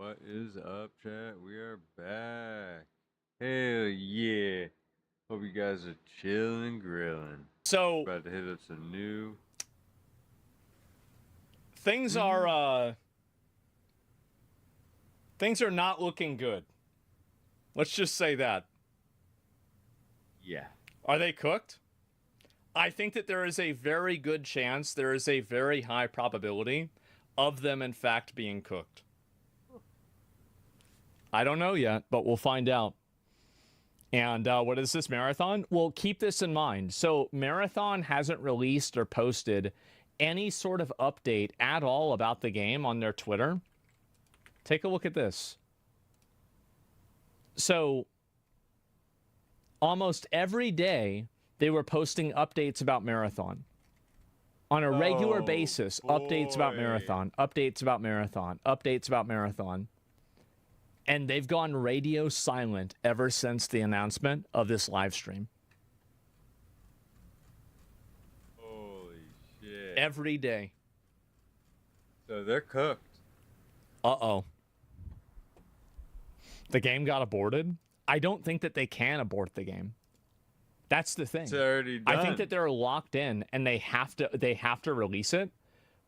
What is up, chat? We are back. Hell yeah. Hope you guys are chilling and grilling. So About to hit up some new things are not looking good. Let's just say that. Yeah. Are they cooked? I think that there is a very good chance, there is a very high probability of them in fact being cooked. I don't know yet, but we'll find out. And what is this, Marathon? Well, keep this in mind. So Marathon hasn't released or posted any sort of update at all about the game on their Twitter. Take a look at this. So almost every day they were posting updates about Marathon. On a regular basis, updates about Marathon, updates about Marathon, updates about Marathon. And they've gone radio silent ever since the announcement of this live stream. Holy shit. Every day. So they're cooked. Uh-oh. The game got aborted? I don't think that they can abort the game. That's the thing. It's already done. I think that they're locked in and they have to release it,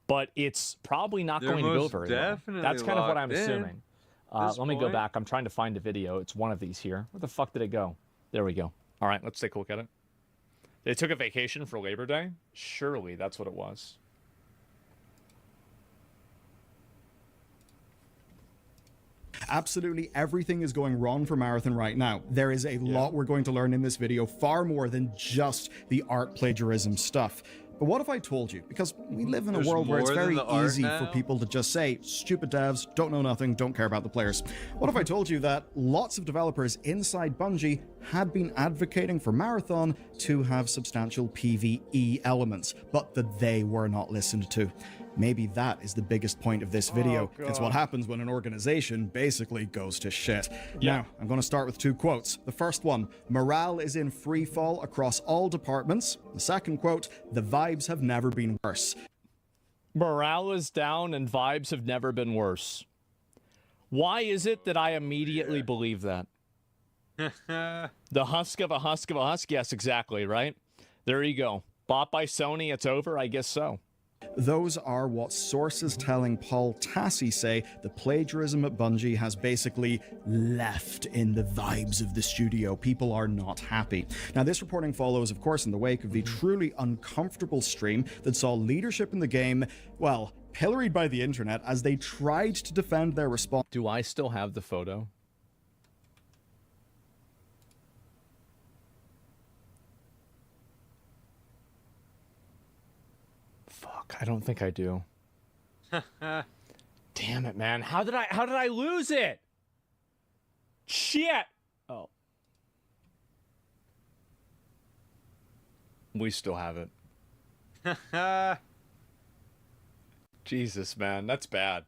but it's probably not going to go very well. That's kind of what I'm assuming. Let me go back. I'm trying to find a video. It's one of these here. Where the fuck did it go? There we go. All right, let's take a look at it. They took a vacation for Labor Day? Surely that's what it was. Absolutely everything is going wrong for Marathon right now. There is a lot we're going to learn in this video, far more than just the art plagiarism stuff. But what if I told you? Because we live in a world where it's very easy for people to just say, stupid devs, don't know nothing, don't care about the players. What if I told you that lots of developers inside Bungie had been advocating for Marathon to have substantial PvE elements, but that they were not listened to? Maybe that is the biggest point of this video. It's what happens when an organization basically goes to shit. Now, I'm going to start with two quotes. The first one, morale is in free fall across all departments. The second quote, the vibes have never been worse. Morale is down and vibes have never been worse. Why is it that I immediately believe that? The husk of a husk of a husk? Yes, exactly, right? There you go. Bought by Sony, it's over? I guess so. Those are what sources telling Paul Tassi say the plagiarism at Bungie has basically left in the vibes of the studio. People are not happy. Now, this reporting follows, of course, in the wake of the truly uncomfortable stream that saw leadership in the game, well, pilloried by the internet as they tried to defend their response. Do I still have the photo? I don't think I do. Damn it, man. How did I lose it? Shit. Oh. We still have it. Jesus, man. That's bad.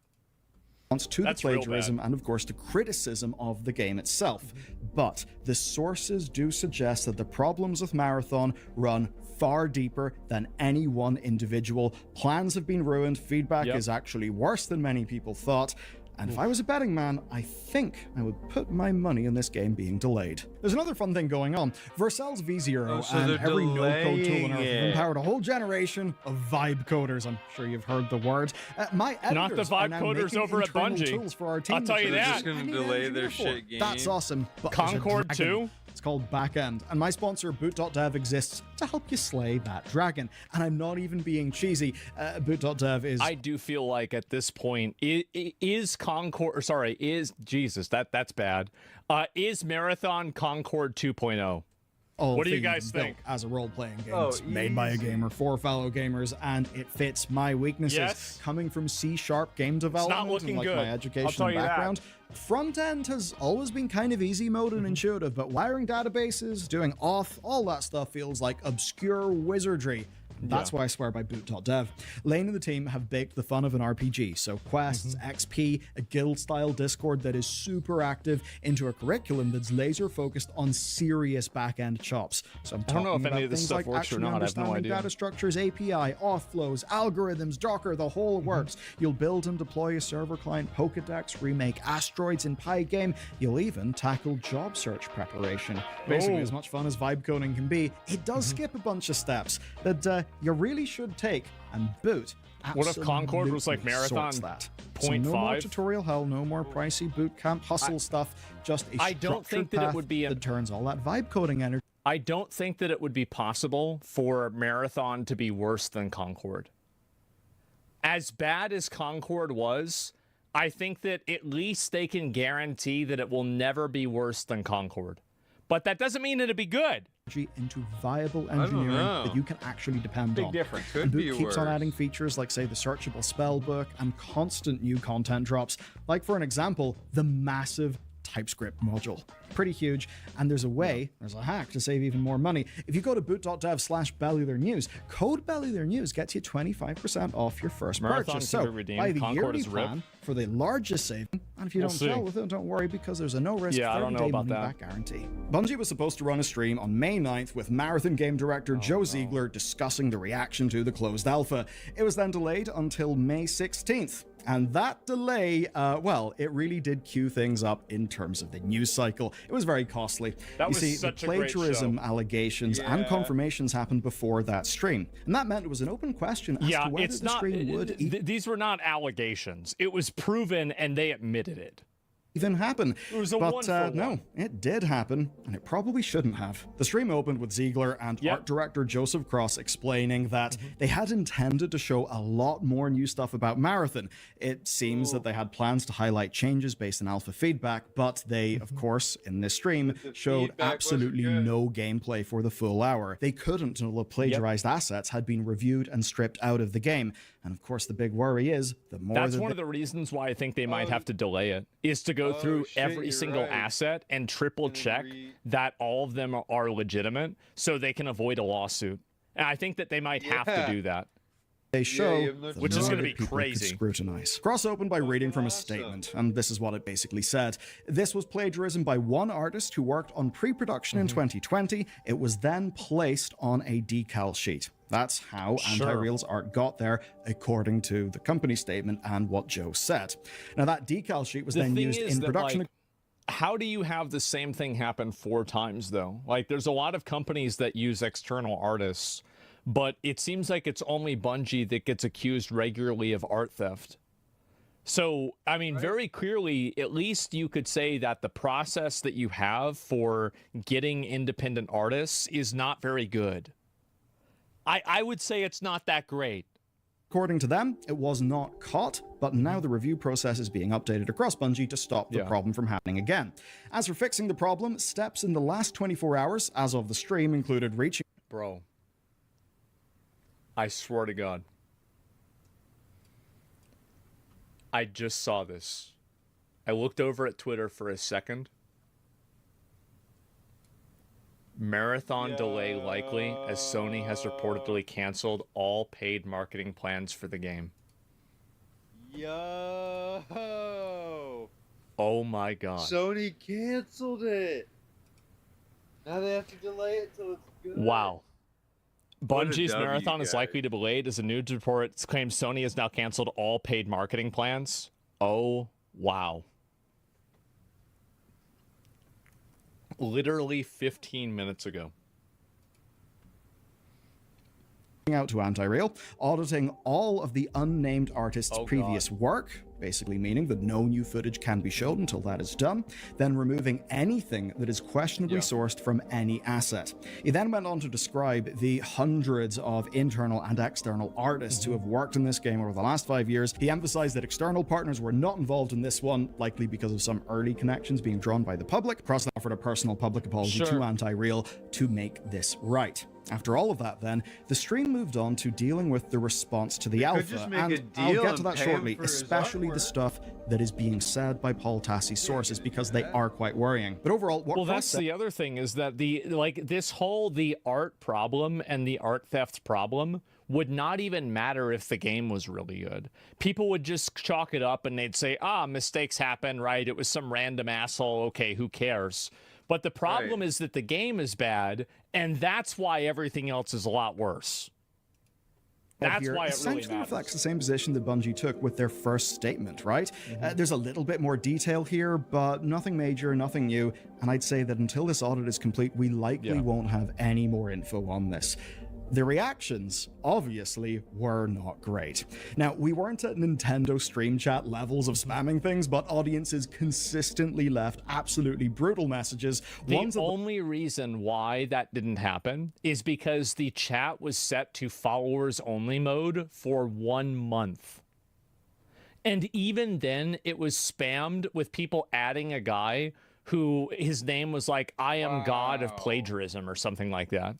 To the plagiarism and, of course, the criticism of the game itself. But the sources do suggest that the problems with Marathon run far deeper than any one individual. Plans have been ruined, feedback is actually worse than many people thought, and if I was a betting man, I think I would put my money on this game being delayed. There's another fun thing going on. Vercel's V0 and every no-code tool on Earth have empowered a whole generation of vibe coders. I'm sure you've heard the word. My editors not the vibe coders over at Bungie. Tools for our team. I'll tell you that. They're just going to delay their shit game. That's awesome. But Concord 2? It's called Backend, and my sponsor, Boot.dev, exists to help you slay that dragon. And I'm not even being cheesy. Boot.dev is... I do feel like at this point, is Concord... Sorry, is... Jesus, that's bad. Is Marathon Concord 2.0? What do you guys think? As a role-playing game, it's made by a gamer for fellow gamers, and it fits my weaknesses. Yes. Coming from C# game development and like my education background, front end has always been kind of easy mode and intuitive, but wiring databases, doing auth, all that stuff feels like obscure wizardry. That's why I swear by boot.dev. Lane and the team have baked the fun of an RPG, so quests, XP, a guild-style Discord that is super active, into a curriculum that's laser-focused on serious back-end chops. So I'm talking about things like actually understanding data structures, API, auth flows, algorithms, Docker, the whole works. You'll build and deploy a server client Pokedex, remake asteroids in Pygame. You'll even tackle job search preparation. Basically as much fun as vibe coding can be. It does skip a bunch of steps that you really should take, and boot. What if Concord was like Marathon 0.5? So no more tutorial hell, no more pricey boot camp hustle stuff, just a structured path that turns all that vibe coding energy. I don't think that it would be possible for Marathon to be worse than Concord. As bad as Concord was, I think that at least they can guarantee that it will never be worse than Concord. But that doesn't mean it'll be good. Into viable engineering that you can actually depend on. Big difference. And Boot keeps on adding features like, say, the searchable spell book and constant new content drops. Like, for an example, the massive TypeScript module. Pretty huge, and there's a hack to save even more money. If you go to boot.dev/bellularnews, code BellularNews gets you 25% off your first purchase. So buy the yearly plan for the largest saving, and if you don't sell with it, don't worry, because there's a no-risk 30-day money-back guarantee. Bungie was supposed to run a stream on May 9th with Marathon game director Joe Ziegler discussing the reaction to the closed alpha. It was then delayed until May 16th. And that delay, well, it really did cue things up in terms of the news cycle. It was very costly. You see, the plagiarism allegations and confirmations happened before that stream. And that meant it was an open question as to whether the stream would... These were not allegations. It was proven, and they admitted it. Even happen. But no, it did happen, and it probably shouldn't have. The stream opened with Ziegler and art director Joseph Cross explaining that they had intended to show a lot more new stuff about Marathon. It seems that they had plans to highlight changes based on alpha feedback, but they, of course, in this stream, showed absolutely no gameplay for the full hour. They couldn't until the plagiarized assets had been reviewed and stripped out of the game. And of course, the big worry is the more that's one of the reasons why I think they might have to delay it, is to go through every single asset and triple check that all of them are legitimate so they can avoid a lawsuit. And I think that they might have to do that. They show, which is going to be crazy. Scrutinize. Cross opened by reading from a statement, and this is what it basically said. This was plagiarism by one artist who worked on pre-production in 2020. It was then placed on a decal sheet. That's how Anti-Real's art got there, according to the company statement and what Joe said. Now, that decal sheet was then used in production. Like, how do you have the same thing happen 4 times, though? Like, there's a lot of companies that use external artists, but it seems like it's only Bungie that gets accused regularly of art theft. So, I mean, very clearly, at least you could say that the process that you have for getting independent artists is not very good. I would say it's not that great. According to them, it was not caught, but now the review process is being updated across Bungie to stop the problem from happening again. As for fixing the problem, steps in the last 24 hours, as of the stream, included reaching... Bro. I swear to God. I just saw this. I looked over at Twitter for a second. Marathon delay likely, as Sony has reportedly canceled all paid marketing plans for the game. Yo! Oh my God. Sony canceled it! Now they have to delay it till it's good. Wow. Bungie's Marathon is likely to be delayed as a news report claims Sony has now canceled all paid marketing plans. Oh, wow. Literally 15 minutes ago. Out to Anti-Real, auditing all of the unnamed artists' previous work, basically meaning that no new footage can be shown until that is done, then removing anything that is questionably sourced from any asset. He then went on to describe the hundreds of internal and external artists who have worked in this game over the last 5 years. He emphasized that external partners were not involved in this one, likely because of some early connections being drawn by the public. Cross offered a personal public apology to Anti-Real to make this right. After all of that, then, the stream moved on to dealing with the response to the alpha, and I'll get to that shortly, especially actually the stuff that is being said by Paul Tassi's sources, because they are quite worrying. But overall, well, that's the other thing, is that the art problem and the art theft problem would not even matter if the game was really good. People would just chalk it up and they'd say, mistakes happen, right? It was some random asshole. Okay, who cares? But the problem is that the game is bad, and that's why everything else is a lot worse. That's why it essentially really matters. Reflects the same position that Bungie took with their first statement, right? There's a little bit more detail here, but nothing major, nothing new. And I'd say that until this audit is complete, we likely won't have any more info on this. The reactions, obviously, were not great. Now, we weren't at Nintendo Stream Chat levels of spamming things, but audiences consistently left absolutely brutal messages. The only reason why that didn't happen is because the chat was set to followers-only mode for 1 month. And even then, it was spammed with people adding a guy who his name was like, I am God of plagiarism or something like that.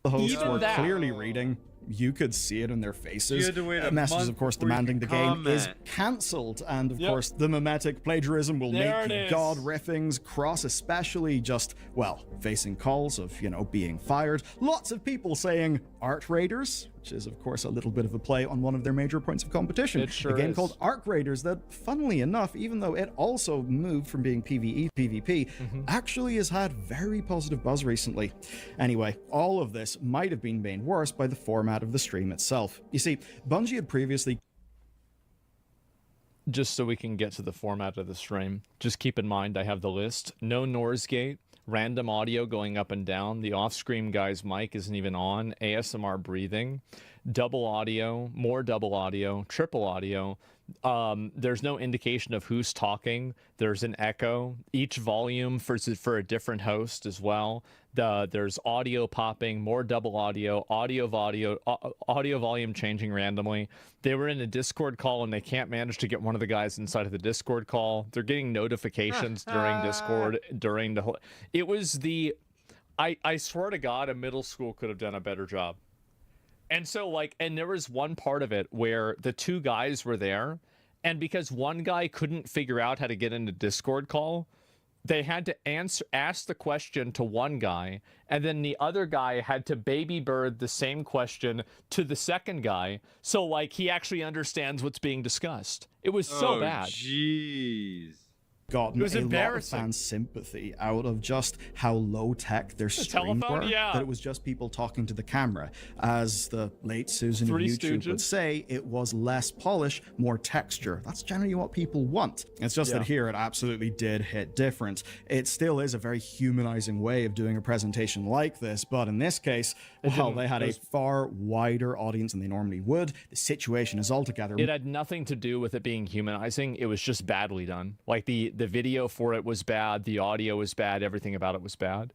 The hosts were clearly reading. You could see it in their faces. Messages, of course, demanding the game is cancelled. And, of course, the mimetic plagiarism will make God riffings cross, especially just, well, facing calls of, being fired. Lots of people saying Art Raiders, which is, of course, a little bit of a play on one of their major points of competition. It sure a game is. called Arc Raiders that, funnily enough, even though it also moved from being PvE to PvP, actually has had very positive buzz recently. Anyway, all of this might have been made worse by the format of the stream itself. You see, Bungie had previously... Just so we can get to the format of the stream, just keep in mind I have the list. No Norse Gate, random audio going up and down, the off-screen guy's mic isn't even on, ASMR breathing, double audio, more double audio, triple audio. There's no indication of who's talking. There's an echo. Each volume for a different host as well. There's audio popping, more double audio, audio volume changing randomly. They were in a Discord call and they can't manage to get one of the guys inside of the Discord call. They're getting notifications during Discord during the whole. It was the. I swear to God, a middle school could have done a better job. And so, and there was one part of it where the two guys were there, and because one guy couldn't figure out how to get into Discord call, they had to ask the question to one guy, and then the other guy had to baby bird the same question to the second guy, so, he actually understands what's being discussed. It was so bad. Jeez. Gotten a lot of fan sympathy out of just how low-tech their streams were, that it was just people talking to the camera. As the late Susan of YouTube would say, it was less polish, more texture. That's generally what people want. It's just that here it absolutely did hit different. It still is a very humanizing way of doing a presentation like this, but in this case, well, they had a far wider audience than they normally would. The situation is altogether... It had nothing to do with it being humanizing. It was just badly done. The video for it was bad, the audio was bad, everything about it was bad.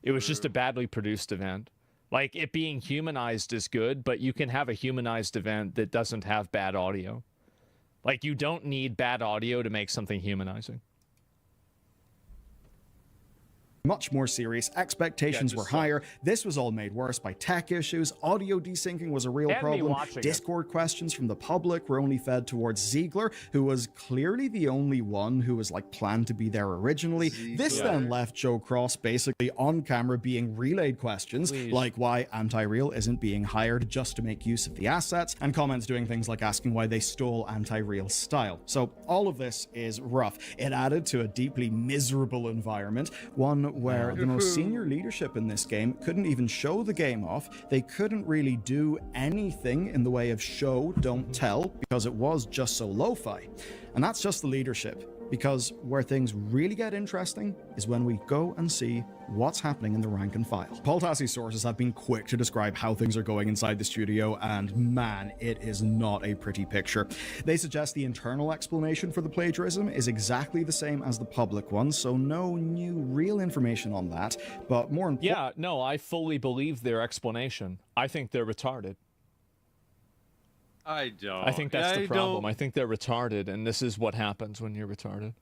It was just a badly produced event. It being humanized is good, but you can have a humanized event that doesn't have bad audio. You don't need bad audio to make something humanizing. Much more serious. Expectations were higher. This was all made worse by tech issues. Audio desyncing was a real problem. Discord questions from the public were only fed towards Ziegler, who was clearly the only one who was planned to be there originally. This then left Joe Cross basically on camera being relayed questions like why Anti-Real isn't being hired just to make use of the assets, and comments doing things like asking why they stole Anti-Real style. So all of this is rough. It added to a deeply miserable environment, one where the most senior leadership in this game couldn't even show the game off. They couldn't really do anything in the way of show, don't tell, because it was just so lo-fi. And that's just the leadership. Because where things really get interesting is when we go and see what's happening in the rank and file. Paul Tassi's sources have been quick to describe how things are going inside the studio, and man, it is not a pretty picture. They suggest the internal explanation for the plagiarism is exactly the same as the public one, so no new real information on that, but more important... Yeah, no, I fully believe their explanation. I think they're retarded. I don't. I think that's the problem. I think they're retarded, and this is what happens when you're retarded.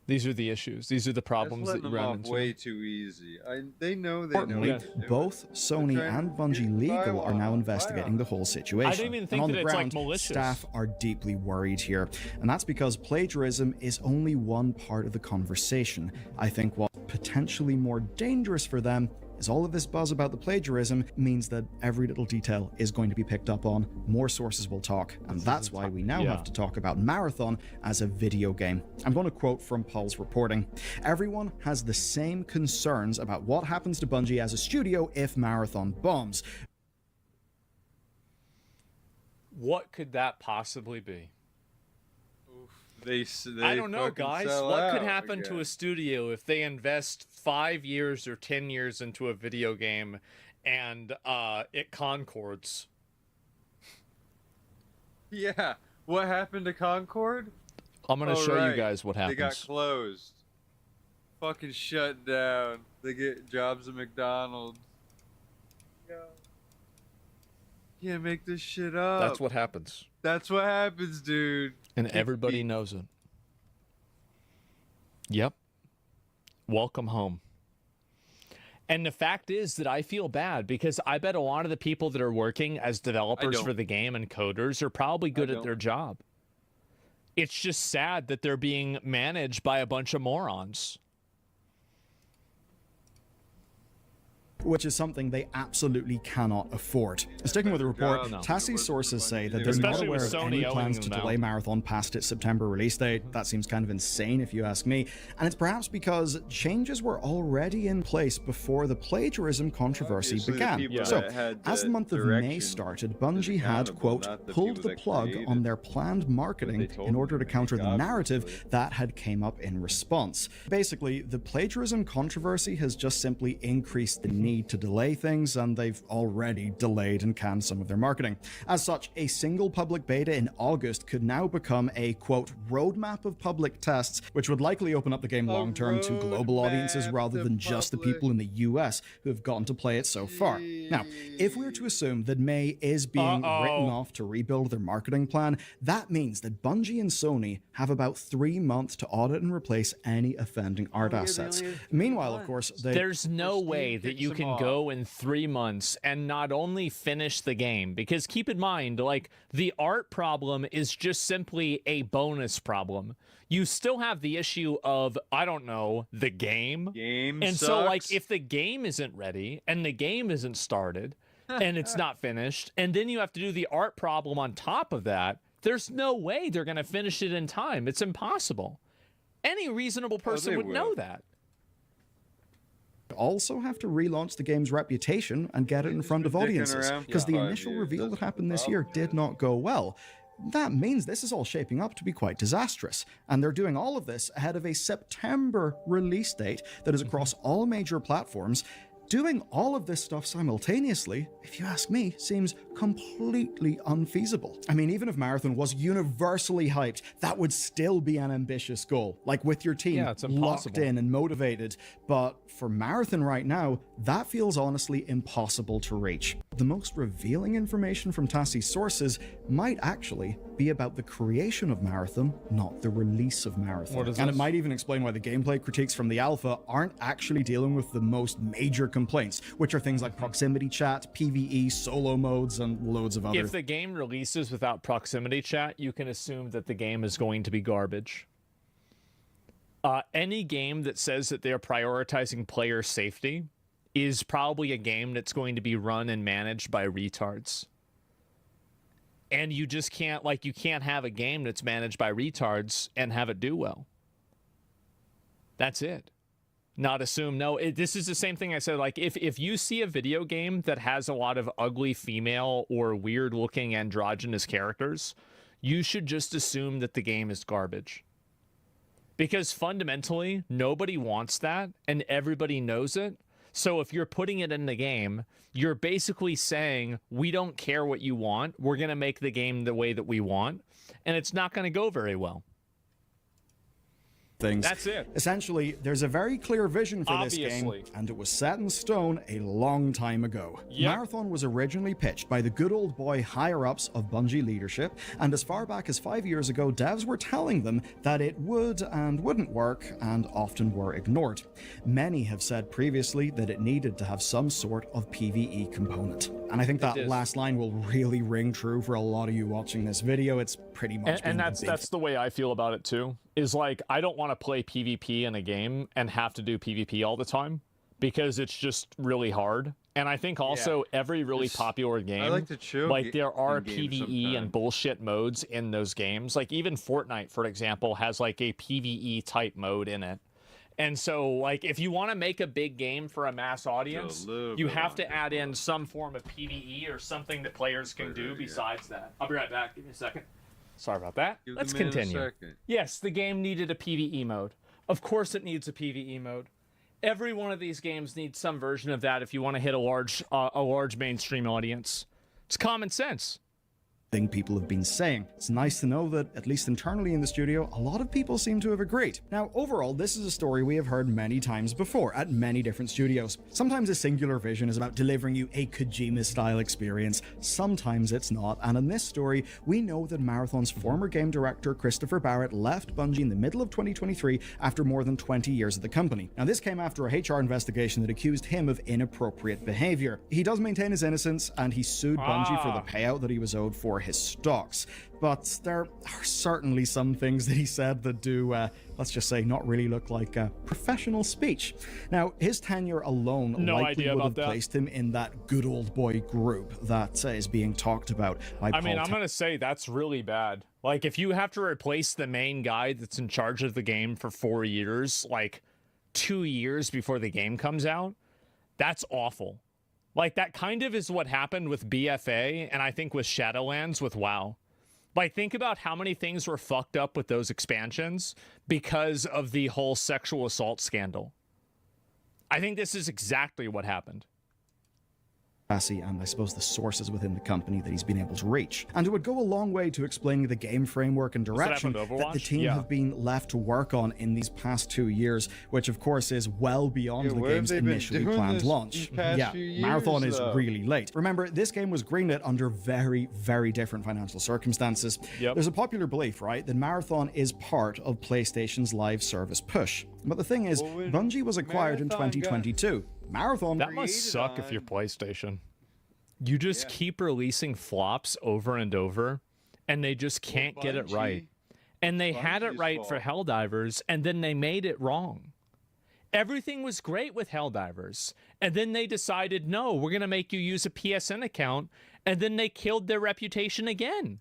These are the issues. These are the problems that you run into. Way too easy. They know what both Sony and Bungie Legal are now investigating the whole situation. I don't even think that it's like malicious. Staff are deeply worried here, and that's because plagiarism is only one part of the conversation. I think what's potentially more dangerous for them is all of this buzz about the plagiarism means that every little detail is going to be picked up on, more sources will talk, and that's why we now have to talk about Marathon as a video game. I'm going to quote from Paul's reporting. Everyone has the same concerns about what happens to Bungie as a studio if Marathon bombs. What could that possibly be? They I don't know, guys. What could happen to a studio if they invest 5 years or 10 years into a video game and it concords? Yeah. What happened to Concord? I'm going to show you guys what happens. They got closed. Fucking shut down. They get jobs at McDonald's. Can't make this shit up. That's what happens. That's what happens, dude. And everybody knows it. Yep. Welcome home. And the fact is that I feel bad because I bet a lot of the people that are working as developers for the game and coders are probably good at their job. It's just sad that they're being managed by a bunch of morons. Which is something they absolutely cannot afford. Sticking with the report, TASS's sources say that they're not aware of any plans to delay Marathon past its September release date. That seems kind of insane if you ask me, and it's perhaps because changes were already in place before the plagiarism controversy began. So, as the month of May started, Bungie had, quote, pulled the plug on their planned marketing in order to counter the narrative that had came up in response. Basically, the plagiarism controversy has just simply increased the need to delay things, and they've already delayed and canned some of their marketing. As such, a single public beta in August could now become a, quote, roadmap of public tests, which would likely open up the game long-term to global audiences rather than just the people in the US who have gotten to play it so far. Now, if we're to assume that May is being written off to rebuild their marketing plan, that means that Bungie and Sony have about 3 months to audit and replace any offending art assets. Meanwhile, of course, there's no way that you can go in 3 months and not only finish the game, because keep in mind, like, the art problem is just simply a bonus problem. You still have the issue of, I don't know, the game. And sucks. So, like, if the game isn't ready and the game isn't started and it's not finished, and then you have to do the art problem on top of that, there's no way they're going to finish it in time. It's impossible. Any reasonable person would know that. Also have to relaunch the game's reputation and get it in front of audiences, because the initial reveal that happened this year did not go well. That means this is all shaping up to be quite disastrous, and they're doing all of this ahead of a September release date that is across all major platforms. Doing all of this stuff simultaneously, if you ask me, seems completely unfeasible. I mean, even if Marathon was universally hyped, that would still be an ambitious goal. Like, with your team locked in and motivated. But for Marathon right now, that feels honestly impossible to reach. The most revealing information from TASS's sources might actually be about the creation of Marathon, not the release of Marathon. And it might even explain why the gameplay critiques from the alpha aren't actually dealing with the most major complaints, which are things like proximity chat, PvE, solo modes, and loads of other. If the game releases without proximity chat, you can assume that the game is going to be garbage. Any game that says that they're prioritizing player safety is probably a game that's going to be run and managed by retards. And you just can't, like, you can't have a game that's managed by retards and have it do well. That's it. Not assume. No, this is the same thing I said. Like, if you see a video game that has a lot of ugly female or weird looking androgynous characters, you should just assume that the game is garbage. Because fundamentally, nobody wants that and everybody knows it. So if you're putting it in the game, you're basically saying, we don't care what you want. We're going to make the game the way that we want. And it's not going to go very well. things. That's it. Essentially, there's a very clear vision for this game, and it was set in stone a long time ago. Yep. Marathon was originally pitched by the good old boy higher-ups of Bungie leadership, and as far back as 5 years ago, devs were telling them that it would and wouldn't work, and often were ignored. Many have said previously that it needed to have some sort of PvE component. And I think that last line will really ring true for a lot of you watching this video. It's pretty much and that's the way I feel about it too, is like, I don't want to play PvP in a game and have to do PvP all the time, because it's just really hard. And I think also every really popular game, I like to chill, like there are PvE and bullshit modes in those games. Like even Fortnite, for example, has like a PvE type mode in it. And so, like, if you want to make a big game for a mass audience, you have to add in some form of PvE or something that players can do besides that. I'll be right back. Give me a second. Sorry about that. Let's continue. Yes, the game needed a PvE mode. Of course it needs a PvE mode. Every one of these games needs some version of that if you want to hit a large mainstream audience. It's common sense. Thing people have been saying. It's nice to know that, at least internally in the studio, a lot of people seem to have agreed. Now, overall, this is a story we have heard many times before at many different studios. Sometimes a singular vision is about delivering you a Kojima-style experience. Sometimes it's not, and in this story, we know that Marathon's former game director, Christopher Barrett, left Bungie in the middle of 2023 after more than 20 years at the company. Now, this came after a HR investigation that accused him of inappropriate behavior. He does maintain his innocence, and he sued Bungie for the payout that he was owed for his stocks, but there are certainly some things that he said that do, let's just say, not really look like professional speech. Now, his tenure alone likely would have placed him in that good old boy group that is being talked about by I'm gonna say that's really bad. Like, if you have to replace the main guy that's in charge of the game for 4 years, like 2 years before the game comes out, that's awful. Like, that kind of is what happened with BFA, and I think with Shadowlands with WoW. Like, think about how many things were fucked up with those expansions because of the whole sexual assault scandal. I think this is exactly what happened. And I suppose the sources within the company that he's been able to reach. And it would go a long way to explaining the game framework and direction that the team have been left to work on in these past 2 years, which of course is well beyond the game's initially planned launch. Marathon is really late. Remember, this game was greenlit under very, very different financial circumstances. There's a popular belief, right, that Marathon is part of PlayStation's live service push. But the thing is, Bungie was acquired in 2022. Marathon. That must suck if you're PlayStation. You just keep releasing flops over and over, and they just can't get it right. And they had it right for Helldivers, and then they made it wrong. Everything was great with Helldivers, and then they decided, no, we're going to make you use a PSN account, and then they killed their reputation again.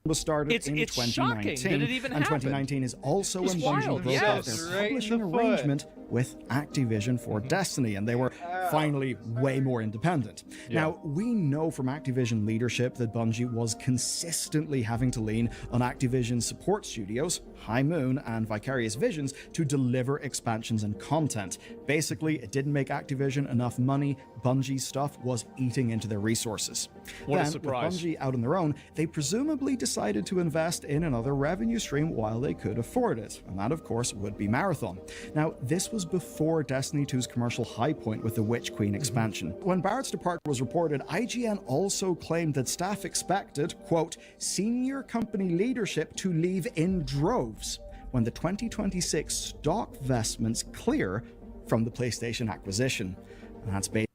Was started in 2019, that it even and 2019 is also when Bungie broke off their publishing arrangement with Activision for Destiny, and they were finally way more independent. Now, we know from Activision leadership that Bungie was consistently having to lean on Activision support studios, High Moon and Vicarious Visions, to deliver expansions and content. Basically, it didn't make Activision enough money. Bungie's stuff was eating into their resources. What a surprise. With Bungie out on their own, they presumably decided to invest in another revenue stream while they could afford it, and that of course would be Marathon. Now, this was before Destiny 2's commercial high point with the Witch Queen expansion. When Barrett's departure was reported, IGN also claimed that staff expected, quote, senior company leadership to leave in droves when the 2026 stock vestments clear from the PlayStation acquisition. And that's based.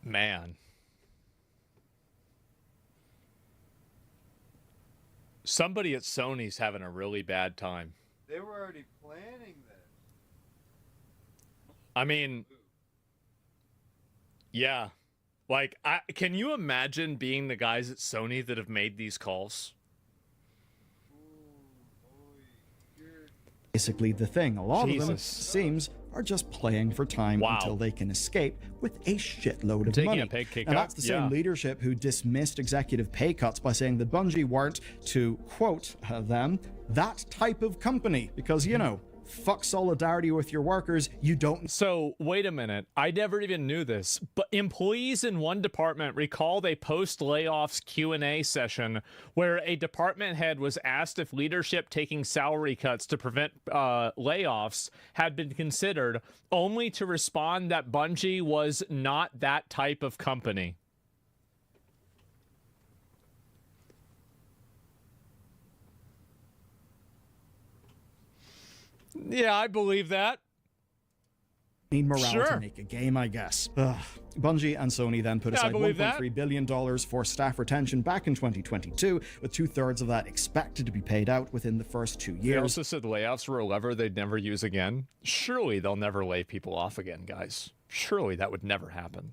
Man. Somebody at Sony's having a really bad time. They were already planning this. I mean, yeah. Like, can you imagine being the guys at Sony that have made these calls? Basically the thing. A lot of them, it seems, are just playing for time until they can escape with a shitload of money. And that's the same leadership who dismissed executive pay cuts by saying that Bungie weren't, to quote them, that type of company. Because, you know, fuck solidarity with your workers. You don't. So wait a minute. I never even knew this, but employees in one department recalled a post-layoffs Q&A session where a department head was asked if leadership taking salary cuts to prevent layoffs had been considered, only to respond that Bungie was not that type of company. Yeah, I believe that. Need morale to make a game, I guess. Ugh. Bungie and Sony then put aside $1.3 billion for staff retention back in 2022, with 2/3 of that expected to be paid out within the first 2 years. They also said layoffs were a lever they'd never use again. Surely they'll never lay people off again, guys. Surely that would never happen.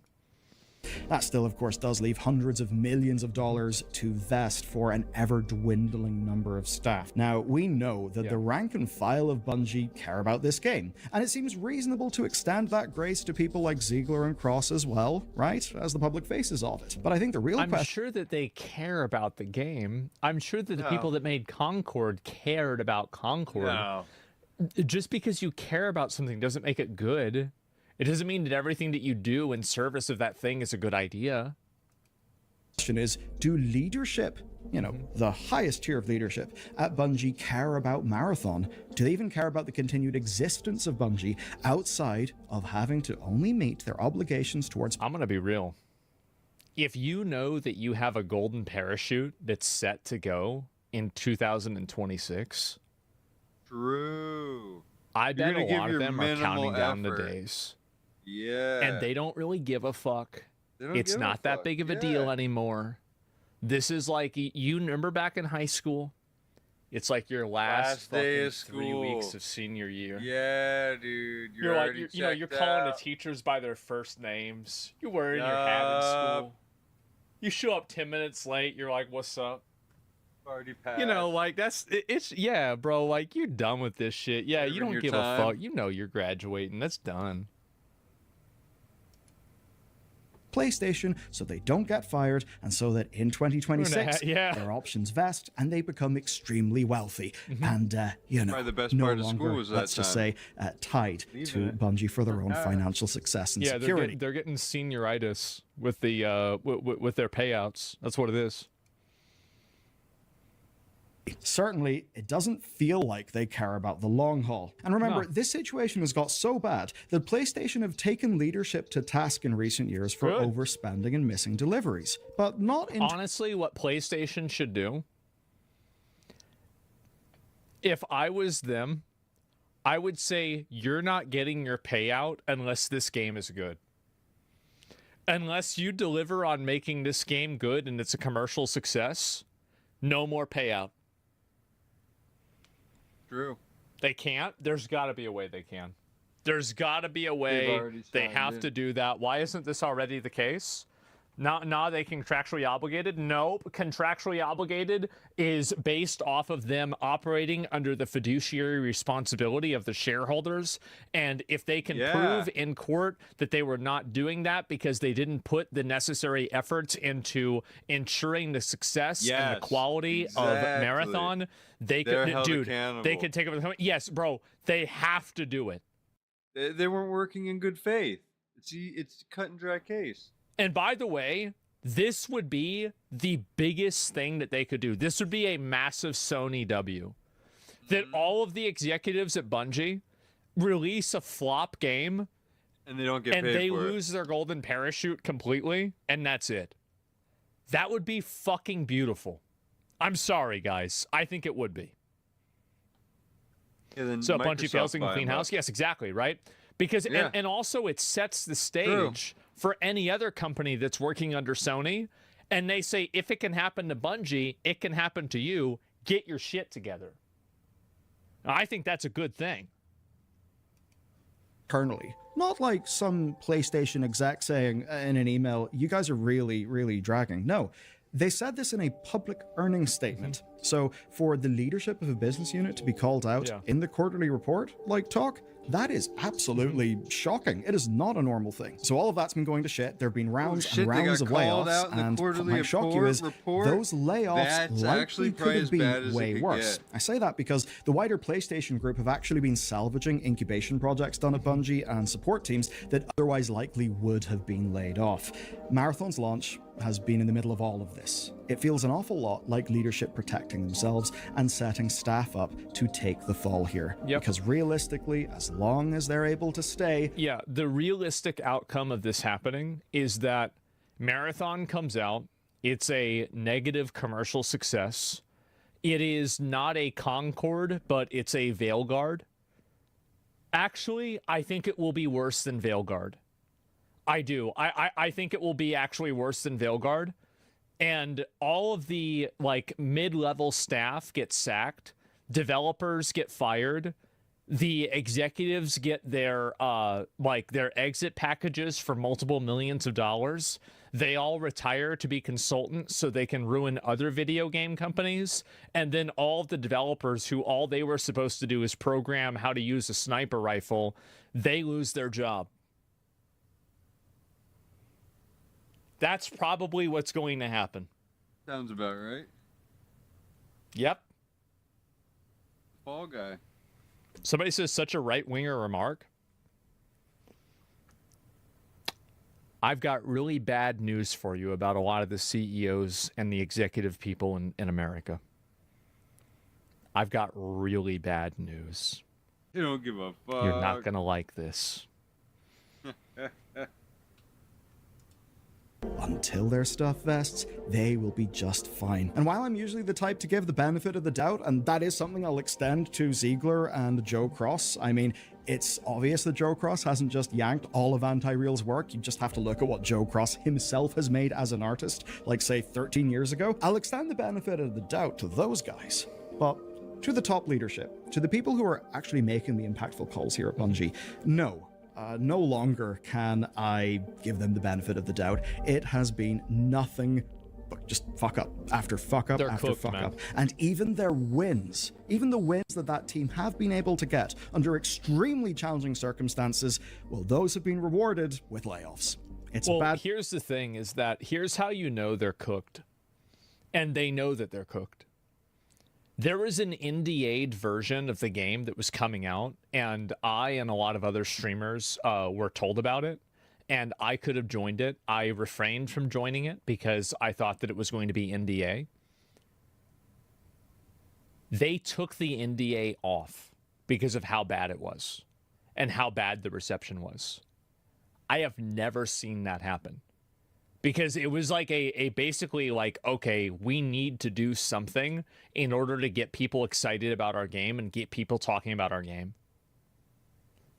That still, of course, does leave hundreds of millions of dollars to vest for an ever-dwindling number of staff. Now, we know that the rank and file of Bungie care about this game, and it seems reasonable to extend that grace to people like Ziegler and Cross as well, right? As the public faces of it. But I think the real question... I'm sure that they care about the game. I'm sure that the people that made Concord cared about Concord. No. Just because you care about something doesn't make it good. It doesn't mean that everything that you do in service of that thing is a good idea. The question is, do leadership, you know, the highest tier of leadership at Bungie care about Marathon? Do they even care about the continued existence of Bungie outside of having to only meet their obligations towards... I'm going to be real. If you know that you have a golden parachute that's set to go in 2026... True. I bet a lot of them are counting down the days. Yeah. And they don't really give a fuck. It's not that big of a deal anymore. This is like, you remember back in high school? It's like your last day of 3 weeks of senior year. Yeah, dude. You're like, you're calling the teachers by their first names. You're wearing your hat in school. You show up 10 minutes late. You're like, what's up? Already passed. You know, like, yeah, bro, like, you're done with this shit. Yeah, you don't give a fuck. You know you're graduating. That's done. PlayStation, so they don't get fired, and so that in 2026 their options vest and they become extremely wealthy. And you know, the best no part of longer, school was that let's just say, tied to Bungie for their own financial success and security. They're getting senioritis with the with their payouts. That's what it is. Certainly, it doesn't feel like they care about the long haul. And remember, this situation has got so bad that PlayStation have taken leadership to task in recent years for overspending and missing deliveries. But not in... Honestly, what PlayStation should do, if I was them, I would say you're not getting your payout unless this game is good. Unless you deliver on making this game good and it's a commercial success, no more payout. True. They can't. There's got to be a way they can. There's got to be a way they have to do that. Why isn't this already the case? Not they contractually obligated. No, contractually obligated is based off of them operating under the fiduciary responsibility of the shareholders. And if they can prove in court that they were not doing that because they didn't put the necessary efforts into ensuring the success and the quality of Marathon, they could, they could take over the company. Yes, bro, they have to do it. They weren't working in good faith. It's a cut and dry case. And by the way, this would be the biggest thing that they could do. This would be a massive Sony W. That all of the executives at Bungie release a flop game and they don't get paid and they for lose their golden parachute completely, and that's it. That would be fucking beautiful. I'm sorry, guys. I think it would be. Yeah, so Bungie fails to clean house? Yes, exactly, right? Because and also it sets the stage for any other company that's working under Sony, and they say, if it can happen to Bungie, it can happen to you. Get your shit together. Now, I think that's a good thing. Internally. Not like some PlayStation exec saying in an email, you guys are really, really dragging. No, they said this in a public earnings statement. So for the leadership of a business unit to be called out in the quarterly report, like talk That is absolutely shocking. It is not a normal thing. So all of that's been going to shit. There have been rounds and rounds of layoffs, and what might shock you is those layoffs likely could have been way worse. I say that because the wider PlayStation group have actually been salvaging incubation projects done at Bungie and support teams that otherwise likely would have been laid off. Marathon's launch has been in the middle of all of this. It feels an awful lot like leadership protecting themselves and setting staff up to take the fall here. Yep. Because realistically, as long as they're able to stay... Yeah, the realistic outcome of this happening is that Marathon comes out, it's a negative commercial success. It is not a Concord, but it's a Veilguard. Actually, I think it will be worse than Veilguard. I do. I think it will be actually worse than Veilguard. And all of the, like, mid-level staff get sacked. Developers get fired. The executives get their, their exit packages for multiple millions of dollars. They all retire to be consultants so they can ruin other video game companies. And then all of the developers who all they were supposed to do is program how to use a sniper rifle, they lose their job. That's probably what's going to happen. Sounds about right. Yep. Fall guy. Somebody says such a right-winger remark. I've got really bad news for you about a lot of the CEOs and the executive people in America. I've got really bad news. You don't give a fuck. You're not going to like this. Until their stuff vests, they will be just fine. And while I'm usually the type to give the benefit of the doubt, and that is something I'll extend to Ziegler and Joe Cross, I mean, it's obvious that Joe Cross hasn't just yanked all of Anti-Real's work. You just have to look at what Joe Cross himself has made as an artist, like, say, 13 years ago. I'll extend the benefit of the doubt to those guys. But to the top leadership, to the people who are actually making the impactful calls here at Bungie, no longer can I give them the benefit of the doubt. It has been nothing but just fuck up after fuck up after fuck up. And even their wins, even the wins that team have been able to get under extremely challenging circumstances, well, those have been rewarded with layoffs. It's bad. Here's the thing is that here's how you know they're cooked. And they know that they're cooked. There was an NDA'd version of the game that was coming out, and I and a lot of other streamers were told about it, and I could have joined it. I refrained from joining it because I thought that it was going to be NDA. They took the NDA off because of how bad it was and how bad the reception was. I have never seen that happen. Because it was like a basically like, okay, we need to do something in order to get people excited about our game and get people talking about our game.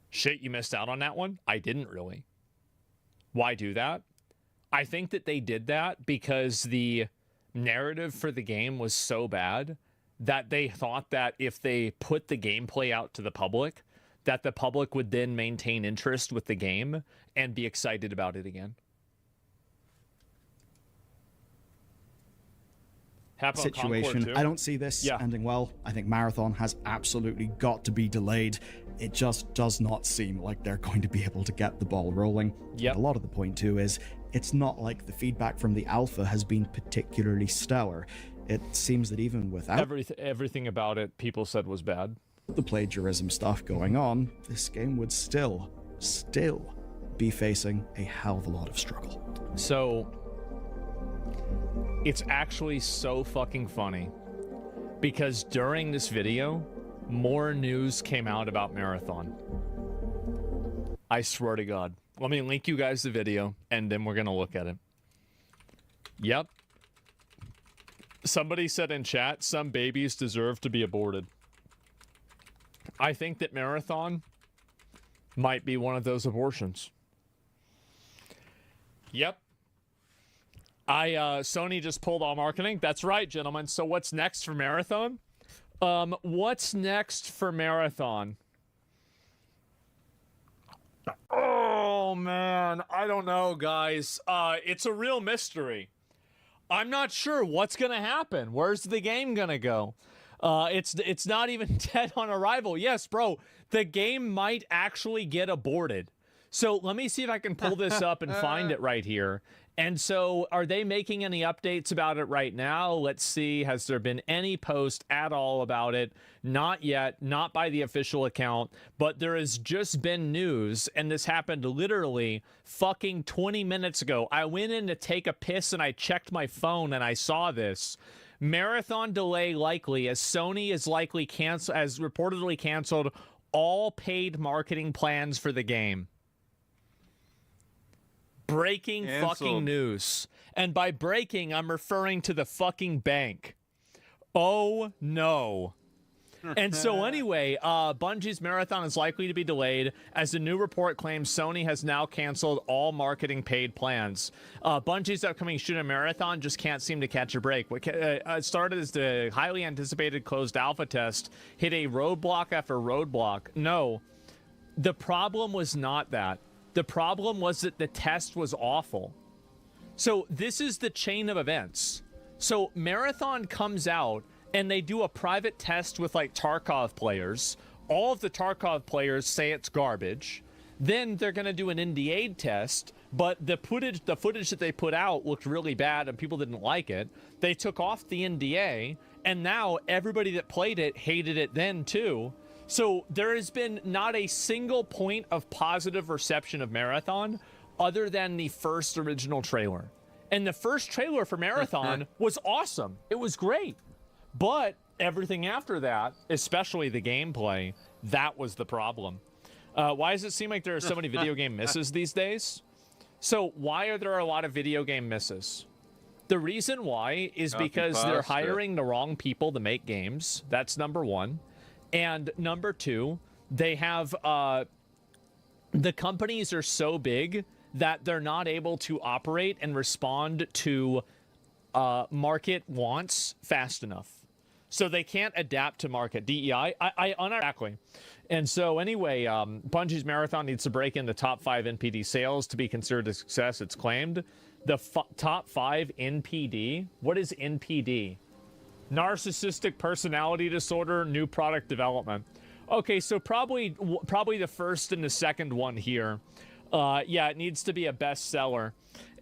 Shit, you missed out on that one? I didn't really. Why do that? I think that they did that because the narrative for the game was so bad that they thought that if they put the gameplay out to the public, that the public would then maintain interest with the game and be excited about it again. Situation. I don't see this ending well. I think Marathon has absolutely got to be delayed. It just does not seem like they're going to be able to get the ball rolling. Yep. A lot of the point too is it's not like the feedback from the alpha has been particularly stellar. It seems that even without everything about it people said was bad, the plagiarism stuff going on, this game would still be facing a hell of a lot of struggle. So it's actually so fucking funny because during this video, more news came out about Marathon. I swear to God. Let me link you guys the video and then we're going to look at it. Yep. Somebody said in chat, some babies deserve to be aborted. I think that Marathon might be one of those abortions. Yep. Sony just pulled all marketing. That's right, gentlemen. So what's next for Marathon? What's next for Marathon? Oh, man. I don't know, guys. It's a real mystery. I'm not sure what's going to happen. Where's the game going to go? It's not even dead on arrival. Yes, bro, the game might actually get aborted. So let me see if I can pull this up and find it right here. And so are they making any updates about it right now? Let's see. Has there been any post at all about it? Not yet. Not by the official account. But there has just been news. And this happened literally fucking 20 minutes ago. I went in to take a piss and I checked my phone and I saw this. Marathon delay likely, as Sony is likely has reportedly canceled all paid marketing plans for the game. Breaking fucking news. And by breaking, I'm referring to the fucking bank. Oh, no. And so anyway, Bungie's Marathon is likely to be delayed as the new report claims Sony has now canceled all marketing paid plans. Bungie's upcoming shooter Marathon just can't seem to catch a break. What started as the highly anticipated closed alpha test hit a roadblock after roadblock. No, the problem was not that. The problem was that the test was awful. So this is the chain of events. So Marathon comes out and they do a private test with like Tarkov players. All of the Tarkov players say it's garbage. Then they're going to do an NDA test, but the footage that they put out looked really bad and people didn't like it. They took off the NDA and now everybody that played it hated it then too. So there has been not a single point of positive reception of Marathon other than the first original trailer. And the first trailer for Marathon was awesome. It was great. But everything after that, especially the gameplay, that was the problem. Why does it seem like there are so many video game misses these days? So why are there a lot of video game misses? The reason why is because they're hiring the wrong people to make games. That's number one. And number two, they have the companies are so big that they're not able to operate and respond to market wants fast enough. So they can't adapt to market DEI. Exactly. And so anyway, Bungie's Marathon needs to break in the top 5 NPD sales to be considered a success, it's claimed. The top 5 NPD? What is NPD? Narcissistic personality disorder, new product development. Okay, so probably the first and the second one here. Yeah, it needs to be a bestseller.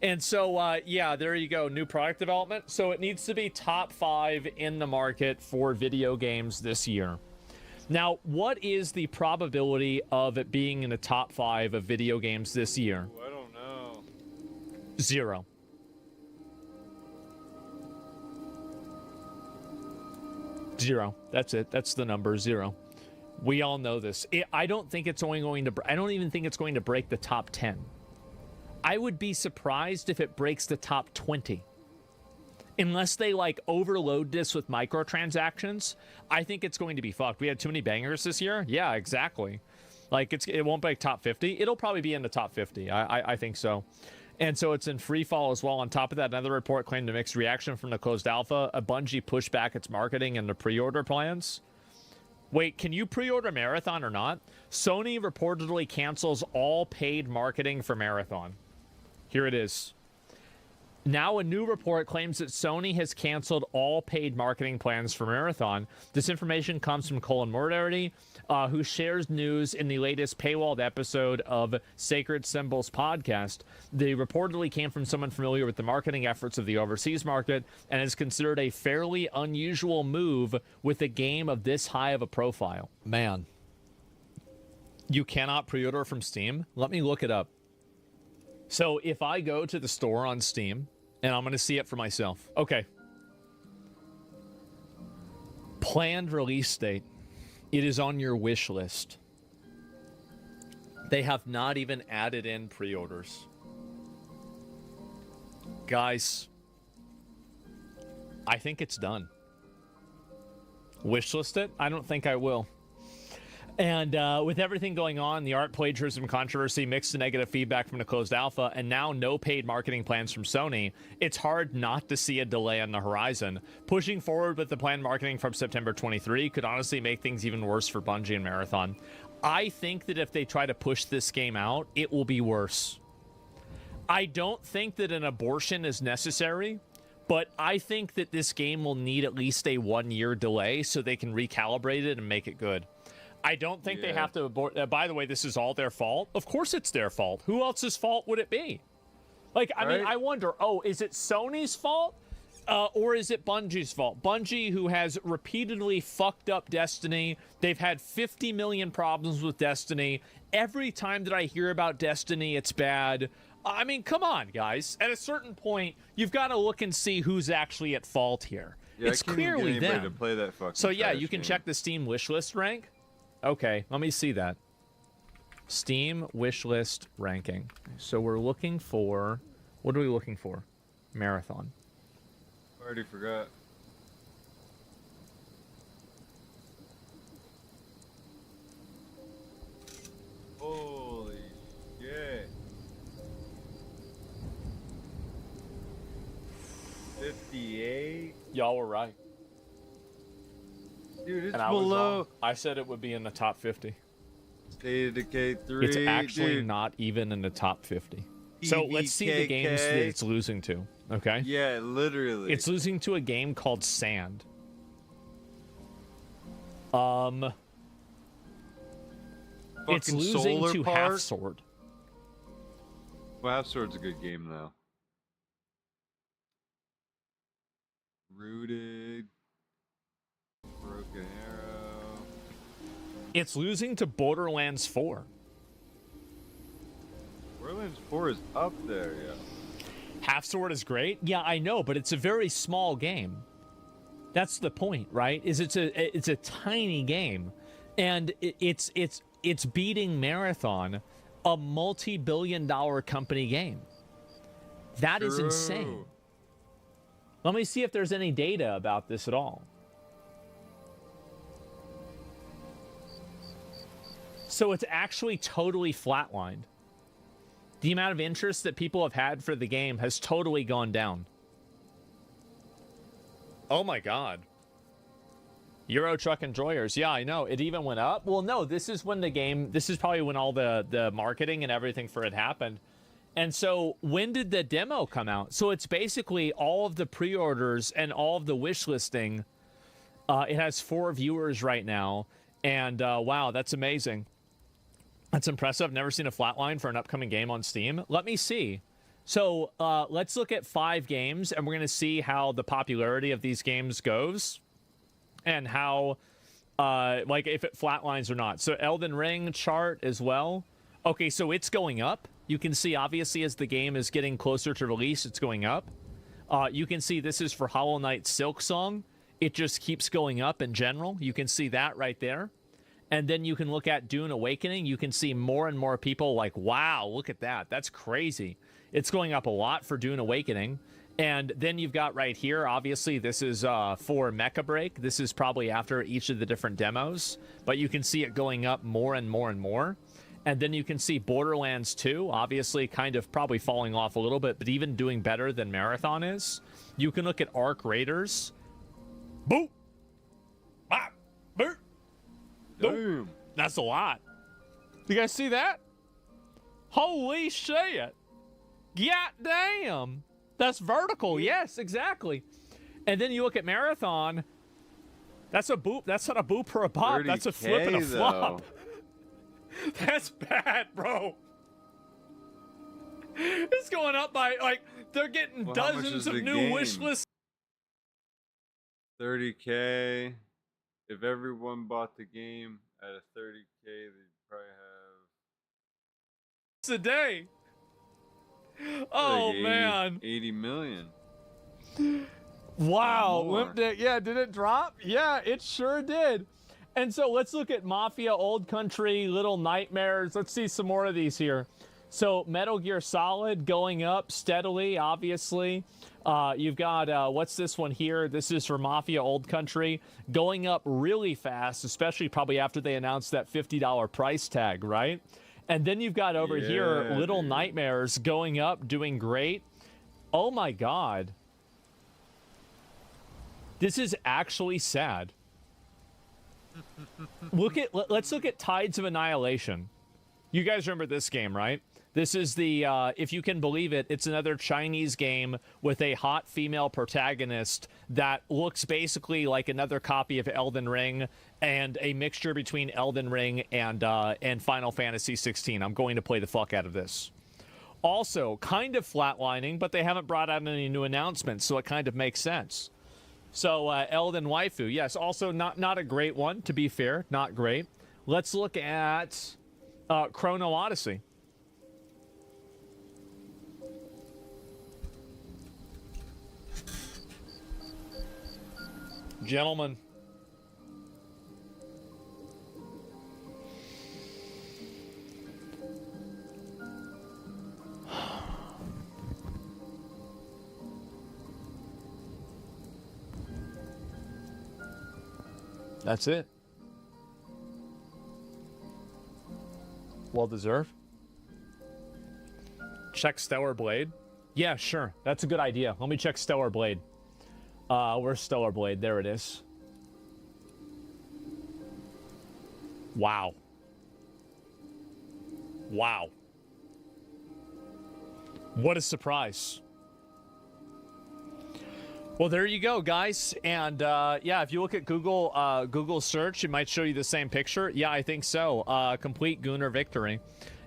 And so, yeah, there you go, new product development. So it needs to be top 5 in the market for video games this year. Now, what is the probability of it being in the top 5 of video games this year? I don't know. 0. Zero. That's it. That's the number, 0. We all know this. I don't think it's only going to. I don't even think it's going to break the top 10. I would be surprised if it breaks the top 20. Unless they like overload this with microtransactions, I think it's going to be fucked. We had too many bangers this year. Yeah, exactly. Like it won't break top 50. It'll probably be in the top 50. I think so. And so it's in free fall as well. On top of that, another report claimed a mixed reaction from the closed alpha. A Bungie pushed back its marketing and the pre-order plans. Wait, can you pre-order Marathon or not? Sony reportedly cancels all paid marketing for Marathon. Here it is. Now a new report claims that Sony has canceled all paid marketing plans for Marathon. This information comes from Colin Moriarty, who shares news in the latest paywalled episode of Sacred Symbols podcast. They reportedly came from someone familiar with the marketing efforts of the overseas market and is considered a fairly unusual move with a game of this high of a profile. Man, you cannot pre-order from Steam? Let me look it up. So if I go to the store on Steam, and I'm going to see it for myself. Okay. Planned release date. It is on your wish list. They have not even added in pre-orders. Guys, I think it's done. Wishlist it? I don't think I will. And with everything going on, the art plagiarism controversy, mixed to negative feedback from the closed alpha, and now no paid marketing plans from Sony, it's hard not to see a delay on the horizon. Pushing forward with the planned marketing from September 23 could honestly make things even worse for Bungie and Marathon. I think that if they try to push this game out, it will be worse. I don't think that an abortion is necessary, But I think that this game will need at least a 1-year delay so they can recalibrate it and make it good. I don't think they have to abort. By the way, this is all their fault. Of course it's their fault. Who else's fault would it be? Like, I mean, I wonder, is it Sony's fault? Or is it Bungie's fault? Bungie, who has repeatedly fucked up Destiny. They've had 50 million problems with Destiny. Every time that I hear about Destiny, it's bad. I mean, come on, guys. At a certain point, you've got to look and see who's actually at fault here. Yeah, it's clearly them. To play that fucking so yeah, you can check the Steam wishlist rank. Okay, let me see that. Steam wishlist ranking. So we're looking for... What are we looking for? Marathon. Already forgot. Holy shit. 58? Y'all were right. Dude, it's and below. I said it would be in the top 50. State of Decay 3. It's actually not even in the top 50. So let's see the games that it's losing to, okay? Yeah, literally. It's losing to a game called Sand. It's losing to Half Sword. Well, Half Sword's a good game, though. Rooted. Broken Arrow. It's losing to Borderlands 4. Borderlands 4 is up there, yeah. Half Sword is great. Yeah, I know, but it's a very small game. That's the point, right? Is it's a tiny game, and it's beating Marathon, a multi-billion-dollar company game. That is insane. Let me see if there's any data about this at all. So it's actually totally flatlined. The amount of interest that people have had for the game has totally gone down. Oh my god. Euro Truck Enjoyers. Yeah, I know. It even went up. Well, no, this is when the game... This is probably when all the marketing and everything for it happened. And so, when did the demo come out? So it's basically all of the pre-orders and all of the wish listing. It has 4 viewers right now. And, wow, that's amazing. That's impressive. Never seen a flatline for an upcoming game on Steam. Let me see. So let's look at 5 games, and we're going to see how the popularity of these games goes, and how, like, if it flatlines or not. So Elden Ring chart as well. Okay, so it's going up. You can see, obviously, as the game is getting closer to release, it's going up. You can see this is for Hollow Knight Silksong. It just keeps going up in general. You can see that right there. And then you can look at Dune Awakening. You can see more and more people like, wow, look at that. That's crazy. It's going up a lot for Dune Awakening. And then you've got right here, obviously, this is for Mecha Break. This is probably after each of the different demos. But you can see it going up more and more and more. And then you can see Borderlands 2, obviously kind of probably falling off a little bit, but even doing better than Marathon is. You can look at Arc Raiders. Boop! Bop! Boop! Damn. That's a lot. You guys see that? Holy shit. God damn. That's vertical. Yes, exactly. And then you look at Marathon. That's a boop. That's not a boop or a bop. That's a flip and a flop. That's bad, bro. It's going up by, like, they're getting dozens of new wish lists. 30K. If everyone bought the game at a 30K, they'd probably have... It's a day. Oh, like 80, man. 80 million. Wow. Limp Dick. Yeah, did it drop? Yeah, it sure did. And so let's look at Mafia, Old Country, Little Nightmares. Let's see some more of these here. So Metal Gear Solid going up steadily, obviously. You've got, what's this one here? This is for Mafia Old Country. Going up really fast, especially probably after they announced that $50 price tag, right? And then you've got over here, Little Nightmares going up, doing great. Oh my god. This is actually sad. Let's look at Tides of Annihilation. You guys remember this game, right? This is the, if you can believe it, it's another Chinese game with a hot female protagonist that looks basically like another copy of Elden Ring and a mixture between Elden Ring and Final Fantasy 16. I'm going to play the fuck out of this. Also, kind of flatlining, but they haven't brought out any new announcements, so it kind of makes sense. So, Elden Waifu, yes, also not a great one, to be fair, not great. Let's look at Chrono Odyssey. Gentlemen. That's it. Well deserved. Check Stellar Blade. Yeah, sure. That's a good idea. Let me check Stellar Blade. Where's Stellar Blade? There it is. Wow. Wow. What a surprise. Well, there you go, guys. And yeah, if you look at Google search, it might show you the same picture. Yeah, I think so. Complete Gooner victory.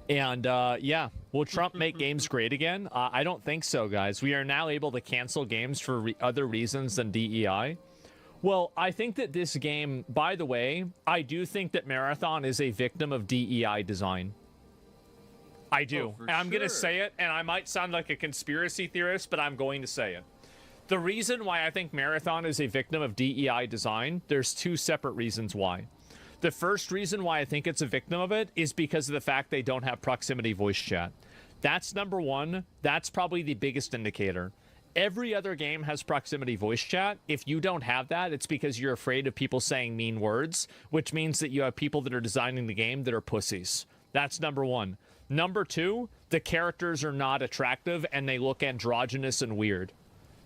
And yeah, will Trump make games great again? I don't think so, guys. We are now able to cancel games for other reasons than DEI. Well, I think that this game, by the way, I do think that Marathon is a victim of DEI design. I do. And I'm going to say it, and I might sound like a conspiracy theorist, but I'm going to say it. The reason why I think Marathon is a victim of DEI design, there's two separate reasons why. The first reason why I think it's a victim of it is because of the fact they don't have proximity voice chat. That's number one. That's probably the biggest indicator. Every other game has proximity voice chat. If you don't have that, it's because you're afraid of people saying mean words, which means that you have people that are designing the game that are pussies. That's number one. Number two, the characters are not attractive and they look androgynous and weird.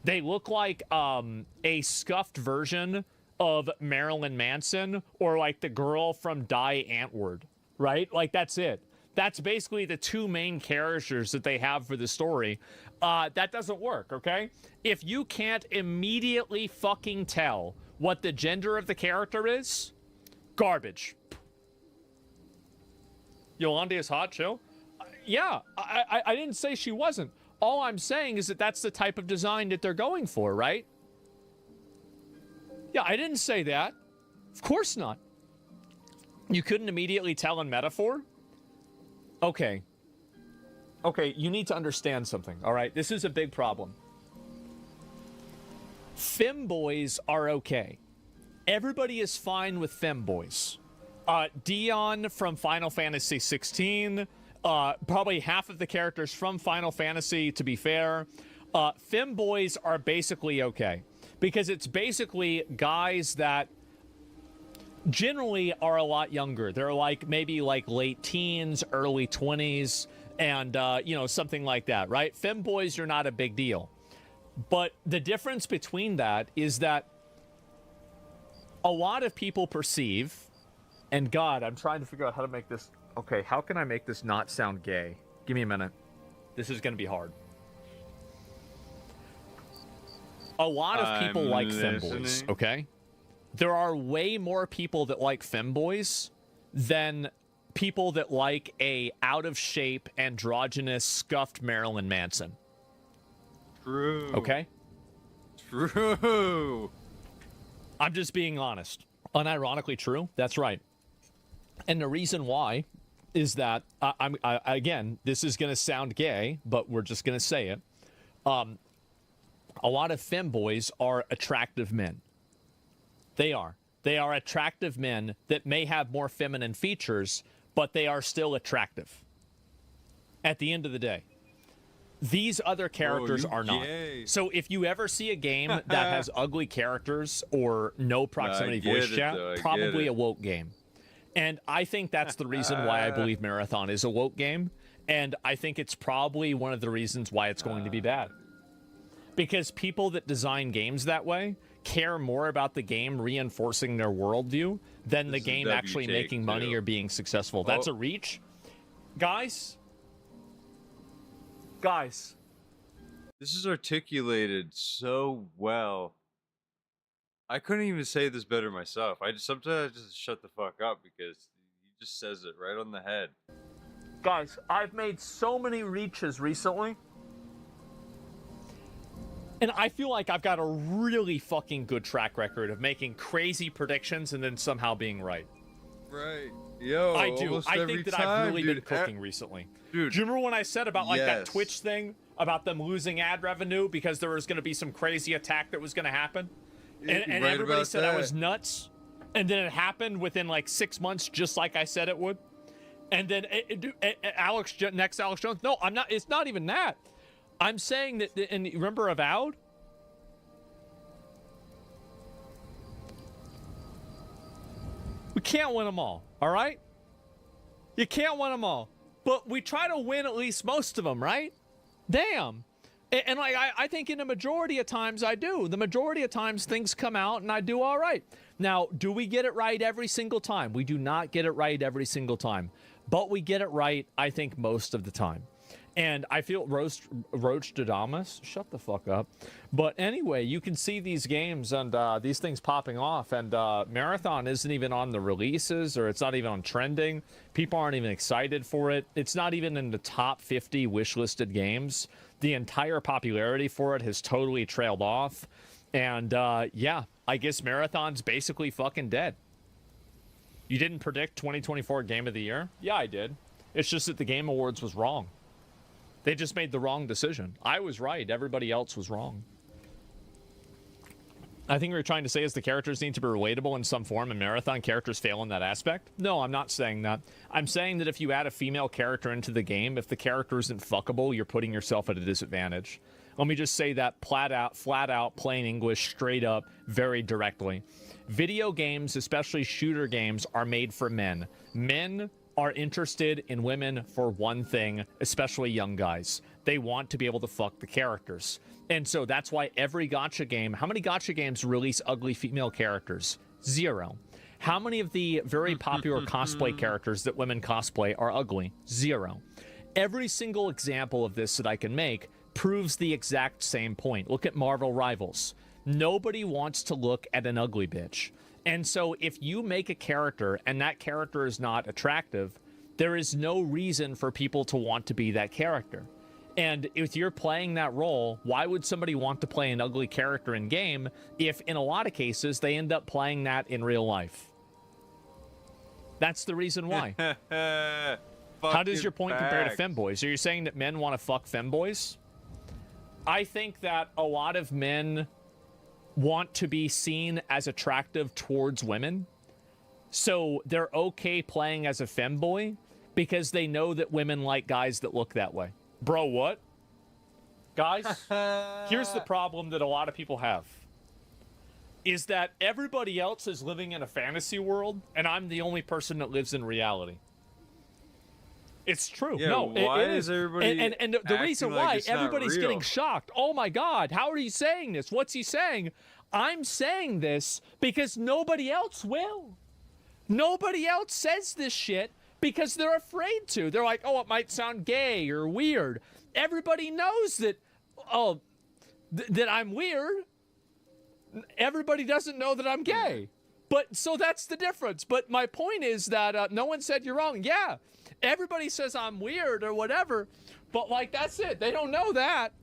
They look like a scuffed version of Marilyn Manson or like the girl from Die Antwoord, right? Like, that's it. That's basically the two main characters that they have for the story. That doesn't work, okay? If you can't immediately fucking tell what the gender of the character is, garbage. Yolanda is hot, chill. Yeah, I didn't say she wasn't. All I'm saying is that that's the type of design that they're going for, right? Yeah, I didn't say that. Of course not. You couldn't immediately tell in metaphor? Okay. Okay, you need to understand something, all right? This is a big problem. Femboys are okay. Everybody is fine with femboys. Dion from Final Fantasy 16, probably half of the characters from Final Fantasy, to be fair. Femboys are basically okay. Because it's basically guys that generally are a lot younger. They're like maybe like late teens, early 20s, and, you know, something like that, right? Femboys are not a big deal. But the difference between that is that a lot of people perceive, and God, I'm trying to figure out how to make this. Okay, how can I make this not sound gay? Give me a minute. This is going to be hard. A lot of people like femboys, okay? There are way more people that like femboys than people that like a out-of-shape, androgynous, scuffed Marilyn Manson. True. Okay? True. I'm just being honest. Unironically true. That's right. And the reason why is that, again, this is going to sound gay, but we're just going to say it. A lot of femboys are attractive men. They are. They are attractive men that may have more feminine features, but they are still attractive. At the end of the day. These other characters are not. So if you ever see a game that has ugly characters or no proximity voice chat, probably a woke game. And I think that's the reason why I believe Marathon is a woke game. And I think it's probably one of the reasons why it's going to be bad. Because people that design games that way care more about the game reinforcing their worldview than the game actually making money or being successful. That's a reach. Guys, Guys. This is articulated so well. I couldn't even say this better myself. Sometimes I just shut the fuck up because he just says it right on the head. Guys, I've made so many reaches recently. And I feel like I've got a really fucking good track record of making crazy predictions and then somehow being right. Right. Yo, I do. I think that I've really been cooking recently. Dude. Do you remember when I said about like that Twitch thing about them losing ad revenue because there was going to be some crazy attack that was going to happen? And everybody said I was nuts. And then it happened within like 6 months, just like I said it would. And then Alex Jones. No, I'm not. It's not even that. I'm saying that. And remember Avowed? We can't win them all. All right? You can't win them all. But we try to win at least most of them, right? Damn. And like I think in the majority of times I do. The majority of times things come out and I do all right. Now, do we get it right every single time? We do not get it right every single time. But we get it right, I think, most of the time. And I feel Roach Dadamas, shut the fuck up. But anyway, you can see these games and these things popping off. And Marathon isn't even on the releases, or it's not even on trending. People aren't even excited for it. It's not even in the top 50 wishlisted games. The entire popularity for it has totally trailed off. And yeah, I guess Marathon's basically fucking dead. You didn't predict 2024 Game of the Year? Yeah, I did. It's just that the Game Awards was wrong. They just made the wrong decision. I was right. Everybody else was wrong. I think we were trying to say is the characters need to be relatable in some form, and Marathon characters fail in that aspect. No, I'm not saying that. I'm saying that if you add a female character into the game, if the character isn't fuckable, you're putting yourself at a disadvantage. Let me just say that flat out, plain English, straight up, very directly. Video games, especially shooter games, are made for men. Men are interested in women for one thing, especially young guys. They want to be able to fuck the characters. And so that's why every gacha game, how many gacha games release ugly female characters? 0. How many of the very popular cosplay characters that women cosplay are ugly? 0. Every single example of this that I can make proves the exact same point. Look at Marvel Rivals. Nobody wants to look at an ugly bitch. And so if you make a character and that character is not attractive, there is no reason for people to want to be that character. And if you're playing that role, why would somebody want to play an ugly character in game if in a lot of cases they end up playing that in real life? That's the reason why. How does your point compare to femboys? Are you saying that men want to fuck femboys? I think that a lot of men want to be seen as attractive towards women. So they're okay playing as a femboy because they know that women like guys that look that way. Bro, what? Guys, here's the problem that a lot of people have. Is that everybody else is living in a fantasy world and I'm the only person that lives in reality. It's true. Yeah, no, why it is everybody and the reason like why it's not everybody's real? getting shocked. Oh my God, how are you saying this? What's he saying? I'm saying this because nobody else will. Nobody else says this shit because they're afraid to. They're like, oh, it might sound gay or weird. Everybody knows that, that I'm weird. Everybody doesn't know that I'm gay. But so that's the difference. But my point is that no one said you're wrong. Yeah, everybody says I'm weird or whatever. But like, that's it. They don't know that.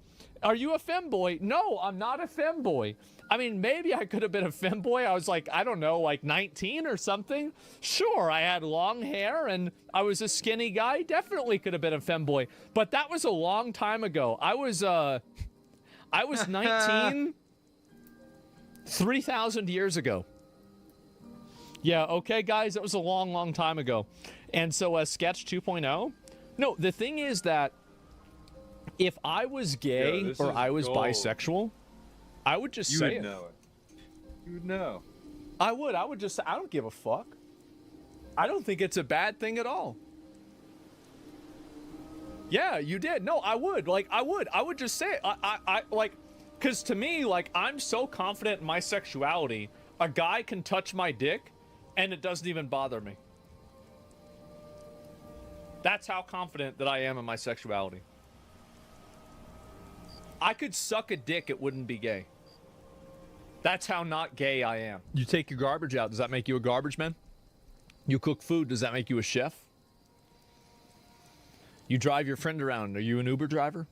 Are you a femboy? No, I'm not a femboy. I mean, maybe I could have been a femboy. I was like, I don't know, like 19 or something. Sure, I had long hair and I was a skinny guy. Definitely could have been a femboy. But that was a long time ago. I was 19 3,000 years ago. Yeah, okay, guys, that was a long, long time ago. And so Sketch 2.0? No, the thing is that if I was gay or I was bisexual, I would just say it. You would know it. You would know. I would just say, I don't give a fuck. I don't think it's a bad thing at all. Yeah, you did. No, I would. Like, I would just say it. I like, because to me, like, I'm so confident in my sexuality, a guy can touch my dick and it doesn't even bother me. That's how confident that I am in my sexuality. I could suck a dick, it wouldn't be gay. That's how not gay I am. You take your garbage out, does that make you a garbage man? You cook food, does that make you a chef? You drive your friend around, are you an Uber driver?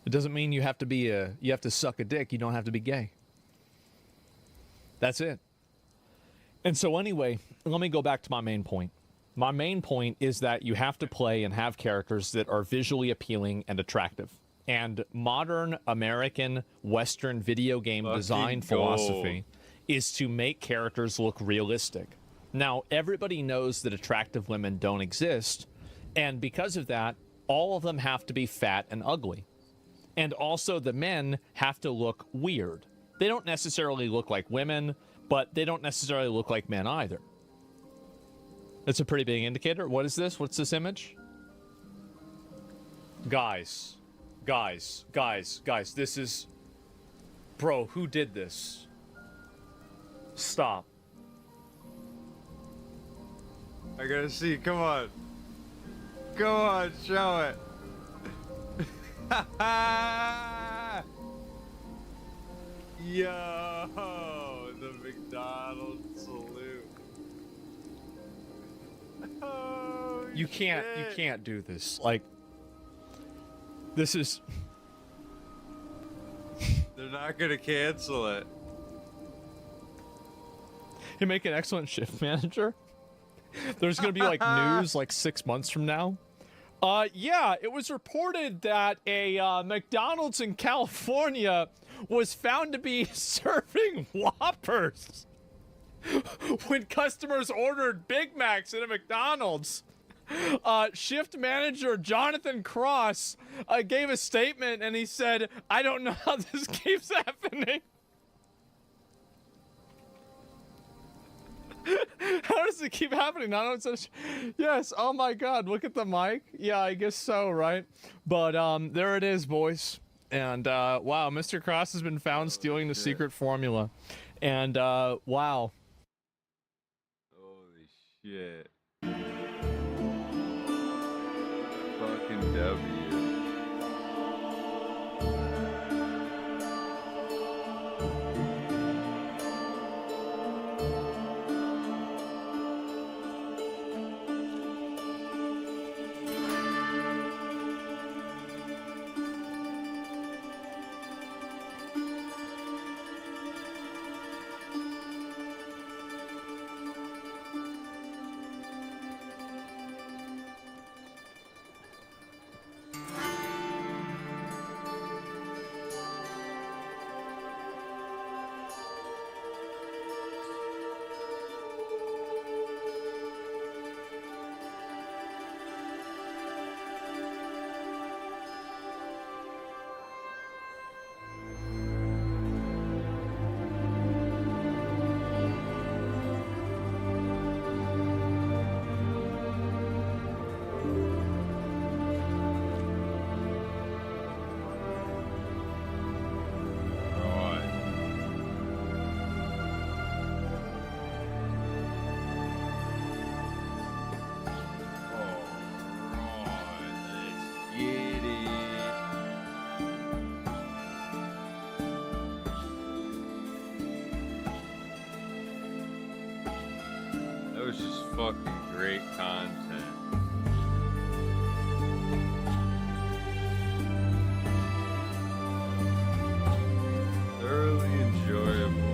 It doesn't mean you have to suck a dick, you don't have to be gay. That's it. And so anyway, let me go back to my main point. My main point is that you have to play and have characters that are visually appealing and attractive. And modern American Western video game design philosophy is to make characters look realistic. Now, everybody knows that attractive women don't exist, and because of that, all of them have to be fat and ugly. And also the men have to look weird. They don't necessarily look like women, but they don't necessarily look like men either. That's a pretty big indicator. What is this? What's this image? Guys, this is... Bro, who did this? Stop. I gotta see, come on. Come on, show it. Yo, the McDonald's salute. Oh, you can't do this. Like, this is... They're not gonna cancel it. You make an excellent shift manager. There's gonna be like news like 6 months from now. Yeah, it was reported that a McDonald's in California was found to be serving Whoppers when customers ordered Big Macs at a McDonald's. Shift manager Jonathan Cross gave a statement and he said, "I don't know how this keeps happening." How does it keep happening? Yes, oh my god, look at the mic. Yeah, I guess so, right? But there it is, boys. And wow, Mr. Cross has been found stealing the secret formula. And wow. Holy shit. Fucking W. Fucking great content. Thoroughly enjoyable.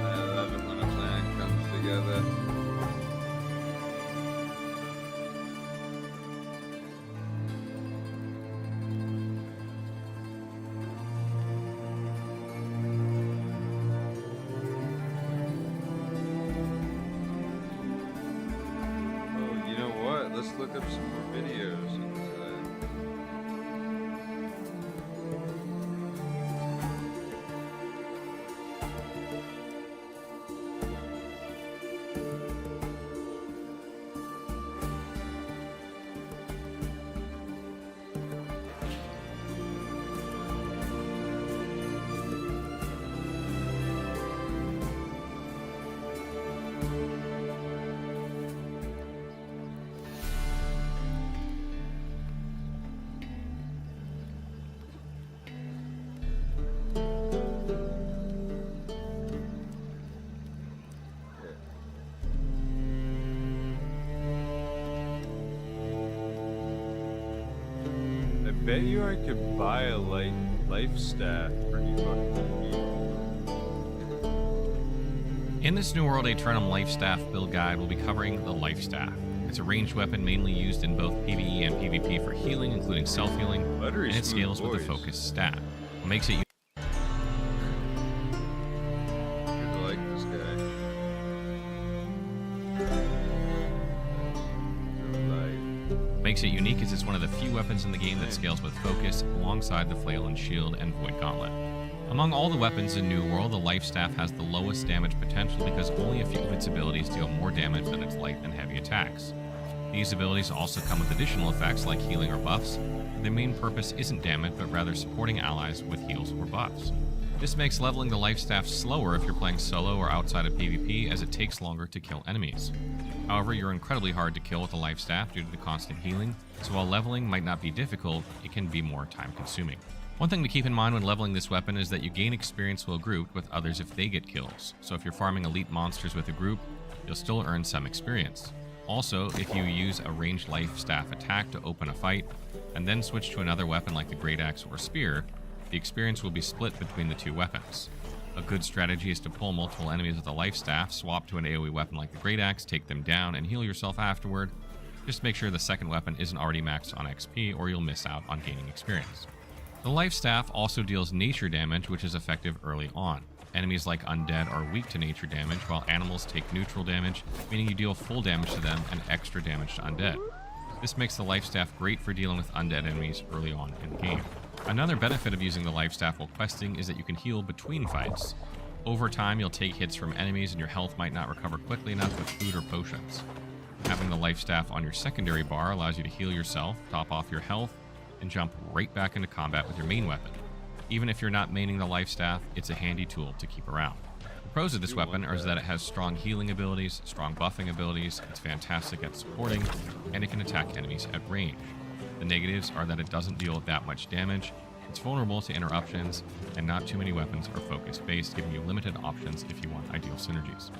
I love it when a plan comes together. Let's look up some more videos. bet you I could buy a life staff pretty fucking cheap. In this New World Aeternum Life Staff build guide, we'll be covering the Life Staff. It's a ranged weapon mainly used in both PvE and PvP for healing, including self-healing, and it scales with the focus stat. What makes it unique is it's one of the few weapons in the game that scales with focus alongside the flail and shield and void gauntlet. Among all the weapons in New World, the Life Staff has the lowest damage potential because only a few of its abilities deal more damage than its light and heavy attacks. These abilities also come with additional effects like healing or buffs. Their main purpose isn't damage, but rather supporting allies with heals or buffs. This makes leveling the Life Staff slower if you're playing solo or outside of PvP, as it takes longer to kill enemies. However, you're incredibly hard to kill with the Life Staff due to the constant healing, so while leveling might not be difficult, it can be more time consuming. One thing to keep in mind when leveling this weapon is that you gain experience while grouped with others if they get kills, so if you're farming elite monsters with a group, you'll still earn some experience. Also, if you use a ranged Life Staff attack to open a fight, and then switch to another weapon like the Great Axe or Spear, the experience will be split between the two weapons. A good strategy is to pull multiple enemies with a Life Staff, swap to an AoE weapon like the Great Axe, take them down, and heal yourself afterward. Just make sure the second weapon isn't already maxed on XP, or you'll miss out on gaining experience. The Life Staff also deals nature damage, which is effective early on. Enemies like undead are weak to nature damage, while animals take neutral damage, meaning you deal full damage to them and extra damage to undead. This makes the Life Staff great for dealing with undead enemies early on in the game. Another benefit of using the Life Staff while questing is that you can heal between fights. Over time, you'll take hits from enemies and your health might not recover quickly enough with food or potions. Having the Life Staff on your secondary bar allows you to heal yourself, top off your health, and jump right back into combat with your main weapon. Even if you're not maining the Life Staff, it's a handy tool to keep around. The pros of this weapon are that it has strong healing abilities, strong buffing abilities, it's fantastic at supporting, and it can attack enemies at range. The negatives are that it doesn't deal that much damage, it's vulnerable to interruptions, and not too many weapons are focus-based, giving you limited options if you want ideal synergies.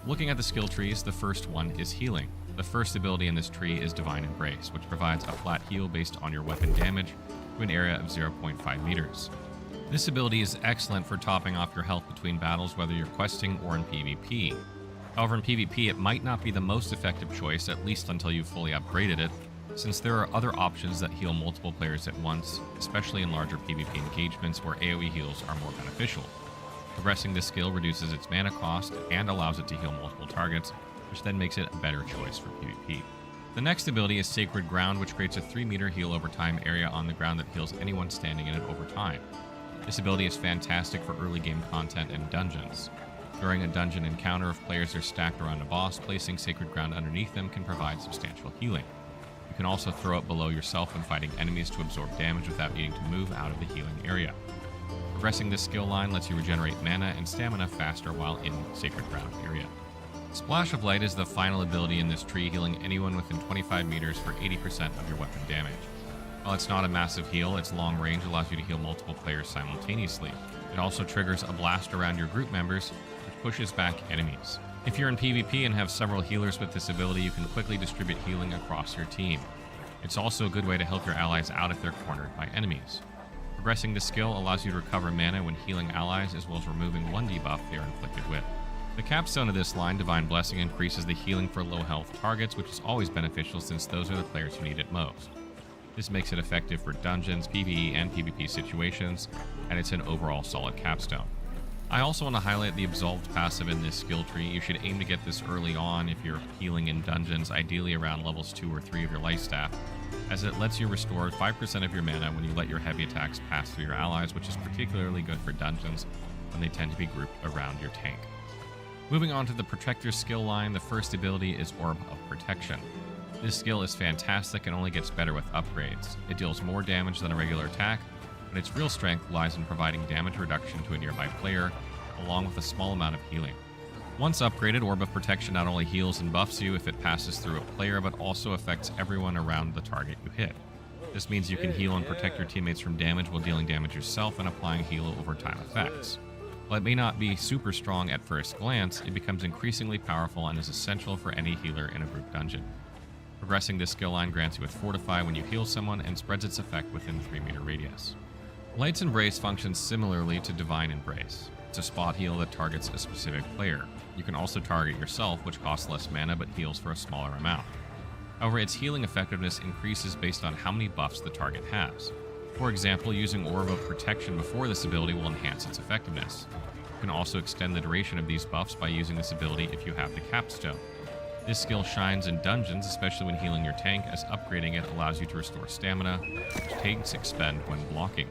Looking at the skill trees, the first one is healing. The first ability in this tree is Divine Embrace, which provides a flat heal based on your weapon damage to an area of 0.5 meters. This ability is excellent for topping off your health between battles, whether you're questing or in PvP. However, in PvP, it might not be the most effective choice, at least until you've fully upgraded it, since there are other options that heal multiple players at once, especially in larger PvP engagements where AoE heals are more beneficial. Progressing this skill reduces its mana cost and allows it to heal multiple targets, which then makes it a better choice for PvP. The next ability is Sacred Ground, which creates a 3-meter heal over time area on the ground that heals anyone standing in it over time. This ability is fantastic for early game content and dungeons. During a dungeon encounter, if players are stacked around a boss, placing Sacred Ground underneath them can provide substantial healing. You can also throw it below yourself when fighting enemies to absorb damage without needing to move out of the healing area. Progressing this skill line lets you regenerate mana and stamina faster while in Sacred Ground area. Splash of Light is the final ability in this tree, healing anyone within 25 meters for 80% of your weapon damage. While it's not a massive heal, its long range allows you to heal multiple players simultaneously. It also triggers a blast around your group members, which pushes back enemies. If you're in PvP and have several healers with this ability, you can quickly distribute healing across your team. It's also a good way to help your allies out if they're cornered by enemies. Progressing this skill allows you to recover mana when healing allies, as well as removing one debuff they are inflicted with. The capstone of this line, Divine Blessing, increases the healing for low health targets, which is always beneficial since those are the players who need it most. This makes it effective for dungeons, PvE, and PvP situations, and it's an overall solid capstone. I also want to highlight the Absolved passive in this skill tree. You should aim to get this early on if you're healing in dungeons, ideally around levels 2 or 3 of your Life Staff, as it lets you restore 5% of your mana when you let your heavy attacks pass through your allies, which is particularly good for dungeons when they tend to be grouped around your tank. Moving on to the Protector skill line, the first ability is Orb of Protection. This skill is fantastic and only gets better with upgrades. It deals more damage than a regular attack, but its real strength lies in providing damage reduction to a nearby player, along with a small amount of healing. Once upgraded, Orb of Protection not only heals and buffs you if it passes through a player, but also affects everyone around the target you hit. This means you can heal and protect your teammates from damage while dealing damage yourself and applying heal over time effects. While it may not be super strong at first glance, it becomes increasingly powerful and is essential for any healer in a group dungeon. Progressing this skill line grants you a Fortify when you heal someone and spreads its effect within 3-meter radius. Light's Embrace functions similarly to Divine Embrace. It's a spot heal that targets a specific player. You can also target yourself, which costs less mana but heals for a smaller amount. However, its healing effectiveness increases based on how many buffs the target has. For example, using Orb of Protection before this ability will enhance its effectiveness. You can also extend the duration of these buffs by using this ability if you have the Capstone. This skill shines in dungeons, especially when healing your tank, as upgrading it allows you to restore stamina, which tanks expend when blocking.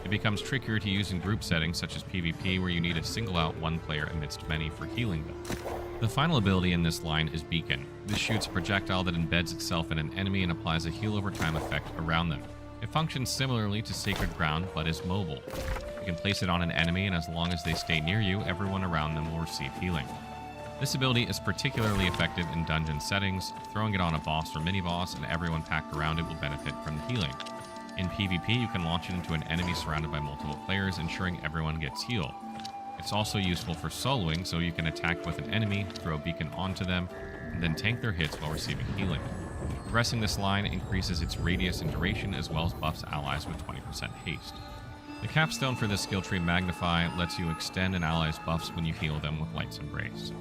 It becomes trickier to use in group settings such as PvP, where you need to single out one player amidst many for healing them. The final ability in this line is Beacon. This shoots a projectile that embeds itself in an enemy and applies a heal over time effect around them. It functions similarly to Sacred Ground, but is mobile. You can place it on an enemy, and as long as they stay near you, everyone around them will receive healing. This ability is particularly effective in dungeon settings. Throwing it on a boss or mini-boss and everyone packed around it will benefit from the healing. In PvP, you can launch it into an enemy surrounded by multiple players, ensuring everyone gets healed. It's also useful for soloing, so you can attack with an enemy, throw a beacon onto them, and then tank their hits while receiving healing. Progressing this line increases its radius and duration, as well as buffs allies with 20% haste. The capstone for this skill tree, Magnify, lets you extend an ally's buffs when you heal them with Light's Embrace.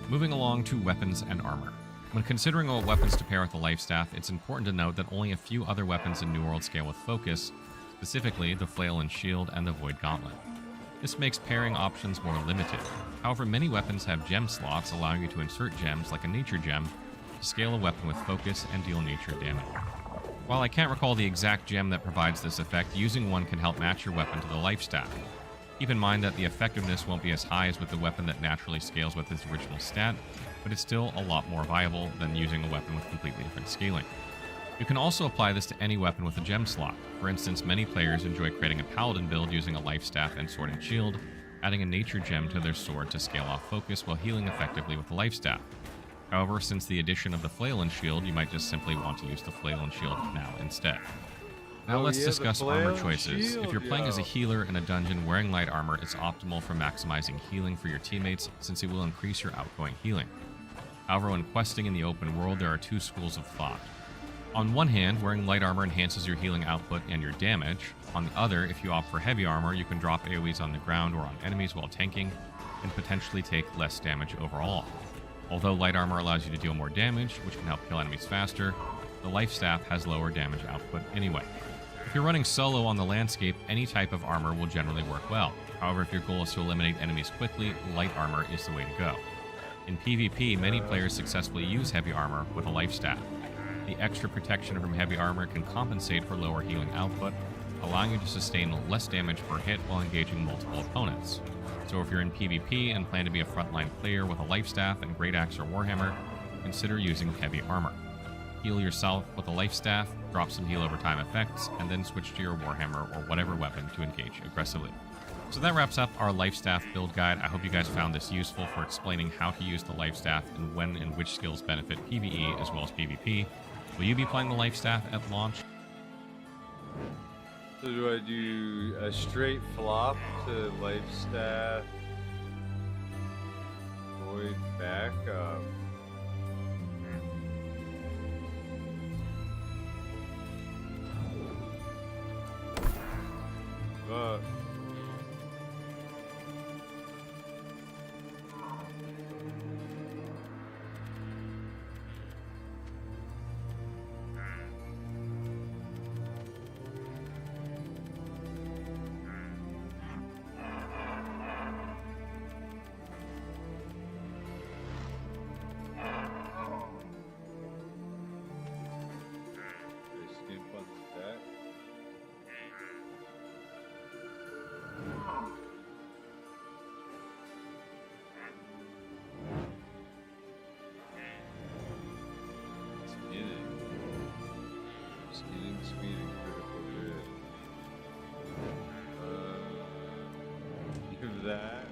Moving along to weapons and armor. When considering what weapons to pair with the Life Staff, it's important to note that only a few other weapons in New World scale with focus, specifically the Flail and Shield and the Void Gauntlet. This makes pairing options more limited. However, many weapons have gem slots, allowing you to insert gems like a nature gem to scale a weapon with focus and deal nature damage. While I can't recall the exact gem that provides this effect, using one can help match your weapon to the Life Staff. Keep in mind that the effectiveness won't be as high as with the weapon that naturally scales with its original stat, but it's still a lot more viable than using a weapon with completely different scaling. You can also apply this to any weapon with a gem slot. For instance, many players enjoy creating a paladin build using a Life Staff and Sword and Shield, adding a nature gem to their sword to scale off focus while healing effectively with the Life Staff. However, since the addition of the Flail and Shield, you might just simply want to use the Flail and Shield now instead. Now let's discuss armor choices. If you're playing as a healer in a dungeon, wearing light armor is optimal for maximizing healing for your teammates, since it will increase your outgoing healing. However, when questing in the open world, there are two schools of thought. On one hand, wearing light armor enhances your healing output and your damage. On the other, if you opt for heavy armor, you can drop AoEs on the ground or on enemies while tanking, and potentially take less damage overall. Although light armor allows you to deal more damage, which can help kill enemies faster, the Life Staff has lower damage output anyway. If you're running solo on the landscape, any type of armor will generally work well. However, if your goal is to eliminate enemies quickly, light armor is the way to go. In PvP, many players successfully use heavy armor with a Life Staff. The extra protection from heavy armor can compensate for lower healing output, allowing you to sustain less damage per hit while engaging multiple opponents. So if you're in PvP and plan to be a frontline player with a Life Staff and Great Axe or Warhammer, consider using heavy armor. Heal yourself with a Life Staff, drop some heal over time effects, and then switch to your Warhammer or whatever weapon to engage aggressively. So that wraps up our Life Staff build guide. I hope you guys found this useful for explaining how to use the Life Staff and when and which skills benefit PvE as well as PvP. Will you be playing the Life Staff at launch? So do I do a straight flop to Life Staff, Void backup? That.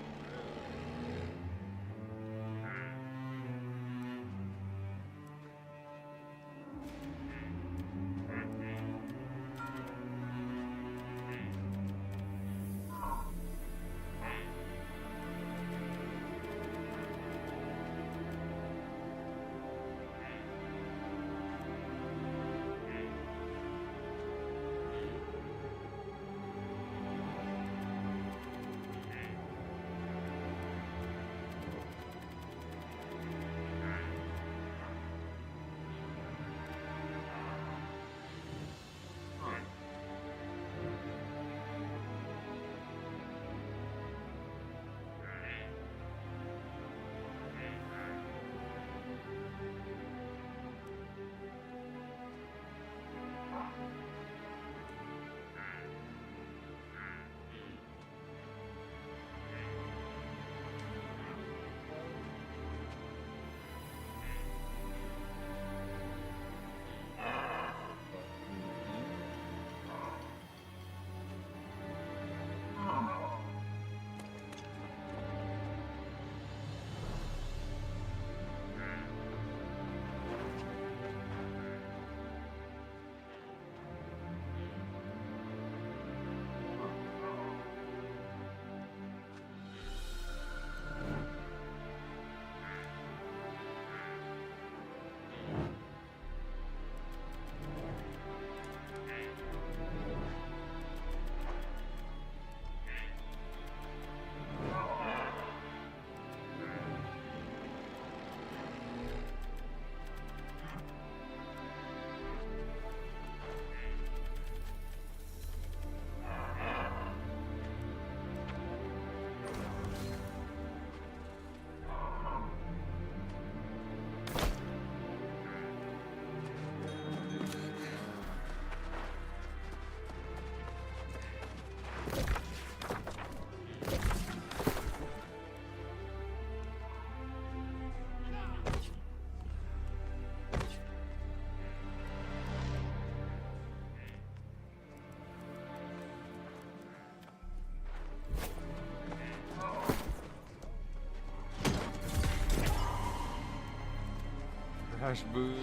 Crash boost.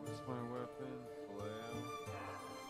What's my weapon? Flail. $600.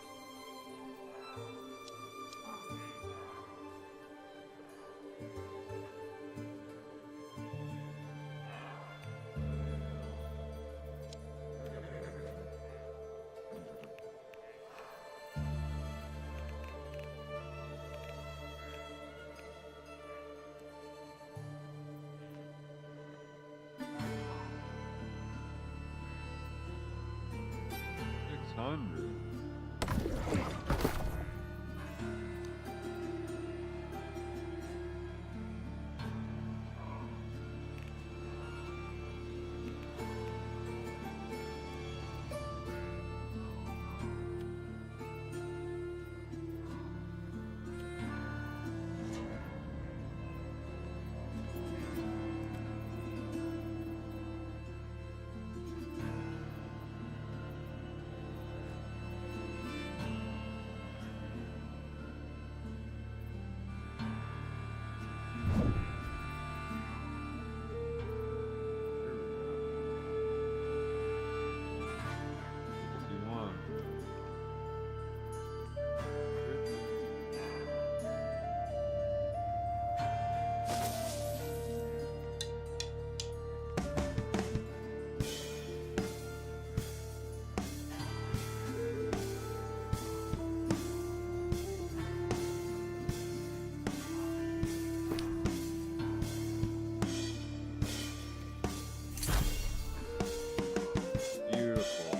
Beautiful.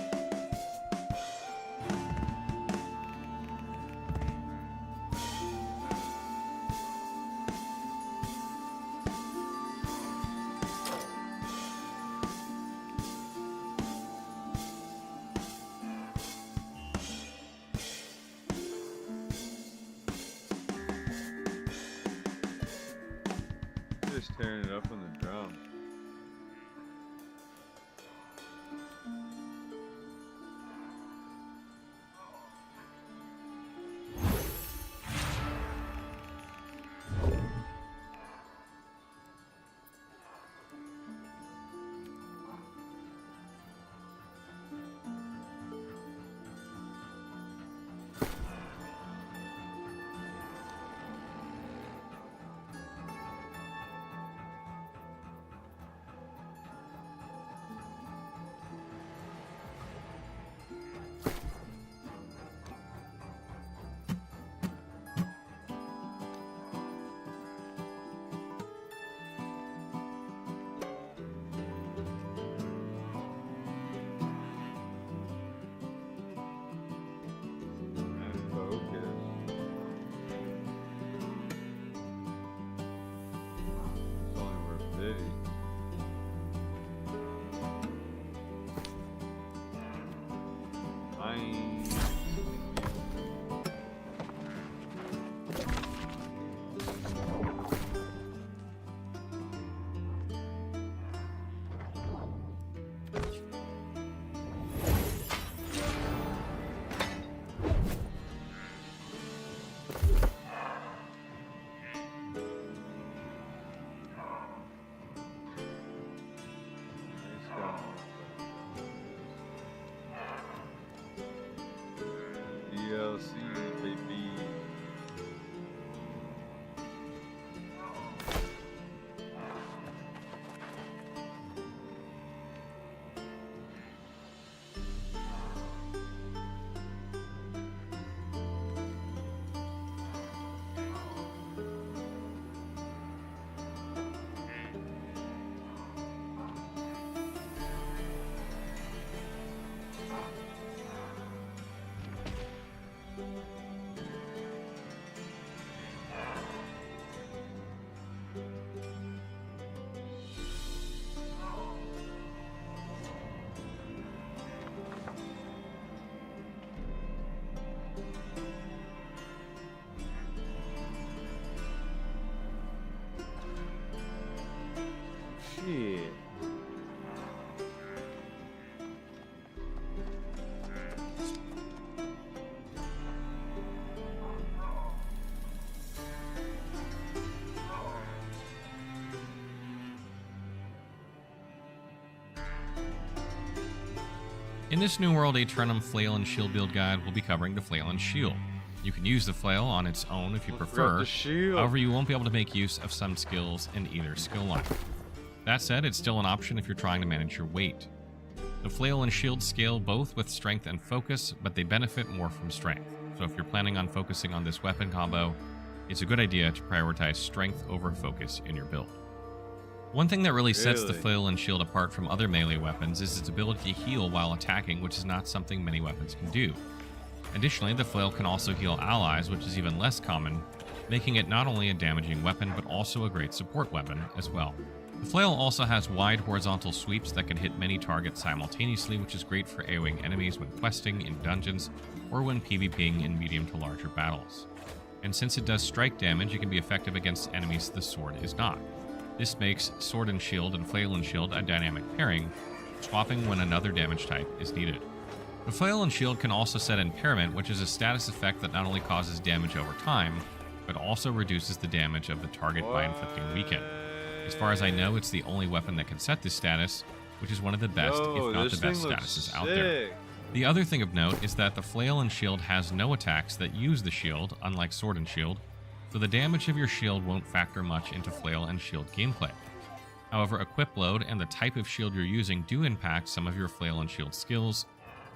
Just tearing it up on the drum. DLC, baby. Yeah. In this New World Aeternum Flail and Shield build guide, we'll be covering the Flail and Shield. You can use the Flail on its own if you prefer, however you won't be able to make use of some skills in either skill line. That said, it's still an option if you're trying to manage your weight. The Flail and Shield scale both with strength and focus, but they benefit more from strength. So if you're planning on focusing on this weapon combo, it's a good idea to prioritize strength over focus in your build. One thing that really sets the Flail and Shield apart from other melee weapons is its ability to heal while attacking, which is not something many weapons can do. Additionally, the Flail can also heal allies, which is even less common, making it not only a damaging weapon, but also a great support weapon as well. The Flail also has wide horizontal sweeps that can hit many targets simultaneously, which is great for AoEing enemies when questing in dungeons or when PvPing in medium to larger battles. And since it does strike damage, it can be effective against enemies the sword is not. This makes Sword and Shield and Flail and Shield a dynamic pairing, swapping when another damage type is needed. The Flail and Shield can also set Impairment, which is a status effect that not only causes damage over time, but also reduces the damage of the target by inflicting weaken. As far as I know, it's the only weapon that can set this status, which is one of the best, if not the best statuses out there. The other thing of note is that the Flail and Shield has no attacks that use the shield, unlike Sword and Shield, so the damage of your shield won't factor much into Flail and Shield gameplay. However, equip load and the type of shield you're using do impact some of your Flail and Shield skills.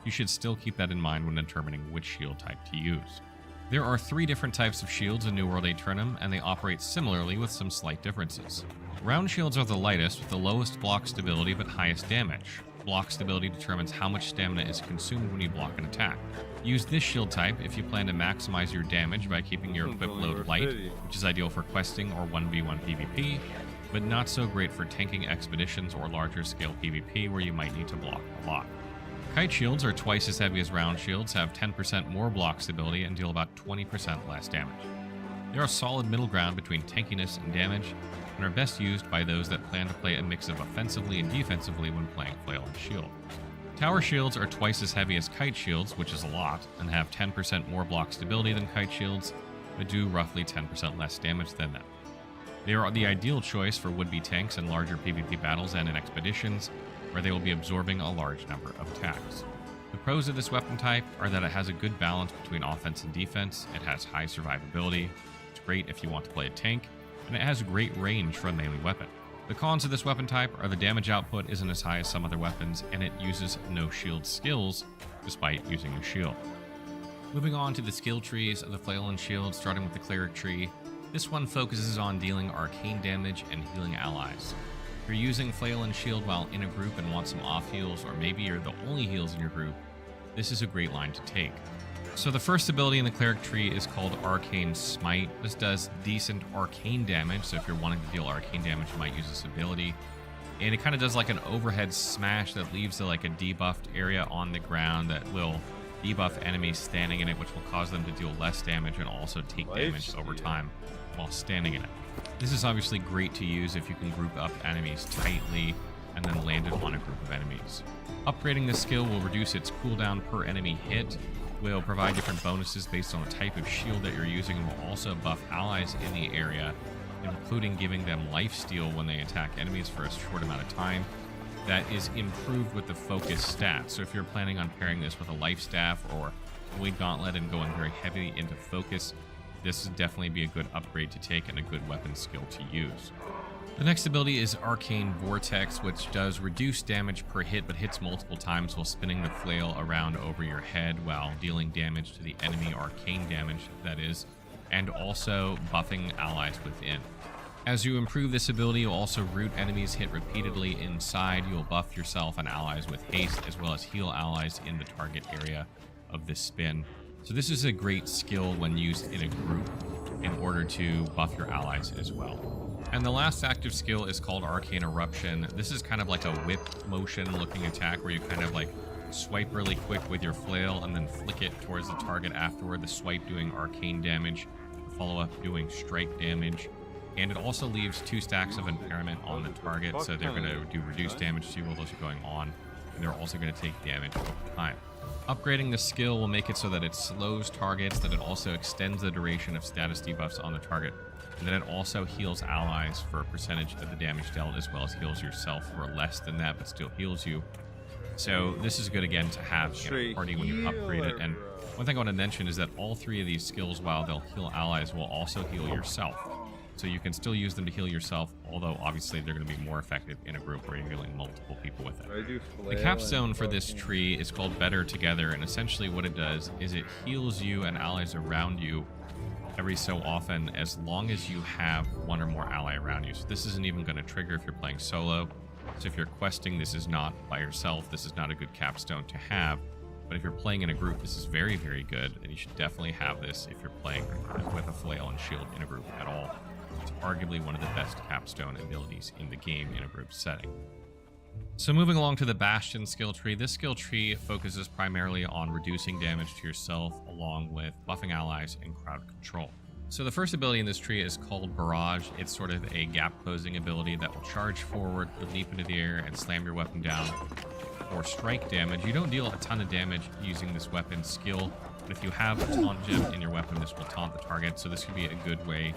You should still keep that in mind when determining which shield type to use. There are 3 different types of shields in New World Aeternum, and they operate similarly with some slight differences. Round shields are the lightest, with the lowest block stability but highest damage. Block stability determines how much stamina is consumed when you block an attack. Use this shield type if you plan to maximize your damage by keeping your equip load light, which is ideal for questing or 1v1 PvP, but not so great for tanking expeditions or larger scale PvP where you might need to block a lot. Kite shields are twice as heavy as round shields, have 10% more block stability, and deal about 20% less damage. They are a solid middle ground between tankiness and damage, and are best used by those that plan to play a mix of offensively and defensively when playing Flail and Shield. Tower shields are twice as heavy as kite shields, which is a lot, and have 10% more block stability than kite shields, but do roughly 10% less damage than them. They are the ideal choice for would-be tanks in larger PvP battles and in expeditions, where they will be absorbing a large number of attacks. The pros of this weapon type are that it has a good balance between offense and defense, it has high survivability, it's great if you want to play a tank, and it has great range for a melee weapon. The cons of this weapon type are the damage output isn't as high as some other weapons, and it uses no shield skills, despite using a shield. Moving on to the skill trees of the Flail and Shield, starting with the Cleric tree, this one focuses on dealing arcane damage and healing allies. If you're using Flail and Shield while in a group and want some off heals, or maybe you're the only heals in your group, this is a great line to take. So the first ability in the Cleric tree is called Arcane Smite. This does decent arcane damage, so if you're wanting to deal arcane damage, you might use this ability. And it kind of does like an overhead smash that leaves like a debuffed area on the ground that will debuff enemies standing in it, which will cause them to deal less damage and also take damage over time while standing in it. This is obviously great to use if you can group up enemies tightly and then land it on a group of enemies. Upgrading this skill will reduce its cooldown per enemy hit, will provide different bonuses based on the type of shield that you're using, and will also buff allies in the area, including giving them lifesteal when they attack enemies for a short amount of time. That is improved with the focus stat. So if you're planning on pairing this with a life staff or Void Gauntlet and going very heavily into focus, this would definitely be a good upgrade to take and a good weapon skill to use. The next ability is Arcane Vortex, which does reduce damage per hit, but hits multiple times while spinning the flail around over your head while dealing damage to the enemy, arcane damage that is, and also buffing allies within. As you improve this ability, you'll also root enemies hit repeatedly inside. You'll buff yourself and allies with haste, as well as heal allies in the target area of this spin. So this is a great skill when used in a group in order to buff your allies as well. And the last active skill is called Arcane Eruption. This is kind of like a whip motion looking attack where you kind of like swipe really quick with your flail and then flick it towards the target afterward. The swipe doing arcane damage, the follow-up doing strike damage. And it also leaves 2 stacks of impairment on the target, so they're going to do reduced damage to you while those are going on, and they're also going to take damage over time. Upgrading the skill will make it so that it slows targets, that it also extends the duration of status debuffs on the target, and then it also heals allies for a percentage of the damage dealt, as well as heals yourself for less than that, but still heals you. So this is good, again, to have in a party when you upgrade it. And one thing I want to mention is that all 3 of these skills, while they'll heal allies, will also heal yourself. So you can still use them to heal yourself, although obviously they're going to be more effective in a group where you're healing multiple people with it. The capstone for this tree is called Better Together, and essentially what it does is it heals you and allies around you every so often, as long as you have 1 or more ally around you. So this isn't even going to trigger if you're playing solo. So if you're questing, this is not by yourself. This is not a good capstone to have. But if you're playing in a group, this is very, very good, and you should definitely have this if you're playing with a flail and shield in a group at all. It's arguably one of the best capstone abilities in the game in a group setting. So moving along to the Bastion skill tree, this skill tree focuses primarily on reducing damage to yourself along with buffing allies and crowd control. So the first ability in this tree is called Barrage. It's sort of a gap closing ability that will charge forward, leap into the air, and slam your weapon down for strike damage. You don't deal a ton of damage using this weapon skill, but if you have a taunt gem in your weapon, this will taunt the target, so this could be a good way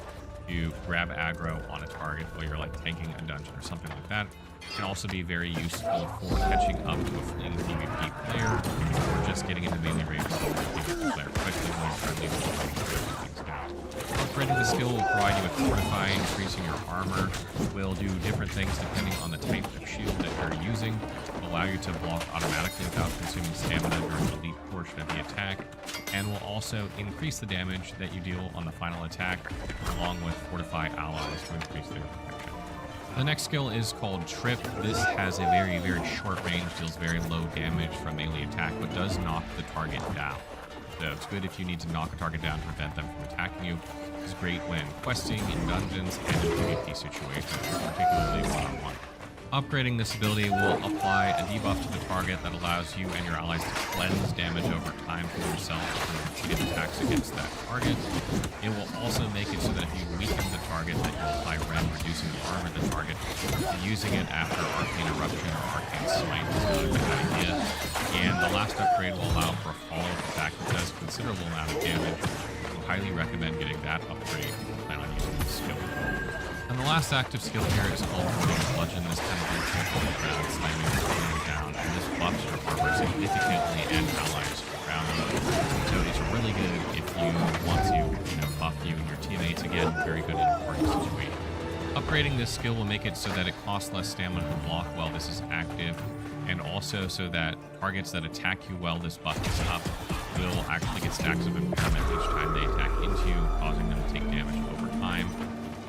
to grab aggro on a target while you're like tanking a dungeon or something like that. It can also be very useful for catching up to a fleeing PvP player, or just getting into melee range with a PvP player quickly when you're friendly with things down. Upgrading the skill will provide you with Fortify, increasing your armor, will do different things depending on the type of shield that you're using, will allow you to block automatically without consuming stamina during the lead portion of the attack, and will also increase the damage that you deal on the final attack, along with Fortify allies to increase their protection. The next skill is called Trip. This has a very, very short range, deals very low damage from melee attack, but does knock the target down. So it's good if you need to knock a target down to prevent them from attacking you. It's great when questing, in dungeons, and in PvP situations, particularly one-on-one. Upgrading this ability will apply a debuff to the target that allows you and your allies to cleanse damage over time from yourself through repeated attacks against that target. It will also make it so that if you weaken the target, that you'll apply Rend, reducing the armor of the target. And using it after Arcane Eruption or Arcane Smite is not a good idea. And the last upgrade will allow for a follow-up attack that does a considerable amount of damage. I highly recommend getting that upgrade if you plan on using this skill. And the last active skill here is called Bludgeon. This kind of boots you on the ground, slamming your team down, and this buffs your armor significantly and allies around you. So it's really good if you want to, buff you and your teammates. Again, very good in a party situation. Upgrading this skill will make it so that it costs less stamina to block while this is active, and also so that targets that attack you while this buff is up will actually get stacks of impairment each time they attack into you, causing them to take damage over time.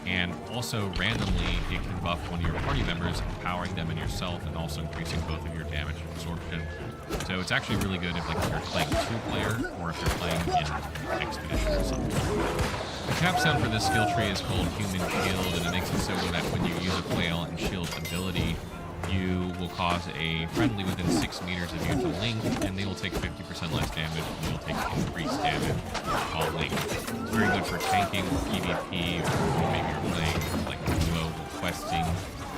And also, randomly, it can buff one of your party members, empowering them and yourself, and also increasing both of your damage absorption. So it's actually really good if you're playing 2-player, or if you're playing in Expedition or something. The capstone for this skill tree is called Human Shield, and it makes it so that when you use a flail and shield ability, you will cause a friendly within 6 meters of you to link, and they will take 50% less damage, and you'll take increased damage while linked. It's very good for tanking, PvP, or maybe you're playing like duo or questing.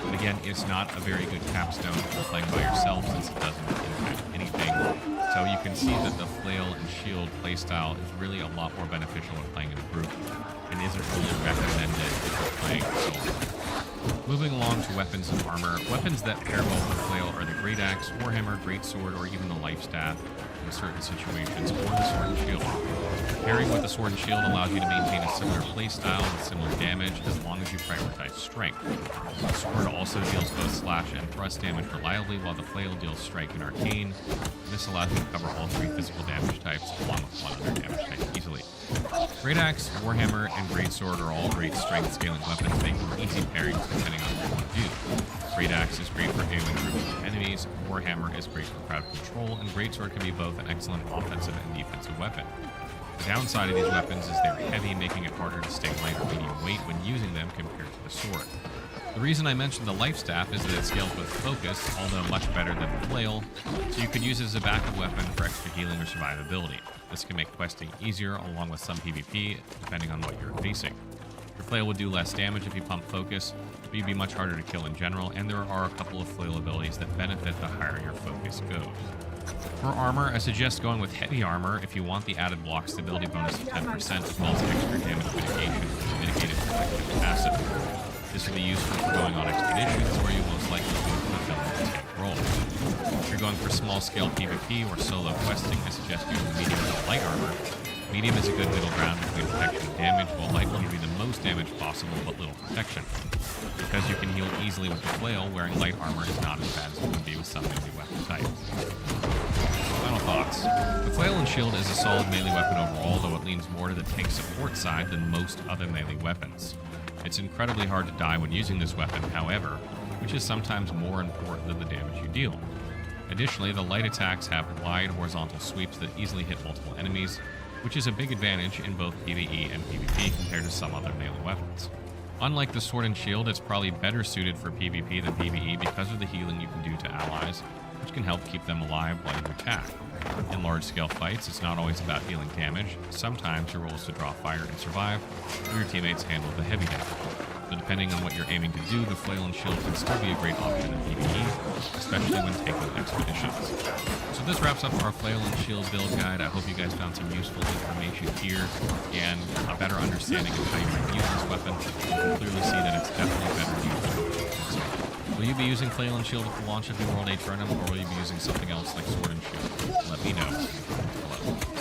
But again, it's not a very good capstone if you're playing by yourself, since it doesn't impact anything. So you can see that the flail and shield playstyle is really a lot more beneficial when playing in a group, and isn't really recommended if you're playing solo. Moving along to weapons and armor. Weapons that pair well with the flail are the Great Axe, Warhammer, Greatsword, or even the Life Staff in certain situations, or the Sword and Shield. Pairing with the Sword and Shield allows you to maintain a similar playstyle with similar damage as long as you prioritize strength. The Sword also deals both slash and thrust damage reliably, while the flail deals strike and arcane. And this allows you to cover all 3 physical damage types along with 1 other damage type easily. Great Axe, Warhammer, and Greatsword are all great strength scaling weapons, making easy pairings depending on what you want to do. Great Axe is great for AoE groups of enemies, Warhammer is great for crowd control, and Greatsword can be both an excellent offensive and defensive weapon. The downside of these weapons is they're heavy, making it harder to stay light or medium weight when using them compared to the sword. The reason I mentioned the Life Staff is that it scales with focus, although much better than the flail, so you could use it as a backup weapon for extra healing or survivability. This can make questing easier along with some PvP, depending on what you're facing. Your flail would do less damage if you pump focus, but you'd be much harder to kill in general, and there are a couple of flail abilities that benefit the higher your focus goes. For armor, I suggest going with heavy armor if you want the added block stability bonus of 10% as well as extra damage mitigation with mitigated protection passive. This will be useful for going on expeditions where you most likely will fulfill a tank role. If you're going for small-scale PvP or solo questing, I suggest using medium or light armor. Medium is a good middle ground between protection and damage, while light will give you the most damage possible but little protection. Because you can heal easily with the flail, wearing light armor is not as bad as it would be with some melee weapon types. Final thoughts. The flail and shield is a solid melee weapon overall, though it leans more to the tank support side than most other melee weapons. It's incredibly hard to die when using this weapon, however, which is sometimes more important than the damage you deal. Additionally, the light attacks have wide horizontal sweeps that easily hit multiple enemies, which is a big advantage in both PvE and PvP compared to some other melee weapons. Unlike the sword and shield, it's probably better suited for PvP than PvE because of the healing you can do to allies, which can help keep them alive while you attack. In large-scale fights, it's not always about dealing damage. Sometimes your role is to draw fire and survive, while your teammates handle the heavy damage. So depending on what you're aiming to do, the flail and shield can still be a great option in PvE, especially when taking expeditions. So this wraps up our flail and shield build guide. I hope you guys found some useful information here and a better understanding of how you might use this weapon. You can clearly see that it's definitely better used. So, will you be using flail and shield at the launch of New World 8 Tournament, or will you be using something else like sword and shield? Let me know below.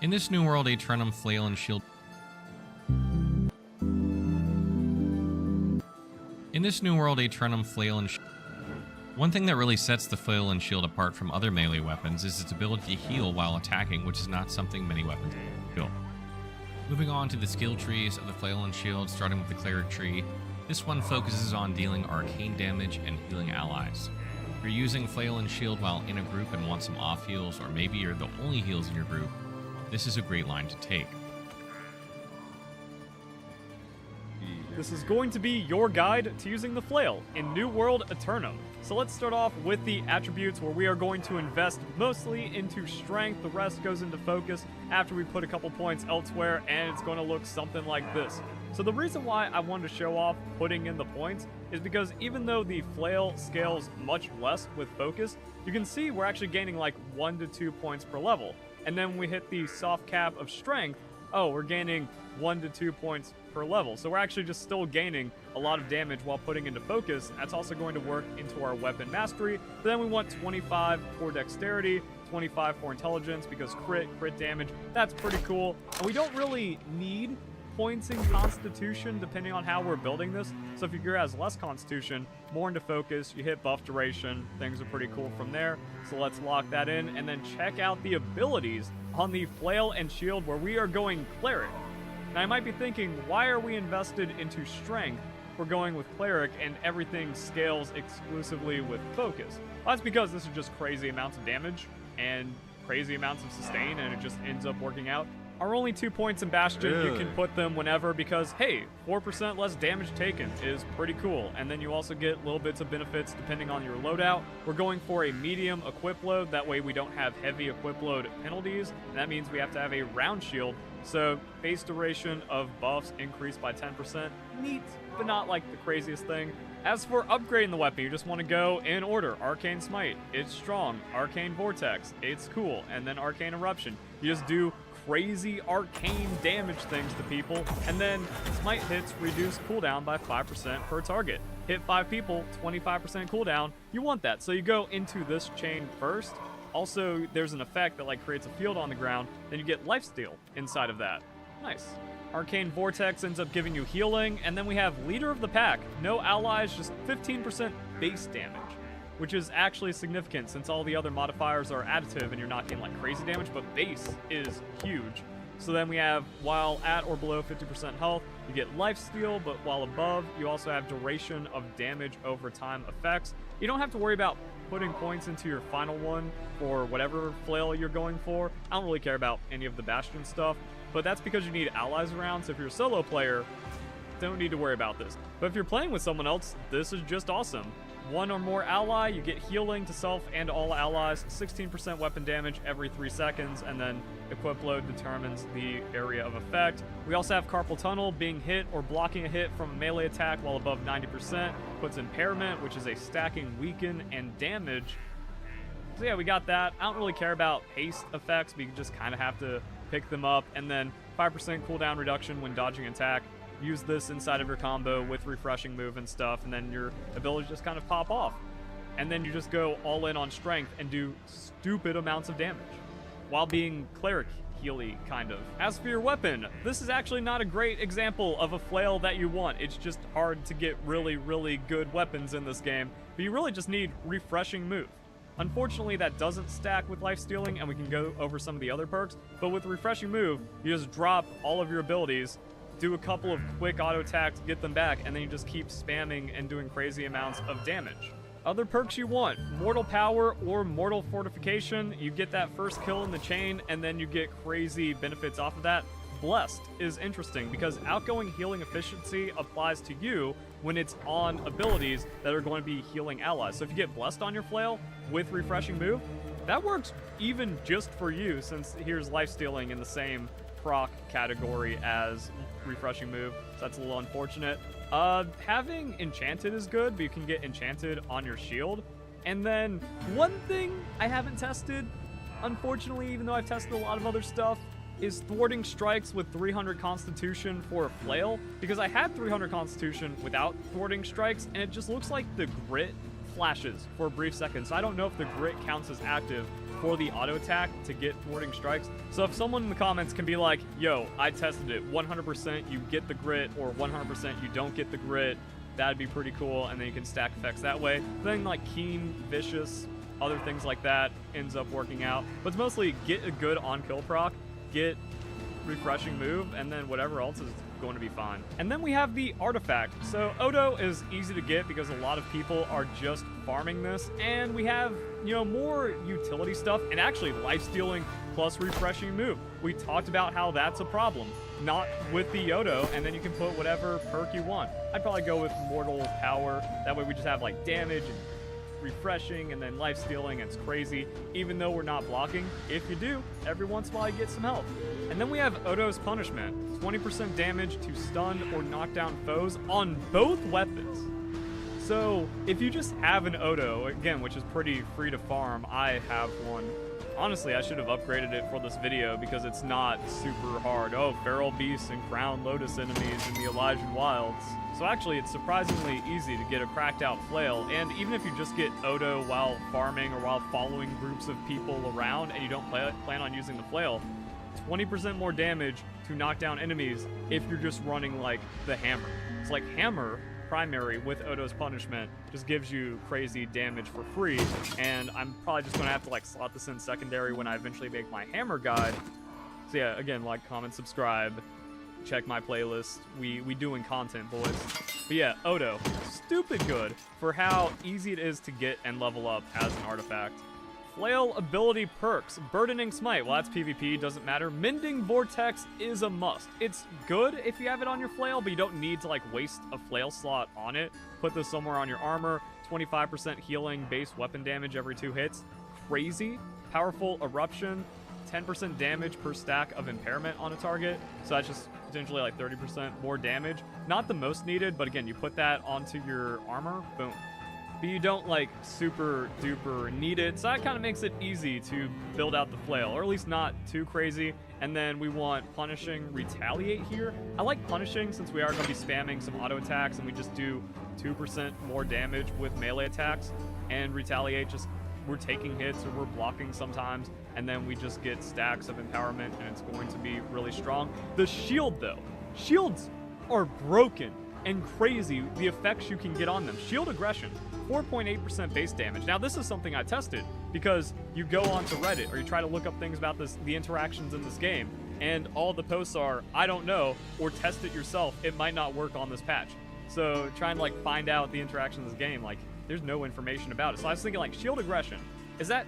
In this new world, Atrenum, Flail, and Shield... One thing that really sets the Flail and Shield apart from other melee weapons is its ability to heal while attacking, which is not something many weapons do. Moving on to the skill trees of the Flail and Shield, starting with the Cleric tree, this one focuses on dealing arcane damage and healing allies. If you're using Flail and Shield while in a group and want some off heals, or maybe you're the only heals in your group, this is a great line to take. This is going to be your guide to using the Flail in New World Eternum. So let's start off with the attributes where we are going to invest mostly into strength. The rest goes into focus after we put a couple points elsewhere, and it's going to look something like this. So the reason why I wanted to show off putting in the points is because even though the Flail scales much less with focus, you can see we're actually gaining like 1 to 2 points per level. And then when we hit the soft cap of strength, oh, we're gaining 1 to 2 points per level. So we're actually just still gaining a lot of damage while putting into focus. That's also going to work into our weapon mastery. But then we want 25 for dexterity, 25 for intelligence, because crit damage, that's pretty cool. And we don't really need points in constitution depending on how we're building this. So if your gear has less constitution, more into focus, you hit buff duration, things are pretty cool from there. So let's lock that in and then check out the abilities on the Flail and Shield where we are going Cleric. Now I might be thinking, why are we invested into strength? We're going with Cleric and everything scales exclusively with focus. Well, that's because this is just crazy amounts of damage and crazy amounts of sustain, and it just ends up working out. Our only 2 points in Bastion, you can put them whenever because, hey, 4% less damage taken is pretty cool. And then you also get little bits of benefits depending on your loadout. We're going for a medium equip load. That way we don't have heavy equip load penalties. And that means we have to have a round shield. So base duration of buffs increased by 10%. Neat, but not like the craziest thing. As for upgrading the weapon, you just want to go in order. Arcane Smite, it's strong. Arcane Vortex, it's cool. And then Arcane Eruption. You just do crazy arcane damage things to people, and then smite hits reduce cooldown by 5% per target. Hit 5 people, 25% cooldown. You want that, so you go into this chain first. Also, there's an effect that like creates a field on the ground, then you get lifesteal inside of that. Nice. Arcane Vortex ends up giving you healing, and then we have Leader of the Pack. No allies, just 15% base damage, which is actually significant since all the other modifiers are additive and you're not getting like crazy damage, but base is huge. So then we have, while at or below 50% health, you get lifesteal, but while above, you also have duration of damage over time effects. You don't have to worry about putting points into your final one for whatever flail you're going for. I don't really care about any of the Bastion stuff, but that's because you need allies around, so if you're a solo player, don't need to worry about this. But if you're playing with someone else, this is just awesome. 1 or more ally, you get healing to self and all allies, 16% weapon damage every 3 seconds, and then equip load determines the area of effect. We also have Carpal Tunnel. Being hit or blocking a hit from a melee attack while above 90% puts impairment, which is a stacking weaken and damage. So yeah, we got that. I don't really care about haste effects, but you just kind of have to pick them up. And then 5% cooldown reduction when dodging attack. Use this inside of your combo with refreshing move and stuff, and then your abilities just kind of pop off. And then you just go all in on strength and do stupid amounts of damage while being cleric healy, kind of. As for your weapon, this is actually not a great example of a flail that you want. It's just hard to get really, really good weapons in this game, but you really just need refreshing move. Unfortunately, that doesn't stack with life stealing, and we can go over some of the other perks, but with refreshing move, you just drop all of your abilities, do a couple of quick auto attacks, get them back, and then you just keep spamming and doing crazy amounts of damage. Other perks you want, Mortal Power or Mortal Fortification. You get that first kill in the chain, and then you get crazy benefits off of that. Blessed is interesting because outgoing healing efficiency applies to you when it's on abilities that are going to be healing allies. So if you get Blessed on your flail with refreshing move, that works even just for you, since here's life stealing in the same proc category as refreshing move, so that's a little unfortunate. Having enchanted is good, but you can get enchanted on your shield. And then one thing I haven't tested, unfortunately, even though I've tested a lot of other stuff, is thwarting strikes with 300 constitution for a flail, because I had 300 constitution without thwarting strikes, and it just looks like the grit flashes for a brief second, so I don't know if the grit counts as active for the auto attack to get thwarting strikes. So if someone in the comments can be like, yo, I tested it, 100% you get the grit, or 100% you don't get the grit, that'd be pretty cool, and then you can stack effects that way. Then like Keen, Vicious, other things like that ends up working out. But it's mostly get a good on-kill proc, get refreshing move, and then whatever else is going to be fine. And then we have the artifact. So Odo is easy to get because a lot of people are just farming this, and we have, you know, more utility stuff and actually life-stealing plus refreshing move. We talked about how that's a problem. Not with the Odo, and then you can put whatever perk you want. I'd probably go with Mortal Power. That way we just have like damage and refreshing and then life stealing. It's crazy, even though we're not blocking. If you do, every once in a while you get some help. And then we have Odo's Punishment, 20% damage to stun or knock down foes on both weapons. So if you just have an Odo, again, which is pretty free to farm, I have one. Honestly, I should have upgraded it for this video because it's not super hard. Oh, Feral Beasts and Crown Lotus enemies in the Elysian Wilds. So actually, it's surprisingly easy to get a cracked out flail, and even if you just get Odo while farming or while following groups of people around and you don't plan on using the flail, 20% more damage to knock down enemies if you're just running like the hammer. It's like hammer primary with Odo's Punishment just gives you crazy damage for free, and I'm probably just gonna have to like slot this in secondary when I eventually make my hammer guide. So yeah, again, like, comment, subscribe, check my playlist. We doing content, boys. But yeah, Odo, stupid good for how easy it is to get and level up as an artifact. Flail ability perks. Burdening Smite, well, that's PvP, doesn't matter. Mending Vortex is a must. It's good if you have it on your flail, but you don't need to like waste a flail slot on it. Put this somewhere on your armor. 25% healing base weapon damage every 2 hits. Crazy. Powerful Eruption. 10% damage per stack of impairment on a target. So that's just potentially like 30% more damage. Not the most needed, but again, you put that onto your armor, boom. But you don't like super duper need it, so that kind of makes it easy to build out the flail, or at least not too crazy. And then we want Punishing Retaliate here. I like Punishing since we are going to be spamming some auto attacks and we just do 2% more damage with melee attacks, and Retaliate just we're taking hits or we're blocking sometimes, and then we just get stacks of empowerment and it's going to be really strong. The shield though, shields are broken and crazy the effects you can get on them. Shield Aggression, 4.8% base damage. Now this is something I tested because you go onto Reddit or you try to look up things about the interactions in this game, and all the posts are, I don't know, or test it yourself, it might not work on this patch. So trying to like find out the interaction in this game, like there's no information about it. So I was thinking like Shield Aggression, is that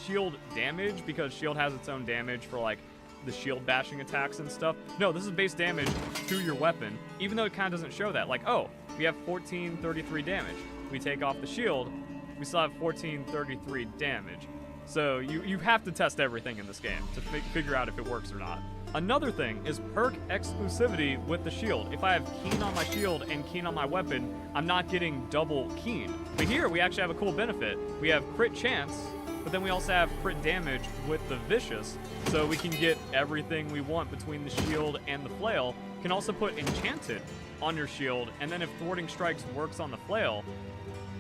shield damage because shield has its own damage for like the shield bashing attacks and stuff? No, this is base damage to your weapon, even though it kind of doesn't show that. Like, oh, we have 1433 damage. We take off the shield, we still have 1433 damage. So you have to test everything in this game to figure out if it works or not. Another thing is perk exclusivity with the shield. If I have Keen on my shield and Keen on my weapon, I'm not getting double Keen. But here we actually have a cool benefit. We have crit chance, but then we also have crit damage with the Vicious, so we can get everything we want between the shield and the flail. You can also put Enchanted on your shield, and then if Thwarting Strikes works on the flail,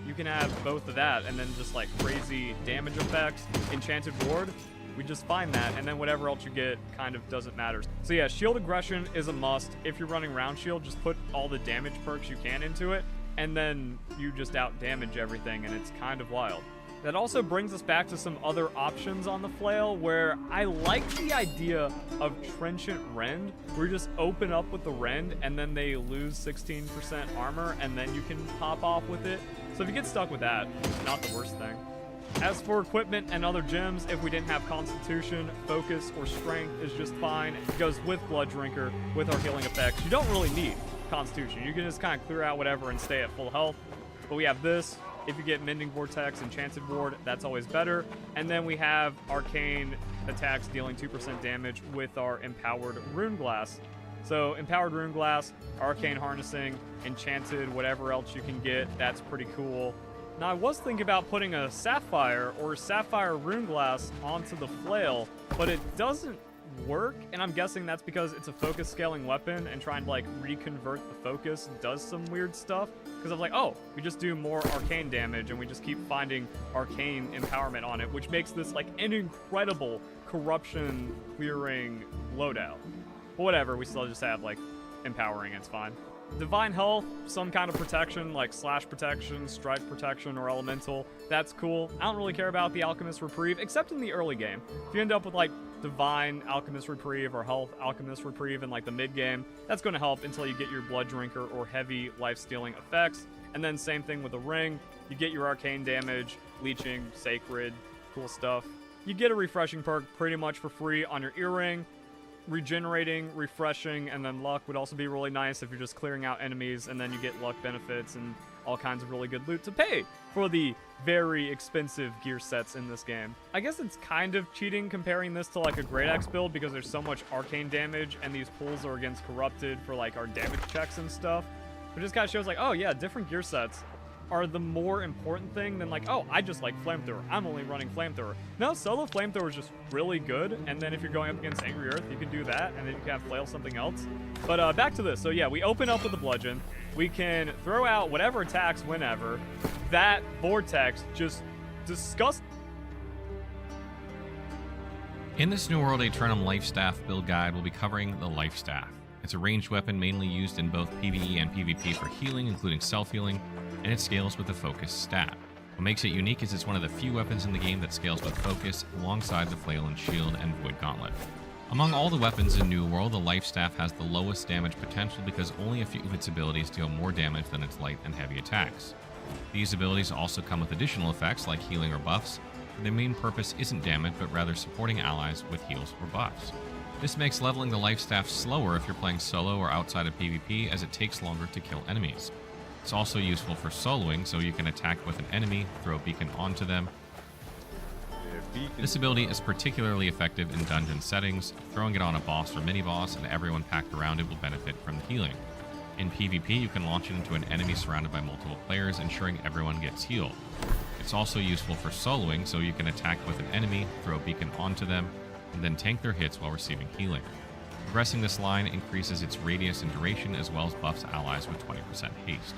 you can have both of that, and then just like crazy damage effects. Enchanted Ward, we just find that, and then whatever else you get kind of doesn't matter. So yeah, Shield Aggression is a must. If you're running Round Shield, just put all the damage perks you can into it, and then you just out damage everything, and it's kind of wild. That also brings us back to some other options on the flail, where I like the idea of Trenchant Rend, where you just open up with the Rend and then they lose 16% armor and then you can pop off with it. So if you get stuck with that, not the worst thing. As for equipment and other gems, if we didn't have Constitution, Focus, or Strength is just fine. It goes with Blood Drinker, with our healing effects. You don't really need Constitution. You can just kind of clear out whatever and stay at full health. But we have this. If you get Mending Vortex, Enchanted Ward, that's always better. And then we have Arcane attacks dealing 2% damage with our Empowered Rune Glass. So Empowered Rune Glass, Arcane Harnessing, Enchanted, whatever else you can get, that's pretty cool. Now I was thinking about putting a Sapphire or Sapphire Rune Glass onto the flail, but it doesn't work, and I'm guessing that's because it's a focus scaling weapon, and trying to like reconvert the focus does some weird stuff. Because I'm like, oh, we just do more arcane damage, and we just keep finding arcane empowerment on it, which makes this like an incredible corruption clearing loadout. But whatever, we still just have like empowering, it's fine. Divine health, some kind of protection like slash protection, strike protection, or elemental. That's cool. I don't really care about the alchemist reprieve, except in the early game. If you end up with like divine alchemist reprieve or health alchemist reprieve in like the mid game, that's going to help until you get your blood drinker or heavy life stealing effects. And then same thing with the ring. You get your arcane damage, leeching, sacred, cool stuff. You get a refreshing perk pretty much for free on your earring. Regenerating, refreshing, and then luck would also be really nice if you're just clearing out enemies, and then you get luck benefits and all kinds of really good loot to pay for the very expensive gear sets in this game. I guess it's kind of cheating comparing this to like a Great Axe build because there's so much arcane damage, and these pulls are against corrupted for like our damage checks and stuff. But it just kind of shows like, oh yeah, different gear sets are the more important thing than like, oh, I just like flamethrower, I'm only running flamethrower. No, solo flamethrower is just really good, and then if you're going up against Angry Earth, you can do that, and then you can have flail something else. But back to this. So yeah, we open up with the bludgeon. We can throw out whatever attacks whenever. That vortex just disgust. In this New World Aeternum Life Staff build guide, we'll be covering the Life Staff. It's a ranged weapon mainly used in both PvE and PvP for healing, including self-healing, and it scales with the Focus stat. What makes it unique is it's one of the few weapons in the game that scales with Focus alongside the Flail and Shield and Void Gauntlet. Among all the weapons in New World, the Life Staff has the lowest damage potential because only a few of its abilities deal more damage than its light and heavy attacks. These abilities also come with additional effects like healing or buffs, but their main purpose isn't damage but rather supporting allies with heals or buffs. This makes leveling the Life Staff slower if you're playing solo or outside of PvP, as it takes longer to kill enemies. It's also useful for soloing, so you can attack with an enemy, throw a beacon onto them. This ability is particularly effective in dungeon settings. Throwing it on a boss or mini-boss and everyone packed around it will benefit from the healing. In PvP, you can launch it into an enemy surrounded by multiple players, ensuring everyone gets healed. It's also useful for soloing, so you can attack with an enemy, throw a beacon onto them, and then tank their hits while receiving healing. Progressing this line increases its radius and duration, as well as buffs allies with 20% haste.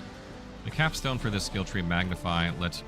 The capstone for this skill tree, Magnify, lets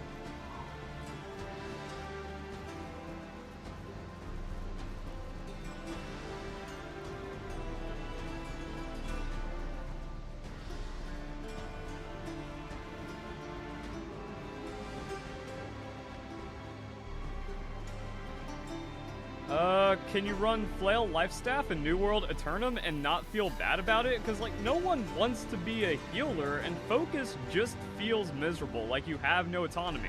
Can you run Flail Life Staff in New World Aeternum and not feel bad about it? Because, like, no one wants to be a healer, and Focus just feels miserable, like you have no autonomy.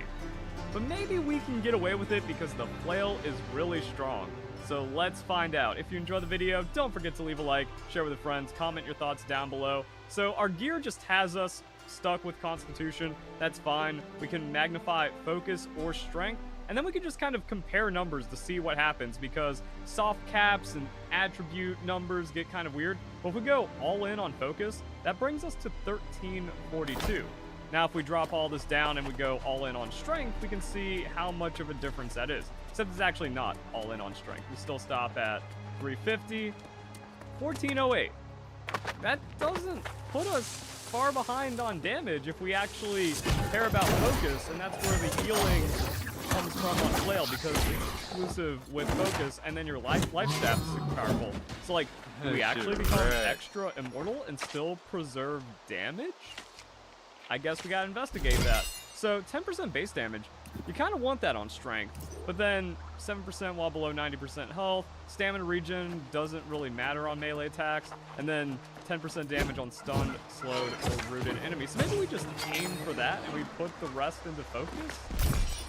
But maybe we can get away with it because the Flail is really strong. So let's find out. If you enjoyed the video, don't forget to leave a like, share with your friends, comment your thoughts down below. So our gear just has us stuck with Constitution. That's fine. We can magnify Focus or Strength. And then we can just kind of compare numbers to see what happens, because soft caps and attribute numbers get kind of weird. But if we go all in on Focus, that brings us to 1342. Now, if we drop all this down and we go all in on Strength, we can see how much of a difference that is. Except it's actually not all in on Strength. We still stop at 350, 1408. That doesn't put us far behind on damage if we actually care about Focus, and that's where the healing comes from on Flail, because it's exclusive with Focus, and then your life staff is super powerful. So, like, do we actually become extra immortal and still preserve damage? I guess we gotta investigate that. So 10% base damage, you kind of want that on Strength, but then 7% while below 90% health. Stamina regen doesn't really matter on melee attacks, and then 10% damage on stunned, slowed, or rooted enemies. So maybe we just aim for that and we put the rest into Focus?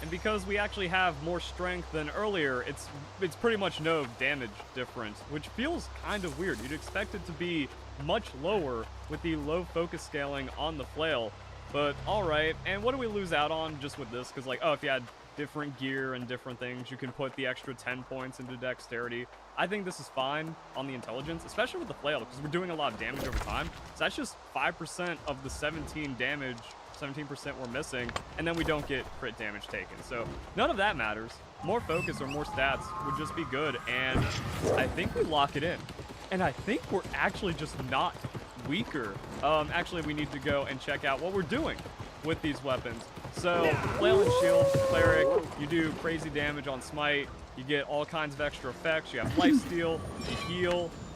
And because we actually have more strength than earlier, it's pretty much no damage difference, which feels kind of weird. You'd expect it to be much lower with the low focus scaling on the Flail. But alright, and what do we lose out on just with this? Because, like, oh, if you had different gear and different things, you can put the extra 10 points into dexterity. I think this is fine on the intelligence, especially with the Flail, because we're doing a lot of damage over time. So that's just 5% of the 17 damage 17% we're missing, and then we don't get crit damage taken. So none of that matters. More focus or more stats would just be good, and I think we lock it in. And I think we're actually just not weaker. Actually, we need to go and check out what we're doing with these weapons. So, Flail and Shield, Cleric, you do crazy damage on Smite, you get all kinds of extra effects, you have Lifesteal,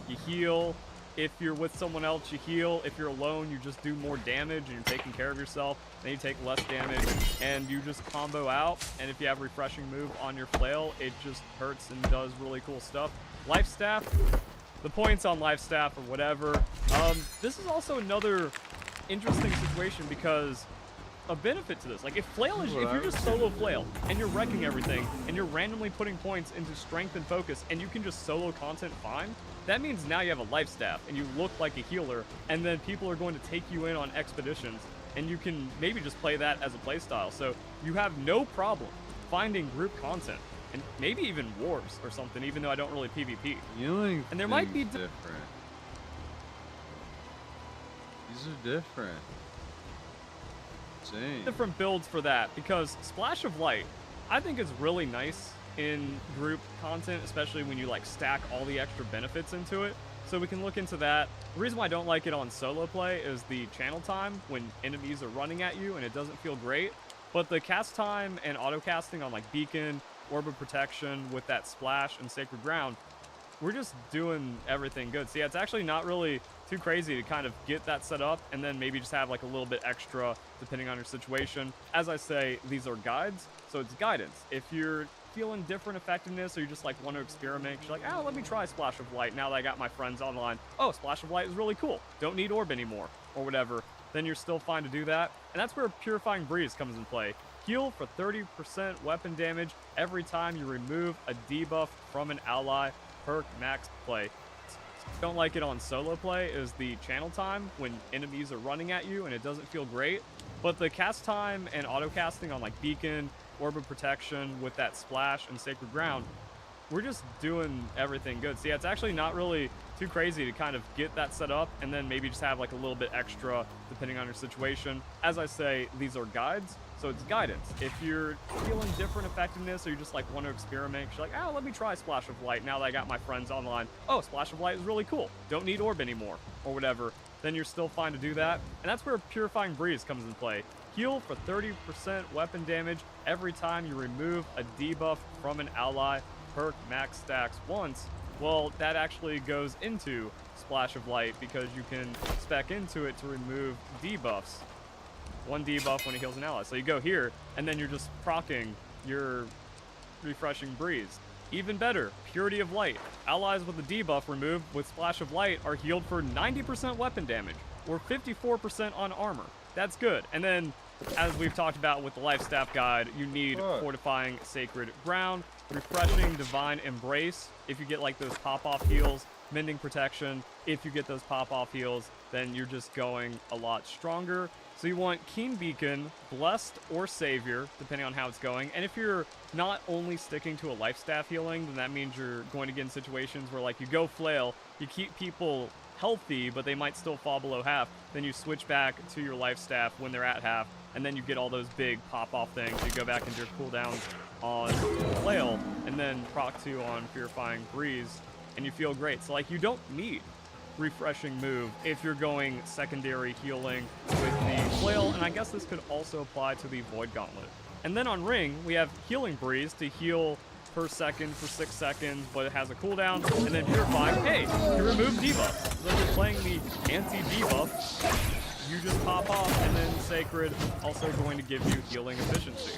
you heal. If you're with someone else, you heal. If you're alone, you just do more damage and you're taking care of yourself. Then you take less damage and you just combo out. And if you have Refreshing Move on your Flail, it just hurts and does really cool stuff. Life Staff, the points on Life Staff or whatever. This is also another interesting situation because a benefit to this, like if you're just solo Flail and you're wrecking everything and you're randomly putting points into strength and focus and you can just solo content fine, that means now you have a life staff and you look like a healer, and then people are going to take you in on expeditions and you can maybe just play that as a playstyle. So you have no problem finding group content and maybe even wars or something, even though I don't really PvP. Healing and there might be different. These are different. Insane. Different builds for that, because Splash of Light I think is really nice in group content, especially when you like stack all the extra benefits into it. So we can look into that. The reason why I don't like it on solo play is the channel time when enemies are running at you and it doesn't feel great. But the cast time and auto casting on like Beacon, Orb of Protection with that Splash and Sacred Ground, we're just doing everything good. So yeah, it's actually not really too crazy to kind of get that set up and then maybe just have like a little bit extra depending on your situation. As I say, these are guides, so it's guidance. If you're feeling different effectiveness or you just like want to experiment, you're like, oh, let me try Splash of Light now that I got my friends online. Oh, Splash of Light is really cool. Don't need Orb anymore or whatever. Then you're still fine to do that. And that's where Purifying Breeze comes in play. Heal for 30% weapon damage every time you remove a debuff from an ally. Perk max play. Don't like it on solo play is the channel time when enemies are running at you and it doesn't feel great. But the cast time and auto casting on like Beacon, Orb of Protection with that Splash and Sacred Ground, we're just doing everything good. So yeah, it's actually not really too crazy to kind of get that set up and then maybe just have like a little bit extra depending on your situation. As I say, these are guides, so it's guidance. If you're feeling different effectiveness or you just like want to experiment, you're like, oh, let me try Splash of Light now that I got my friends online. Oh, Splash of Light is really cool. Don't need Orb anymore or whatever. Then you're still fine to do that. And that's where Purifying Breeze comes in play. Heal for 30% weapon damage every time you remove a debuff from an ally. Perk max stacks once. Well, that actually goes into Splash of Light because you can spec into it to remove debuffs. One debuff when it heals an ally. So you go here, and then you're just proccing your Refreshing Breeze. Even better, Purity of Light. Allies with a debuff removed with Splash of Light are healed for 90% weapon damage, or 54% on armor. That's good. And then, as we've talked about with the Life Staff Guide, you need Fortifying Sacred Ground, Refreshing Divine Embrace, if you get like those pop-off heals, Mending Protection, if you get those pop-off heals, then you're just going a lot stronger. So you want Keen Beacon, Blessed, or Savior, depending on how it's going. And if you're not only sticking to a Life Staff healing, then that means you're going to get in situations where like you go Flail, you keep people healthy, but they might still fall below half. Then you switch back to your Life Staff when they're at half, and then you get all those big pop-off things. You go back into your cooldowns on Flail, and then proc 2 on Purifying Breeze, and you feel great. So like you don't need Refreshing Move if you're going secondary healing with the Flail, and I guess this could also apply to the Void Gauntlet. And then on Ring, we have Healing Breeze to heal per second for 6 seconds, but it has a cooldown, and then Purifying, hey, you remove debuffs. So if you're playing the anti-debuff, you just pop off, and then Sacred also going to give you healing efficiency.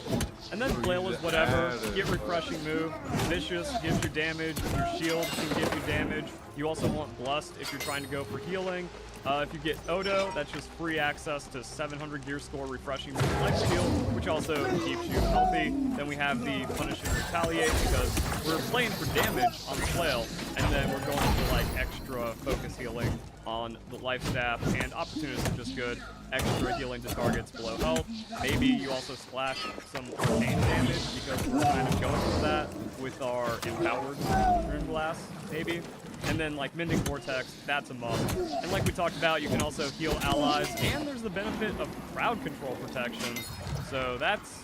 And then Flail is whatever, you get Refreshing Move, Vicious gives you damage, your shield can give you damage. You also want Blessed if you're trying to go for healing. If you get Odo, that's just free access to 700 gear score Refreshing Move Life Steal, which also keeps you healthy. Then we have the Punishing Retaliate because we're playing for damage on the Flail, and then we're going for like extra focus healing on the Life Staff, and Opportunist is just good. Extra healing to targets below health. Maybe you also splash some sustain damage because we're kind of going for that with our empowered Rune Blast, maybe. And then like Mending Vortex, that's a must. And like we talked about, you can also heal allies, and there's the benefit of crowd control protection. So that's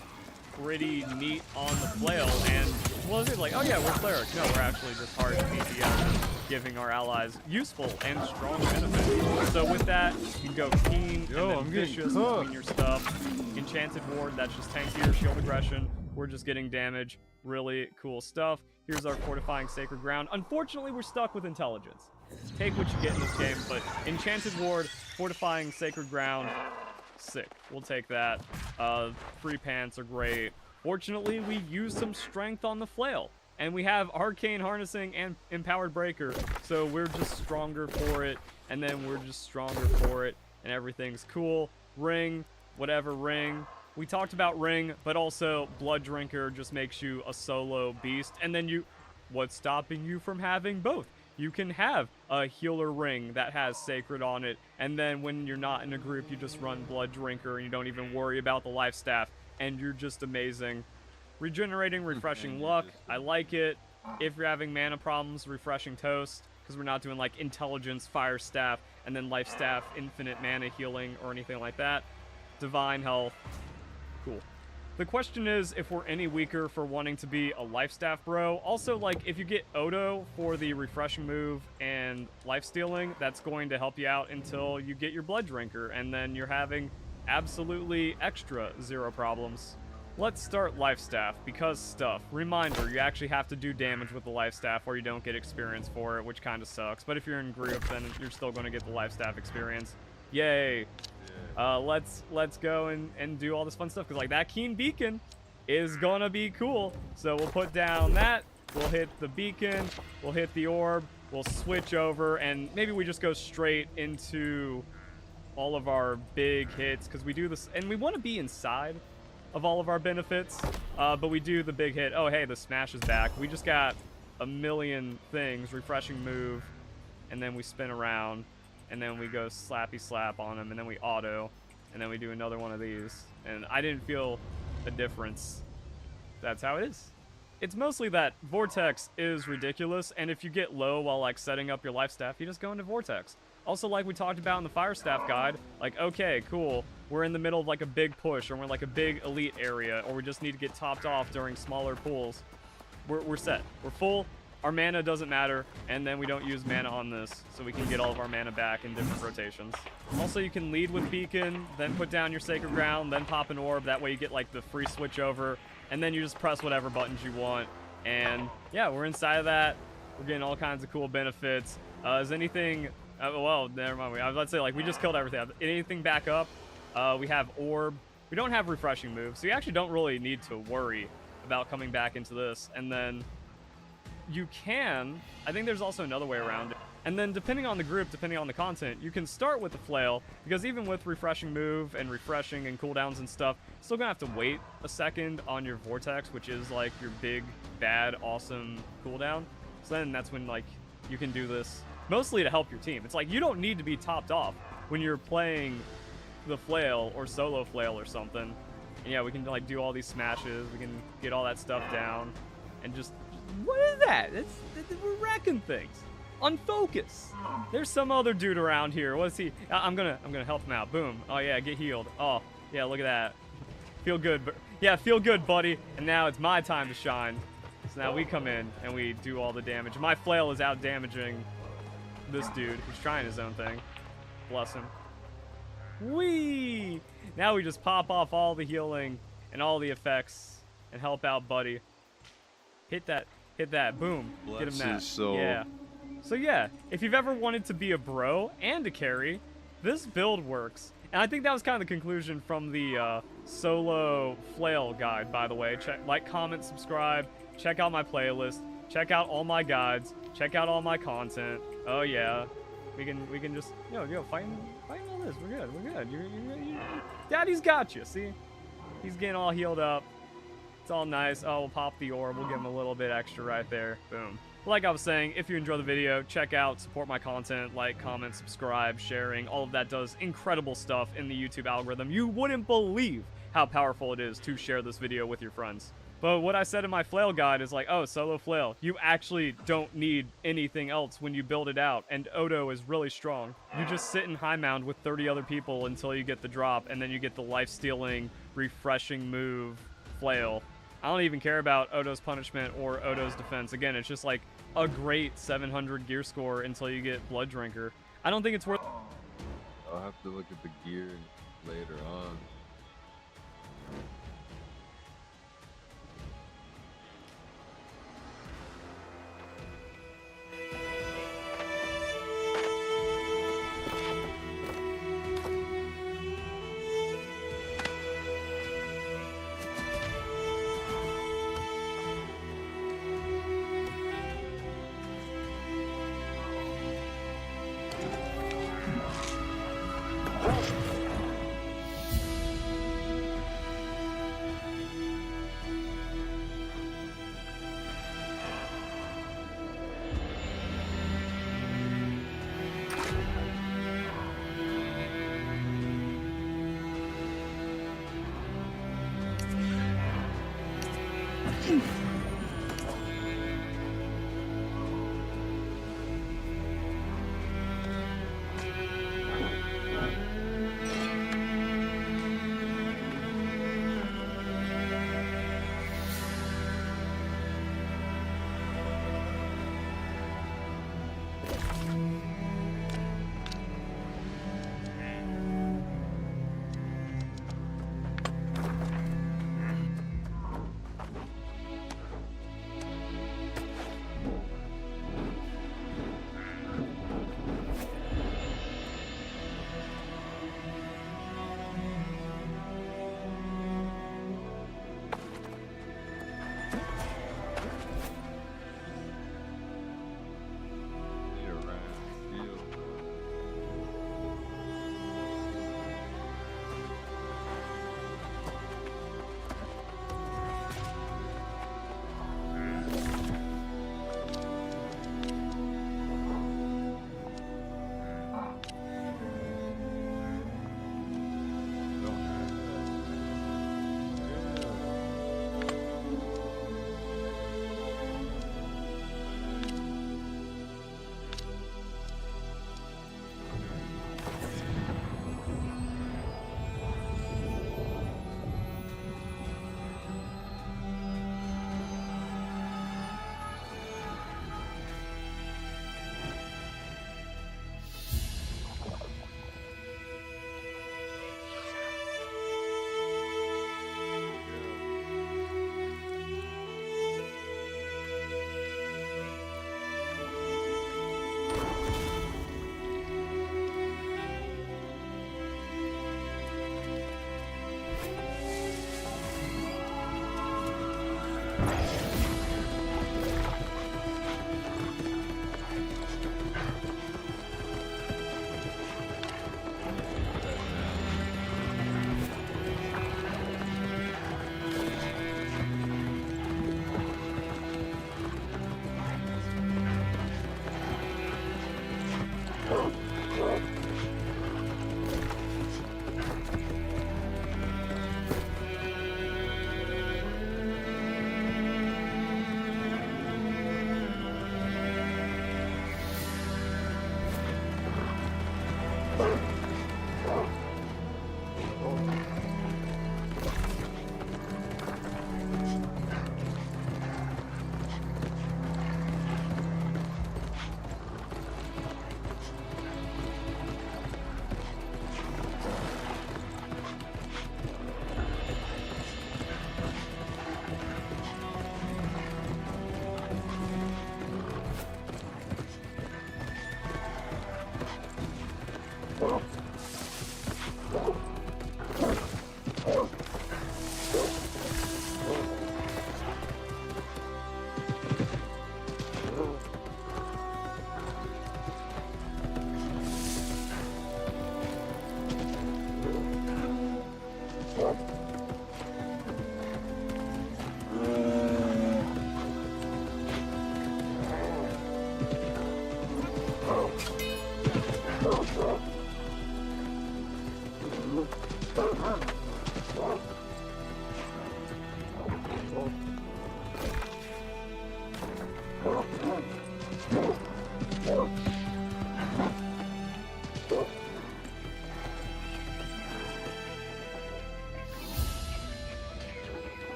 pretty neat on the flail. And what is it like? Oh yeah, we're cleric. No, we're actually just hard DPS, giving our allies useful and strong benefits. So with that, you can go keen and then vicious between your stuff. Enchanted Ward, that's just tankier, shield aggression. We're just getting damage. Really cool stuff. Here's our Fortifying Sacred Ground. Unfortunately, we're stuck with Intelligence. Take what you get in this game, but Enchanted Ward, Fortifying Sacred Ground, sick. We'll take that. Free pants are great. Fortunately, we use some strength on the flail, and we have Arcane Harnessing and Empowered Breaker, so we're just stronger for it, and then we're just stronger for it, and everything's cool. Ring, whatever ring. We talked about Ring, but also Blood Drinker just makes you a solo beast. And then what's stopping you from having both? You can have a healer ring that has Sacred on it, and then when you're not in a group, you just run Blood Drinker, and you don't even worry about the life staff, and you're just amazing. Regenerating, Refreshing Luck, I like it. If you're having mana problems, Refreshing Toast, because we're not doing like Intelligence, Fire Staff, and then Life Staff, Infinite Mana Healing, or anything like that. Divine Health. Cool. The question is if we're any weaker for wanting to be a life staff bro. Also, like, if you get Odo for the refreshing move and life stealing, that's going to help you out until you get your Blood Drinker, and then you're having absolutely extra 0 problems. Let's start life staff, because stuff. Reminder, you actually have to do damage with the life staff or you don't get experience for it, which kind of sucks. But if you're in group, then you're still going to get the life staff experience. Yay. Let's go and do all this fun stuff, because like that Keen Beacon is gonna be cool. So we'll put down that, we'll hit the beacon, we'll hit the orb, we'll switch over, and maybe we just go straight into all of our big hits, because we do this and we want to be inside of all of our benefits, but we do the big hit. Oh hey, the smash is back. We just got a million things. Refreshing move, and then we spin around, and then we go slappy slap on him, and then we auto, and then we do another one of these. And I didn't feel a difference. That's how it is. It's mostly that Vortex is ridiculous, and if you get low while like setting up your life staff, you just go into Vortex. Also, like we talked about in the Fire Staff guide, like, okay, cool, we're in the middle of like a big push, or we're in like a big elite area, or we just need to get topped off during smaller pools. We're set. We're full. Our mana doesn't matter, and then we don't use mana on this, so we can get all of our mana back in different rotations. Also, you can lead with Beacon, then put down your Sacred Ground, then pop an orb. That way you get like the free switch over, and then you just press whatever buttons you want. And yeah, we're inside of that. We're getting all kinds of cool benefits. Is anything... well, never mind. I was about to say, like, we just killed everything. Anything back up? We have orb. We don't have refreshing moves, so you actually don't really need to worry about coming back into this. And then... you can, I think there's also another way around it. And then depending on the group, depending on the content, you can start with the flail, because even with refreshing move and refreshing and cooldowns and stuff, you're still gonna have to wait a second on your vortex, which is like your big, bad, awesome cooldown. So then that's when like you can do this mostly to help your team. It's like you don't need to be topped off when you're playing the flail or solo flail or something. And yeah, we can like do all these smashes, we can get all that stuff down, and just... what is that? We're wrecking things. Unfocus. There's some other dude around here. What is he? I'm gonna help him out. Boom. Oh yeah, get healed. Oh yeah, look at that. Feel good. Yeah, feel good, buddy. And now it's my time to shine. So now we come in and we do all the damage. My flail is out damaging this dude who's trying his own thing. Bless him. Whee! Now we just pop off all the healing and all the effects and help out buddy. Hit that, boom. Bless get him that. His soul. Yeah. So yeah, if you've ever wanted to be a bro and a carry, this build works. And I think that was kind of the conclusion from the solo flail guide, by the way. Like, comment, subscribe, check out my playlist, check out all my guides, check out all my content. Oh yeah, we can just fighting all this. We're good. Daddy's got you. See, he's getting all healed up. It's all nice. Oh, we'll pop the orb. We'll give him a little bit extra right there. Boom. Like I was saying, if you enjoy the video, check out, support my content, like, comment, subscribe, sharing. All of that does incredible stuff in the YouTube algorithm. You wouldn't believe how powerful it is to share this video with your friends. But what I said in my flail guide is like, oh, solo flail, you actually don't need anything else when you build it out, and Odo is really strong. You just sit in high mound with 30 other people until you get the drop, and then you get the life-stealing, refreshing move, flail. I don't even care about Odo's punishment or Odo's defense. Again, it's just like a great 700 gear score until you get Blood Drinker. I don't think it's worth... I'll have to look at the gear later on.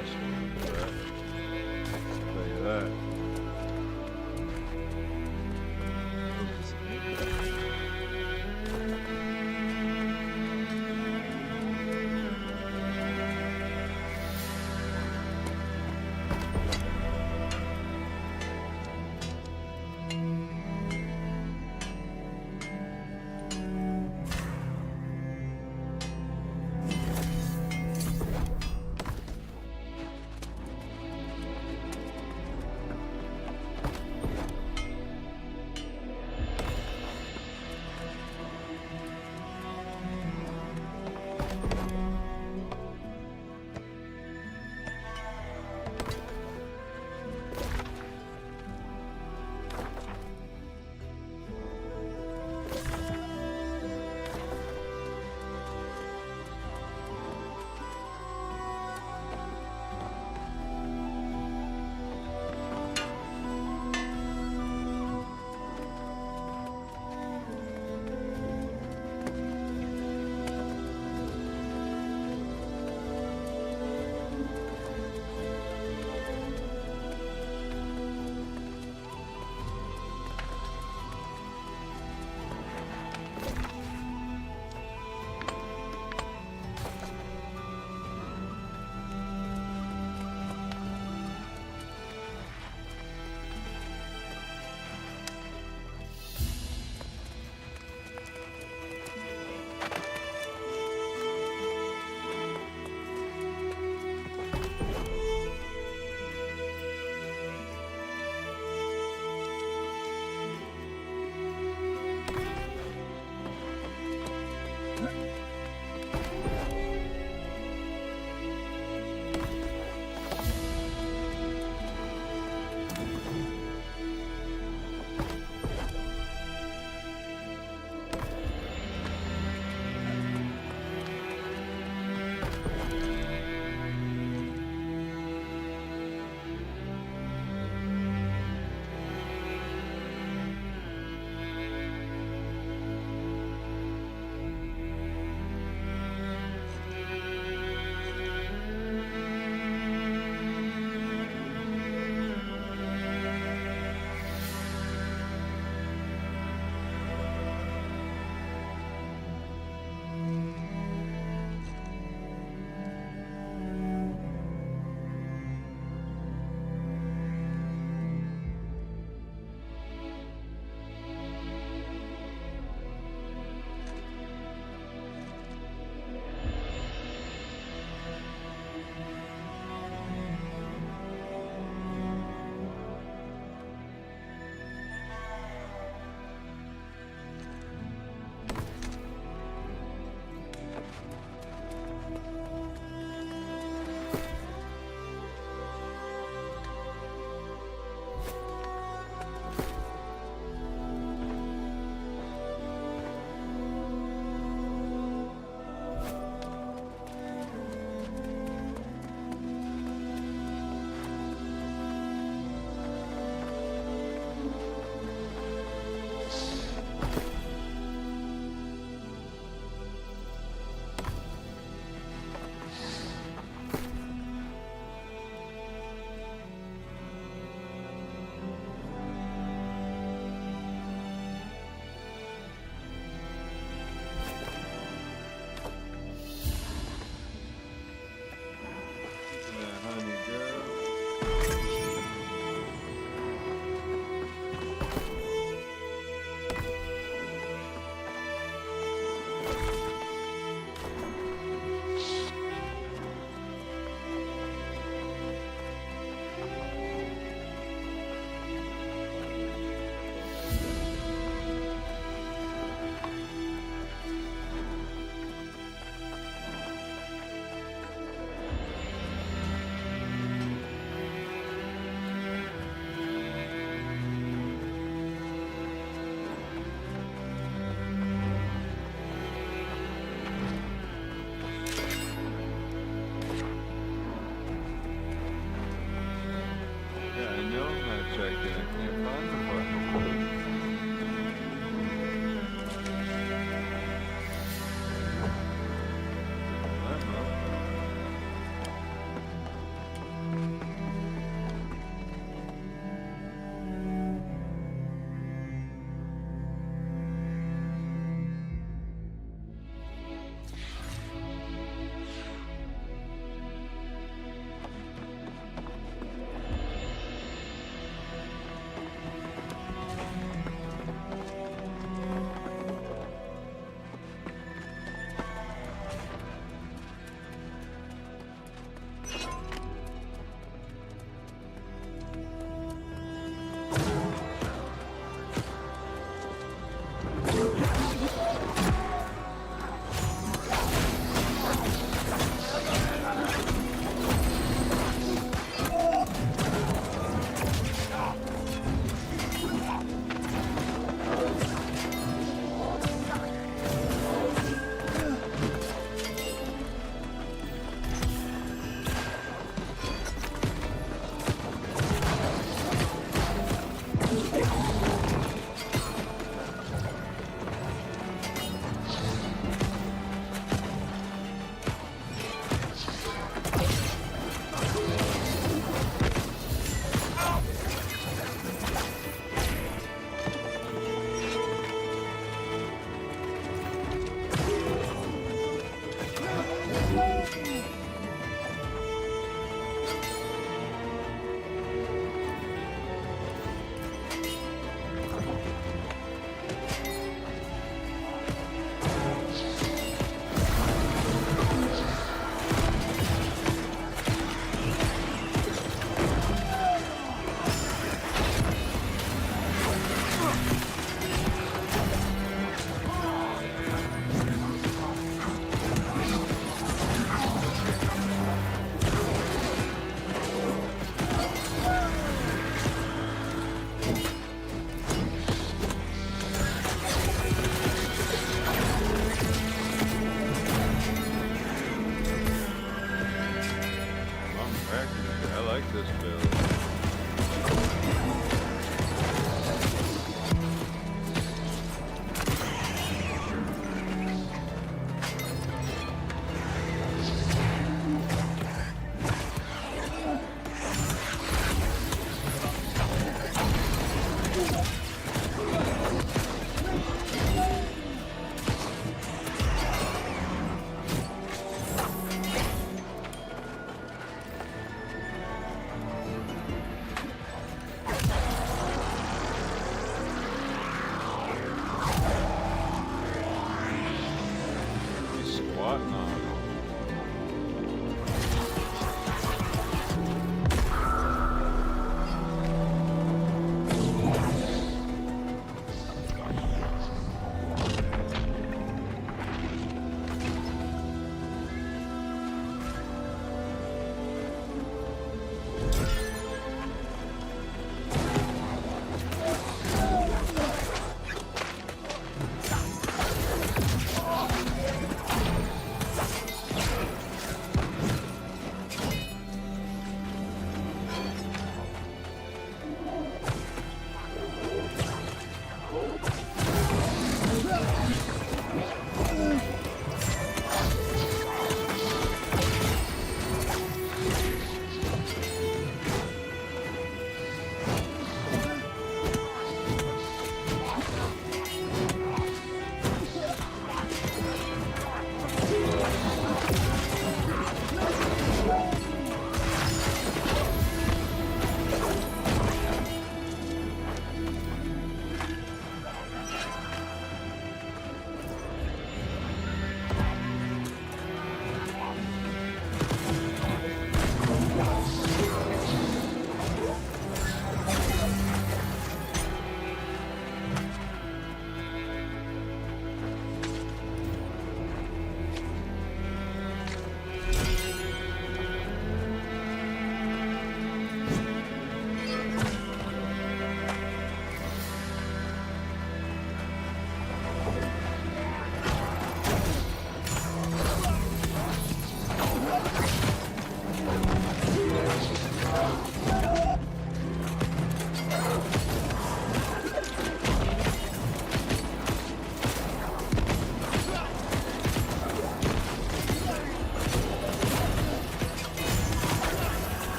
asshole for that. I'll tell you that.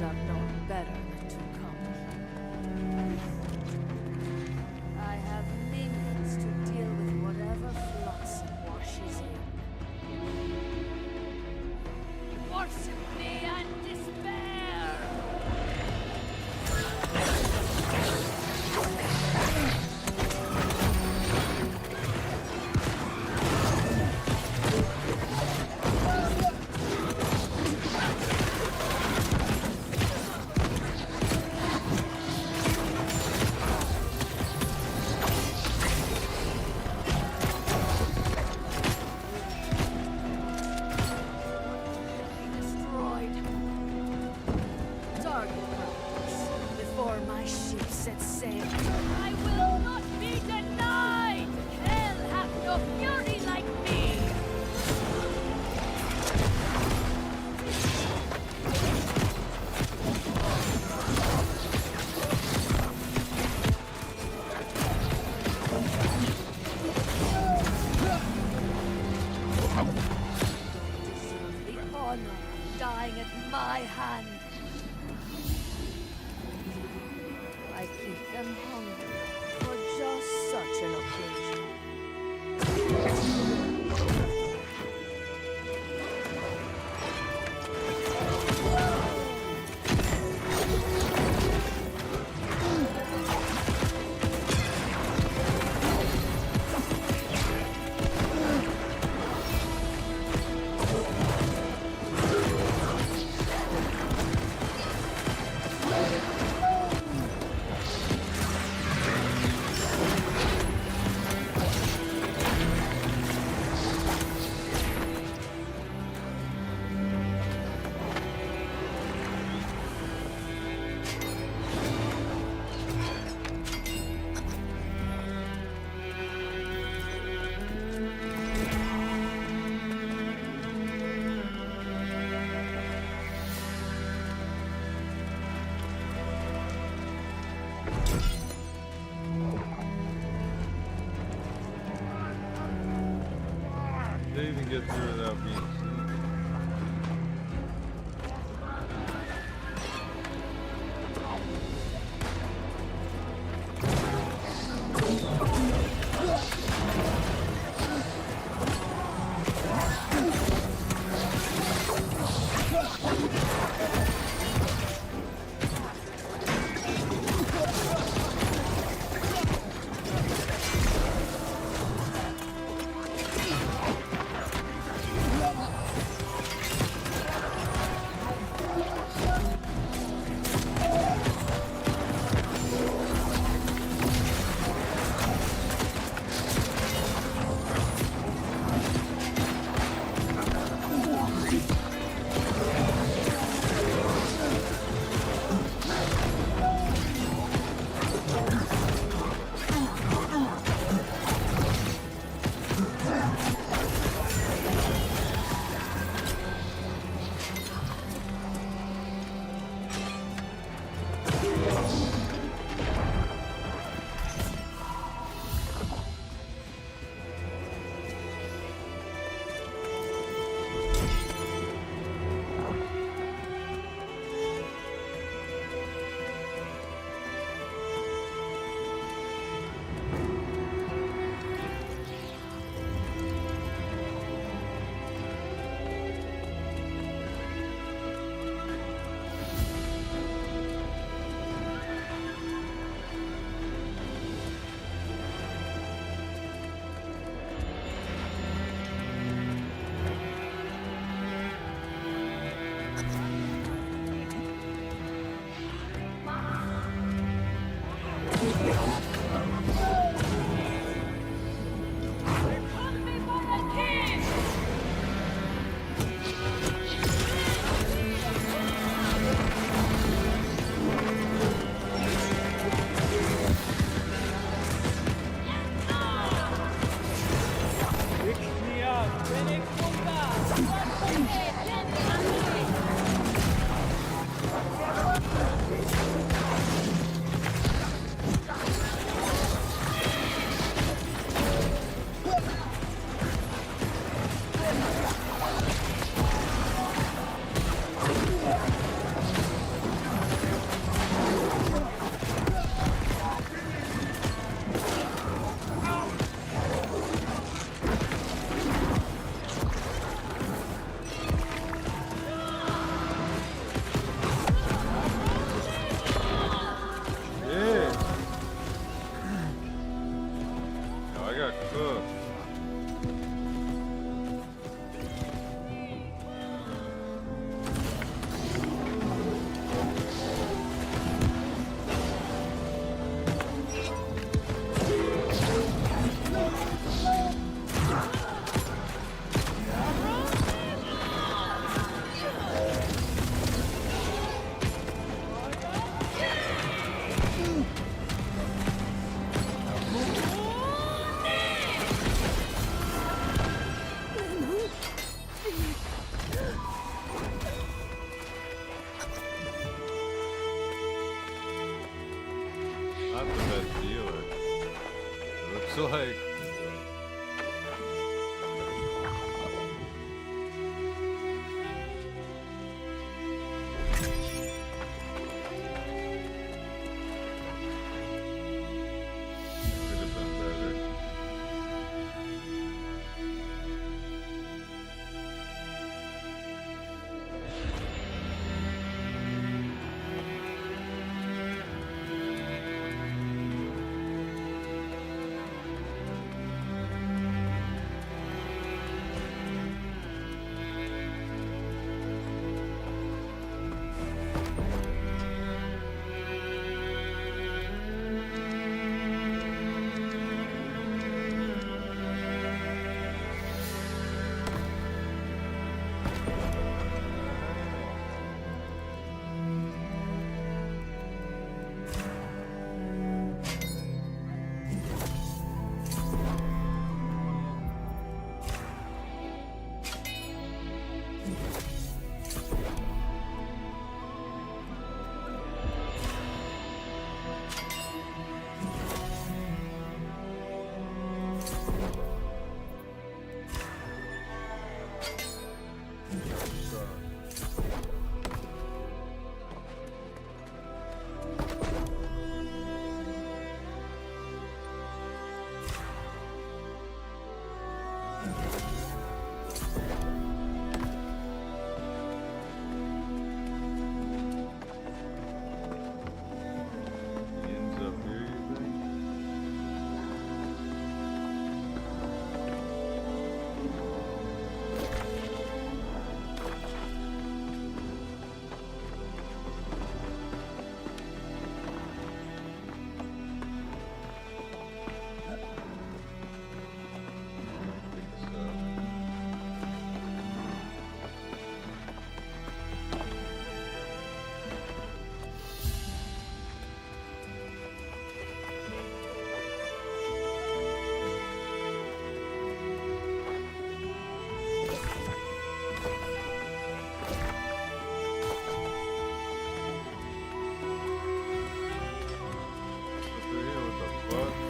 should have known better than to come. I have minions to deal with whatever flotsam washes in. Worship me and despair! Dying at my hand. I keep them hungry for just such an occasion. They even get through without being seen. not the best dealer. It looks like.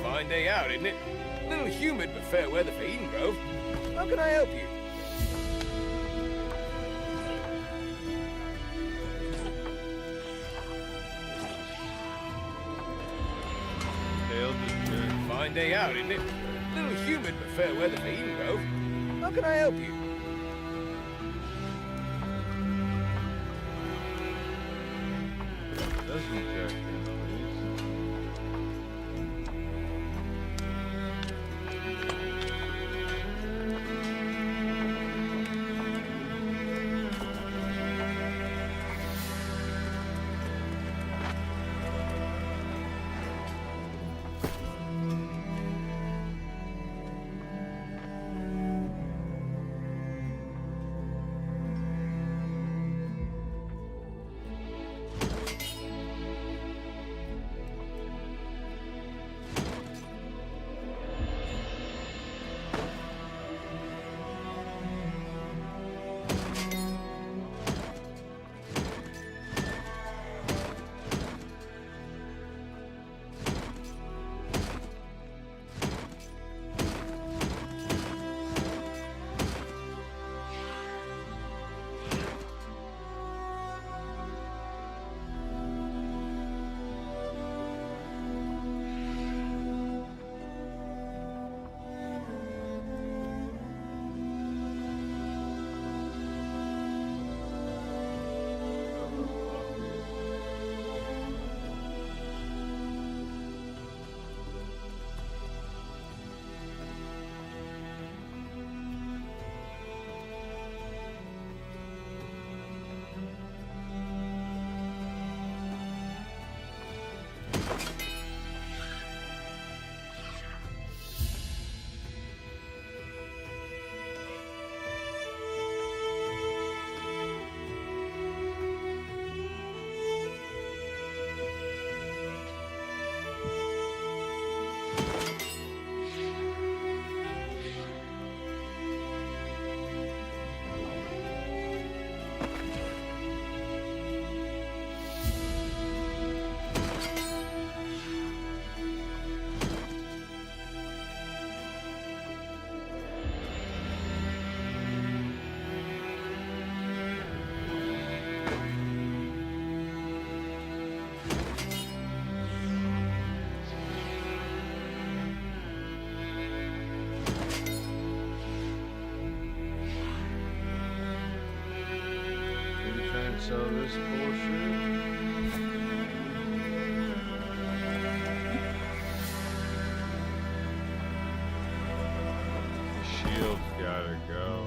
Fine day out, isn't it? A little humid, but fair weather for Eden Grove. How can I help you? Fine day out, isn't it? A little humid, but fair weather for Eden Grove. How can I help you? Doesn't check in, please. sell this bullshit. The shield's gotta go.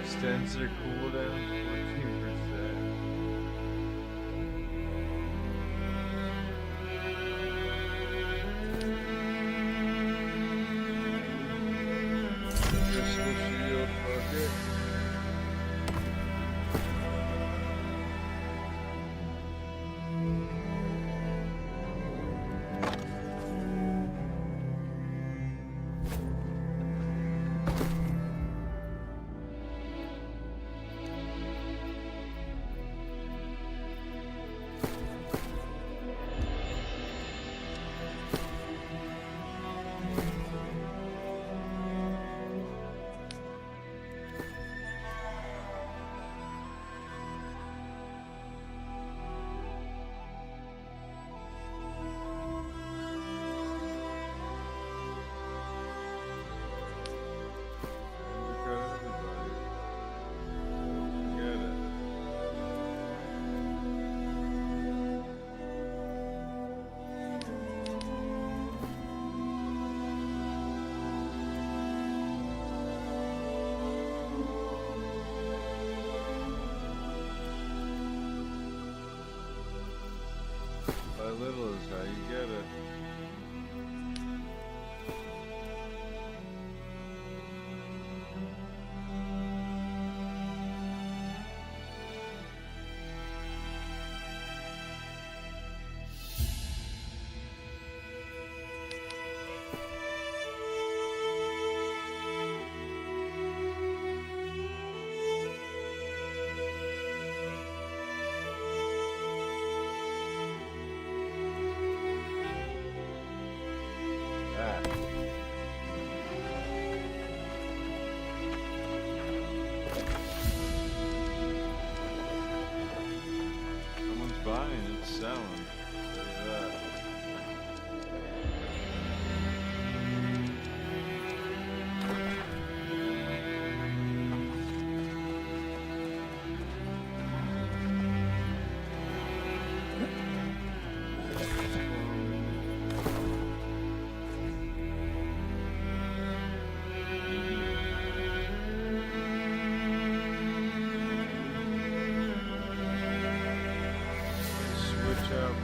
Extends their cooldown 14%. Crystal shield, fuck it. By little is how you get it. Someone's buying, it's selling. Look at that. Switch out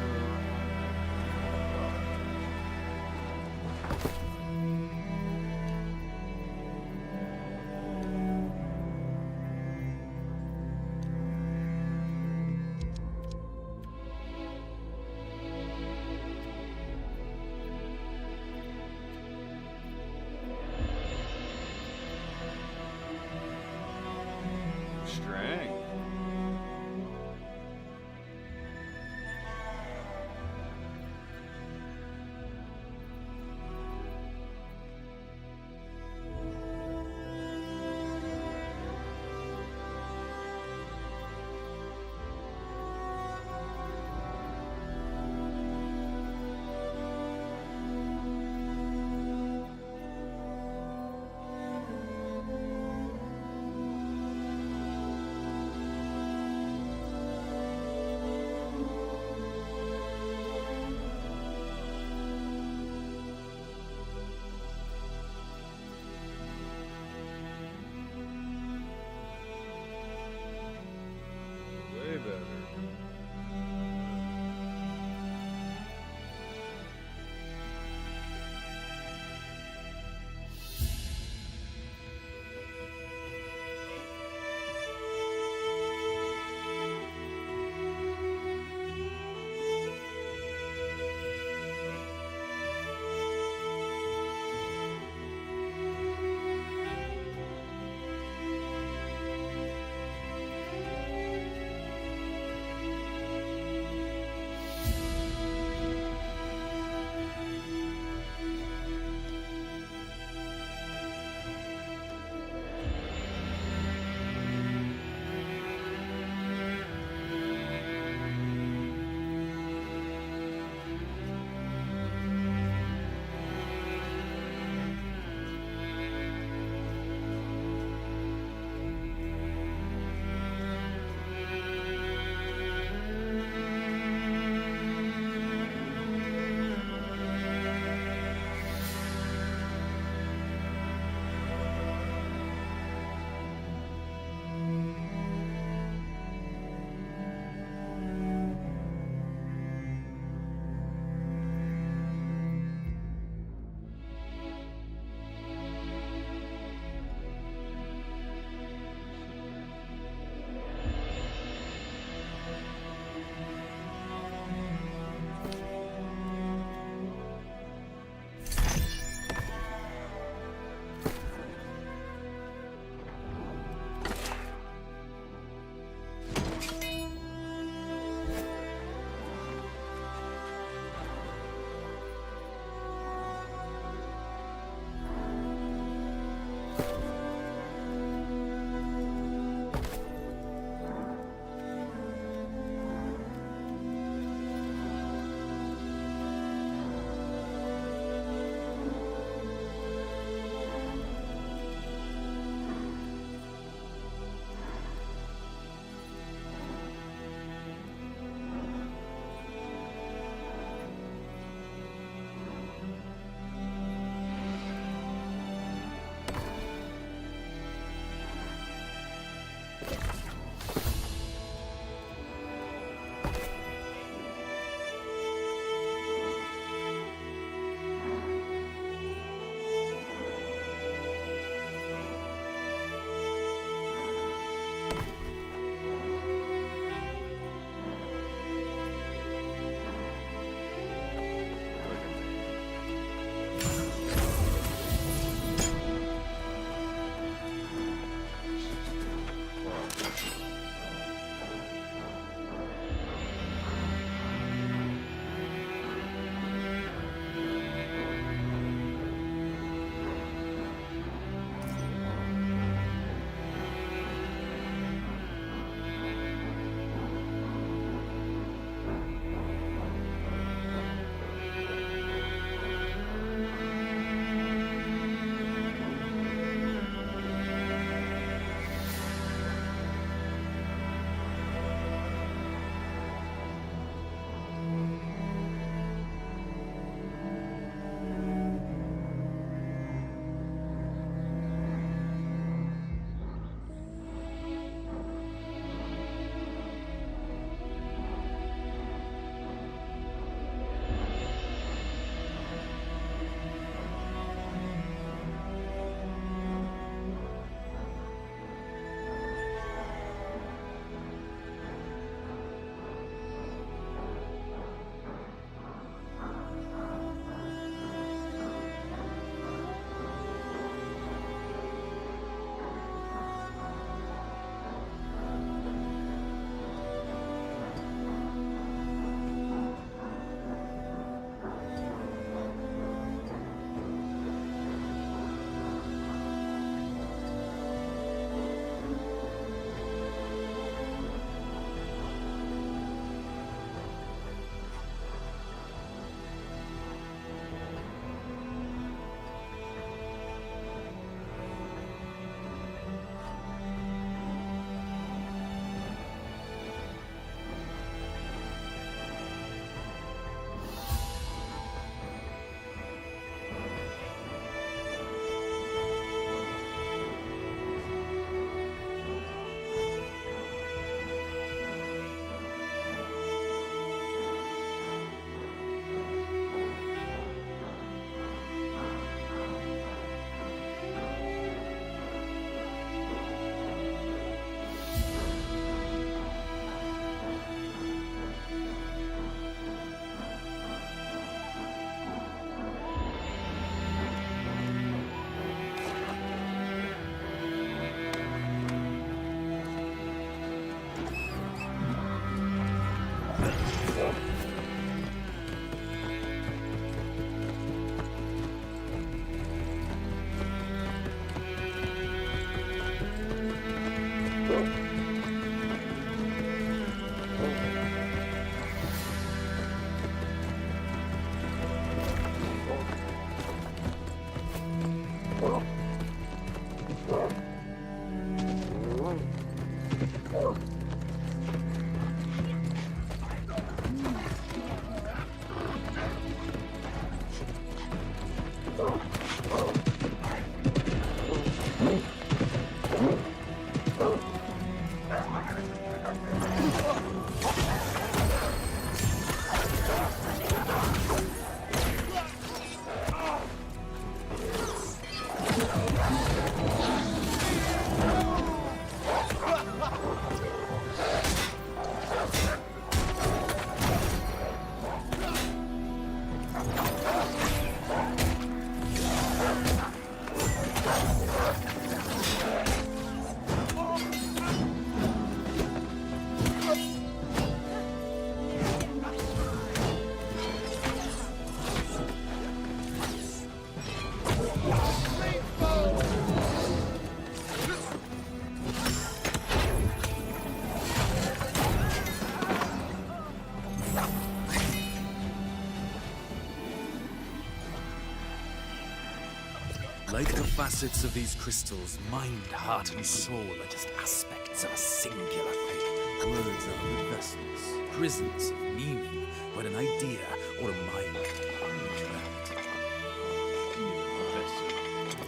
Like the facets of these crystals, mind, heart, and soul are just aspects of a singular thing. Words are but vessels, prisons of meaning, when an idea or a mind are trapped.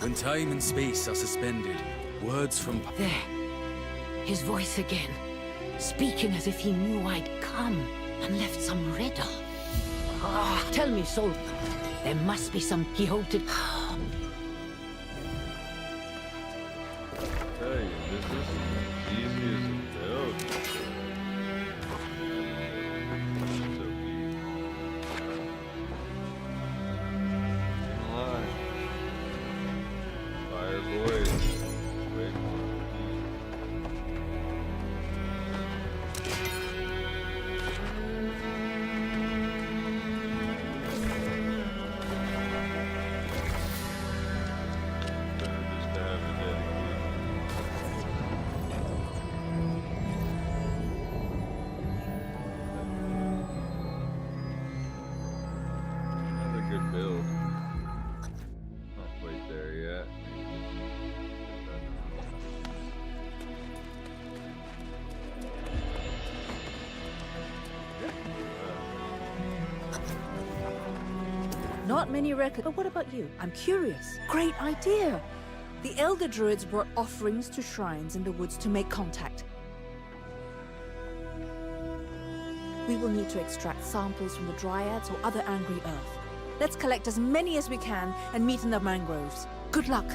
When time and space are suspended, words from... There. His voice again. Speaking as if he knew I'd come and left some riddle. Ah, tell me, soul. There must be some keyhole to... Tell you, this is easy as a build. So easy. Can't lie. Fire boys. Wait for just to have a dedicated. Another good build. Not quite there yet. Not many records. But what about you? I'm curious. Great idea. The Elder Druids brought offerings to shrines in the woods to make contact. We will need to extract samples from the Dryads or other angry earth. Let's collect as many as we can and meet in the mangroves. Good luck.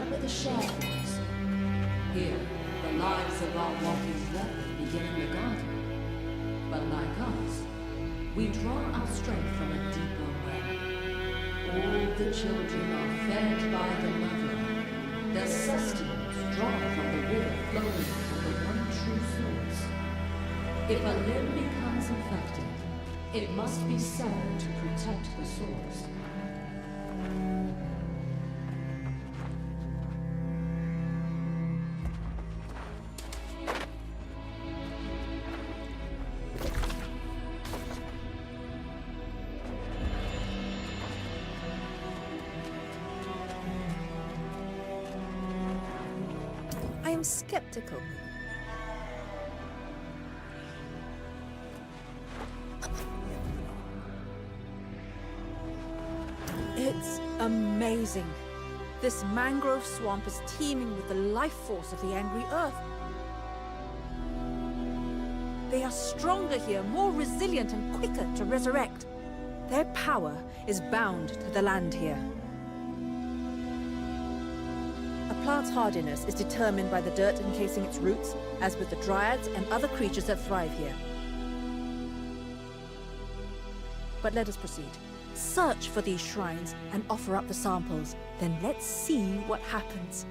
remember the shared ones. Here, the lives of our walking brethren begin in the garden. But like us, we draw our strength from a deeper well. All the children are fed by the mother, their sustenance drawn from the river flowing from the one true source. If a limb becomes infected, it must be severed to protect the source. I am skeptical. It's amazing. This mangrove swamp is teeming with the life force of the angry earth. They are stronger here, more resilient and quicker to resurrect. Their power is bound to the land here. A plant's hardiness is determined by the dirt encasing its roots, as with the dryads and other creatures that thrive here. But let us proceed. Search for these shrines and offer up the samples. Then let's see what happens.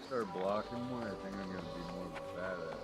Start blocking more, I think I'm gonna be more badass.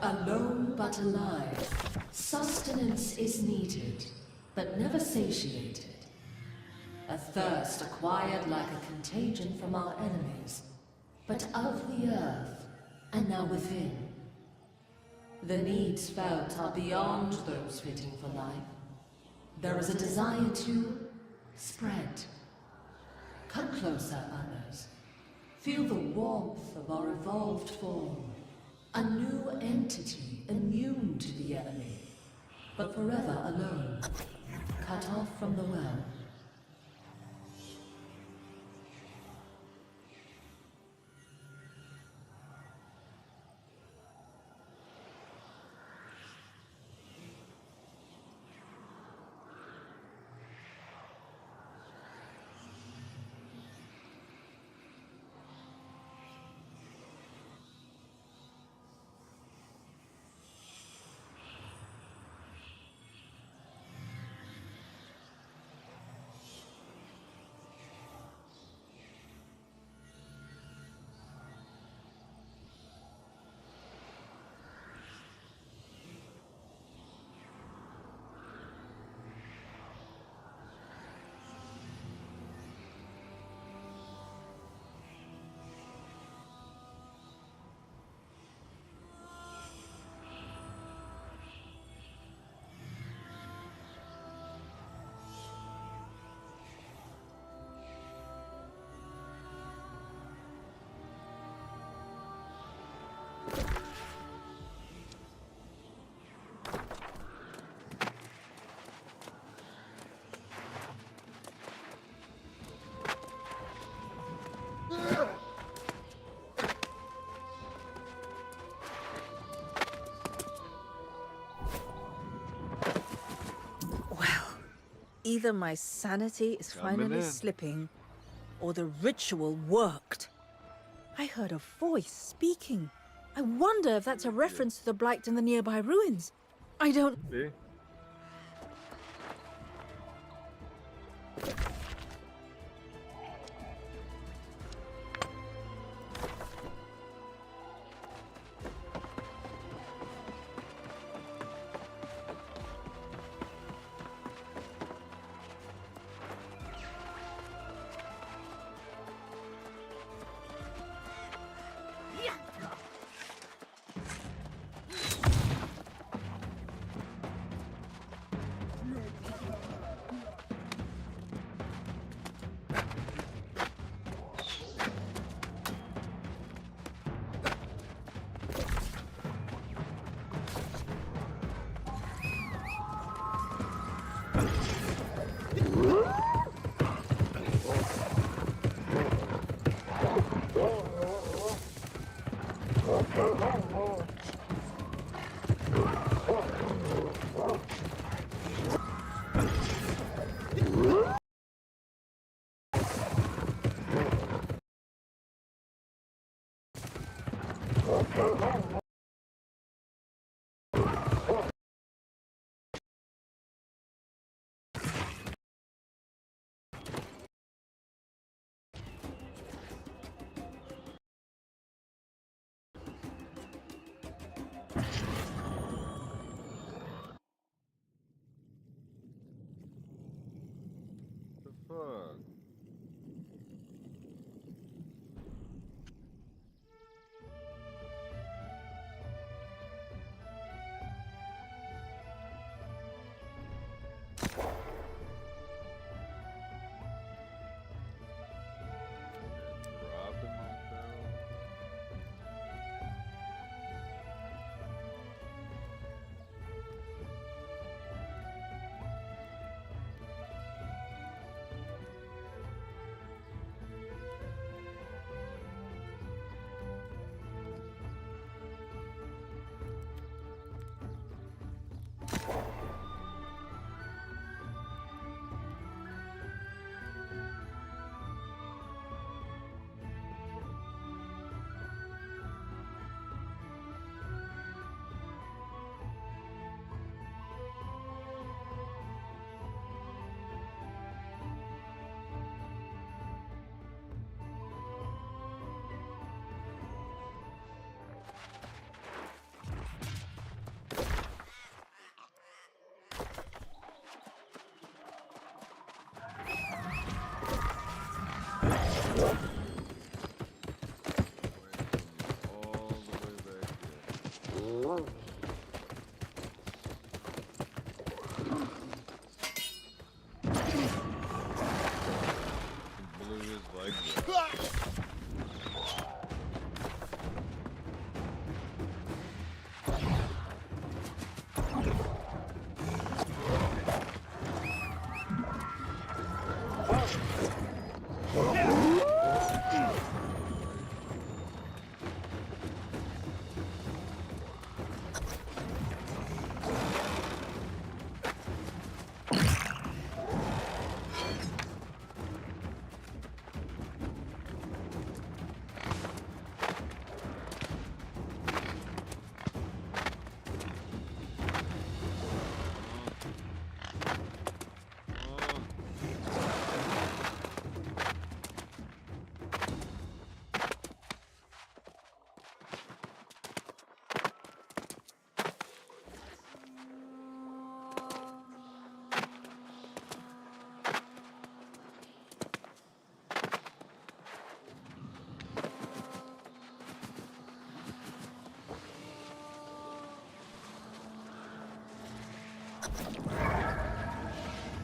Alone but alive, sustenance is needed, but never satiated. A thirst acquired like a contagion from our enemies, but of the earth, and now within. The needs felt are beyond those fitting for life. There is a desire to spread. Come closer, others. Feel the warmth of our evolved form. A new entity immune to the enemy, but forever alone, cut off from the well. Either my sanity is finally slipping, or the ritual worked. I heard a voice speaking. I wonder if that's a reference to the Blight in the nearby ruins. I don't... See?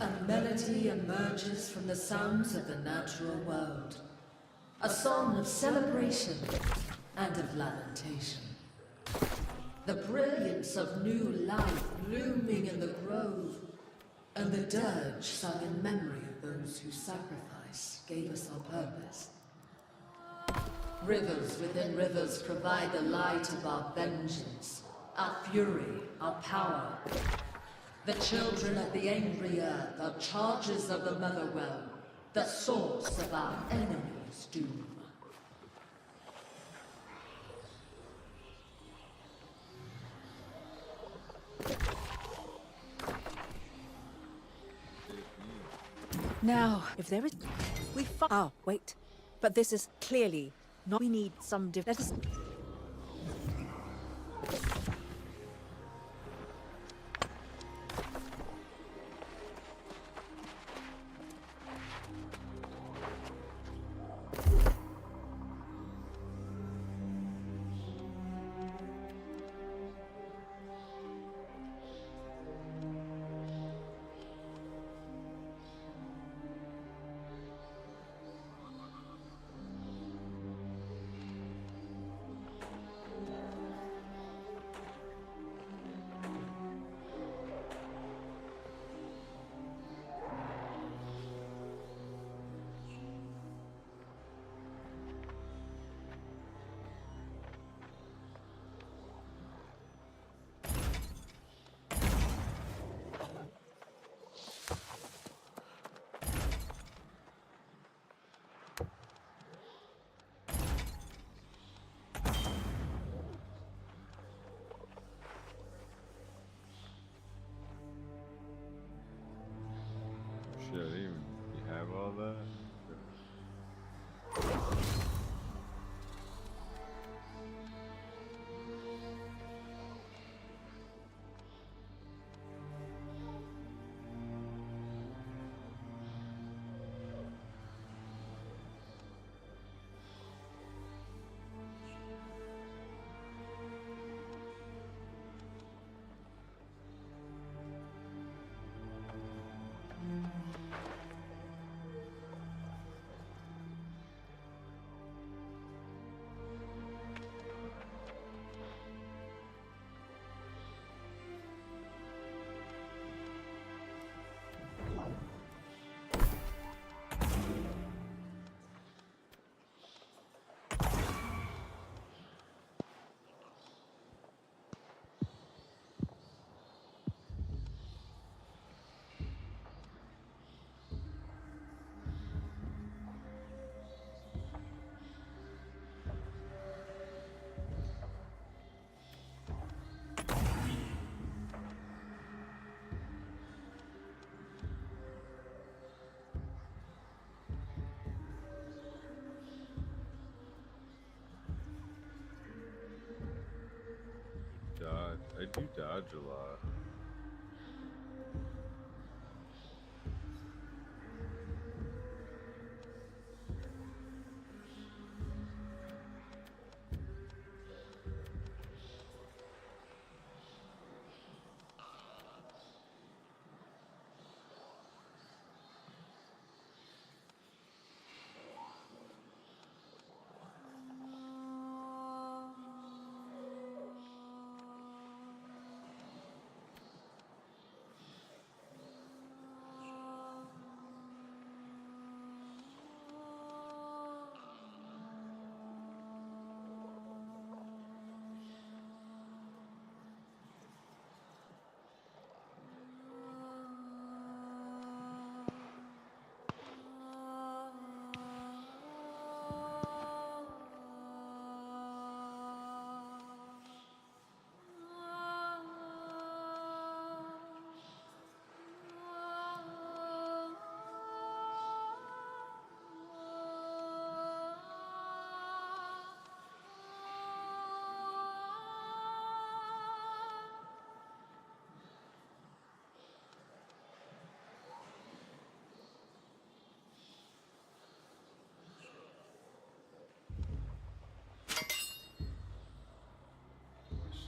A melody emerges from the sounds of the natural world. A song of celebration and of lamentation. The brilliance of new life blooming in the grove, and the dirge sung in memory of those whose sacrifice gave us our purpose. Rivers within rivers provide the light of our vengeance, our fury, our power. The children of the angry earth are chargers of the mother realm, the source of our enemy's doom. Now, if there is... Oh, wait. But this is clearly not... We need some... Let us... Shit, even you have all that? I do dodge a lot.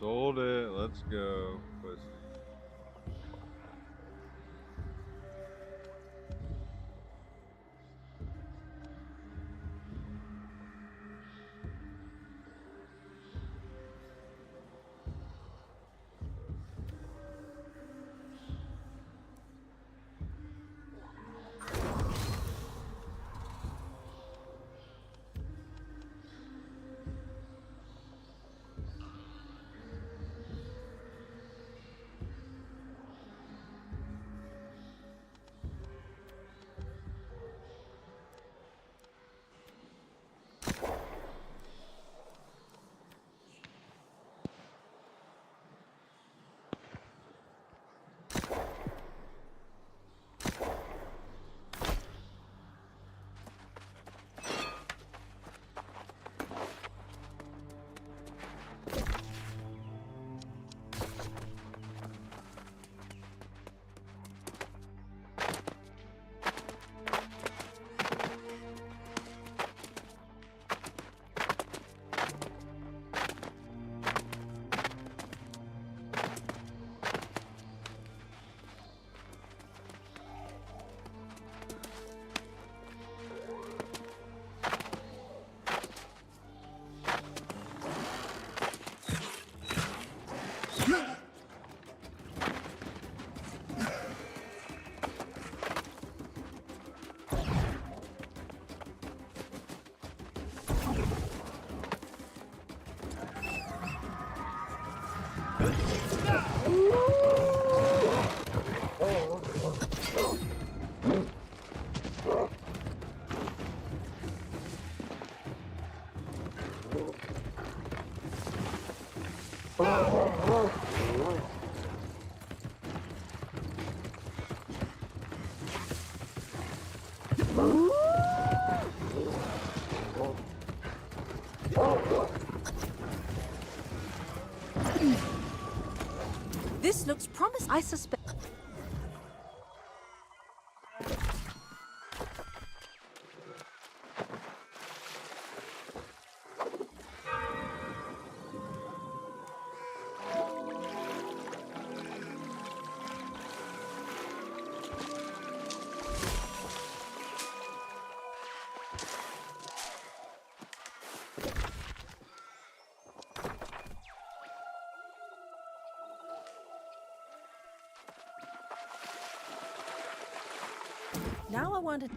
Sold it. Let's go. Pussy. This looks promising. I suspect. Now I want to...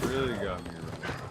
Really got me right.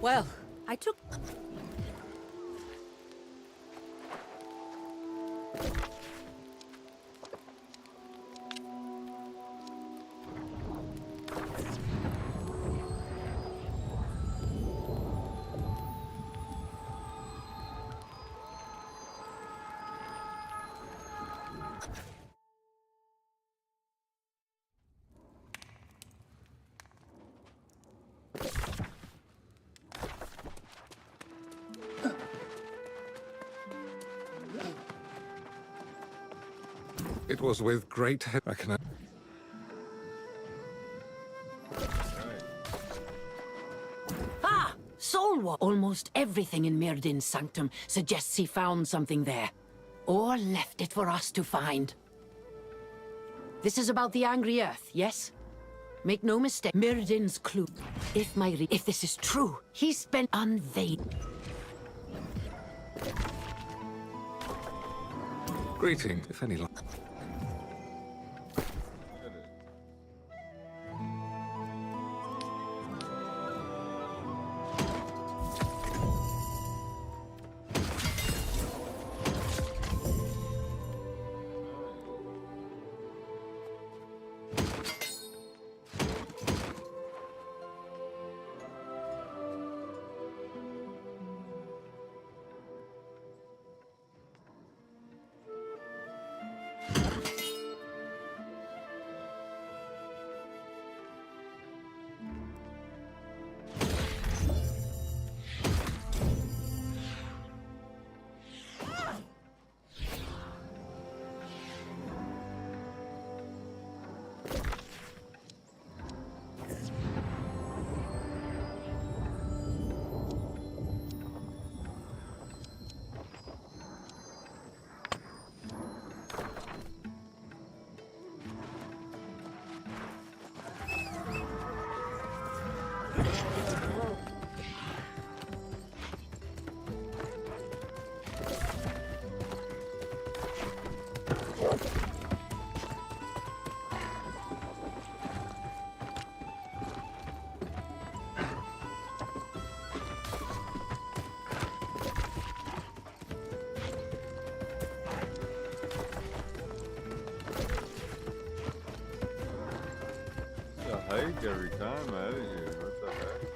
Well, I took... It was with great I can. Ah! Soulwalk! Almost everything in Myrdin's sanctum suggests he found something there. Or left it for us to find. This is about the Angry Earth, yes? Make no mistake, Myrdin's clue. If this is true, he's been unveiled. Greeting, if any. Hike every time out of here. What the heck?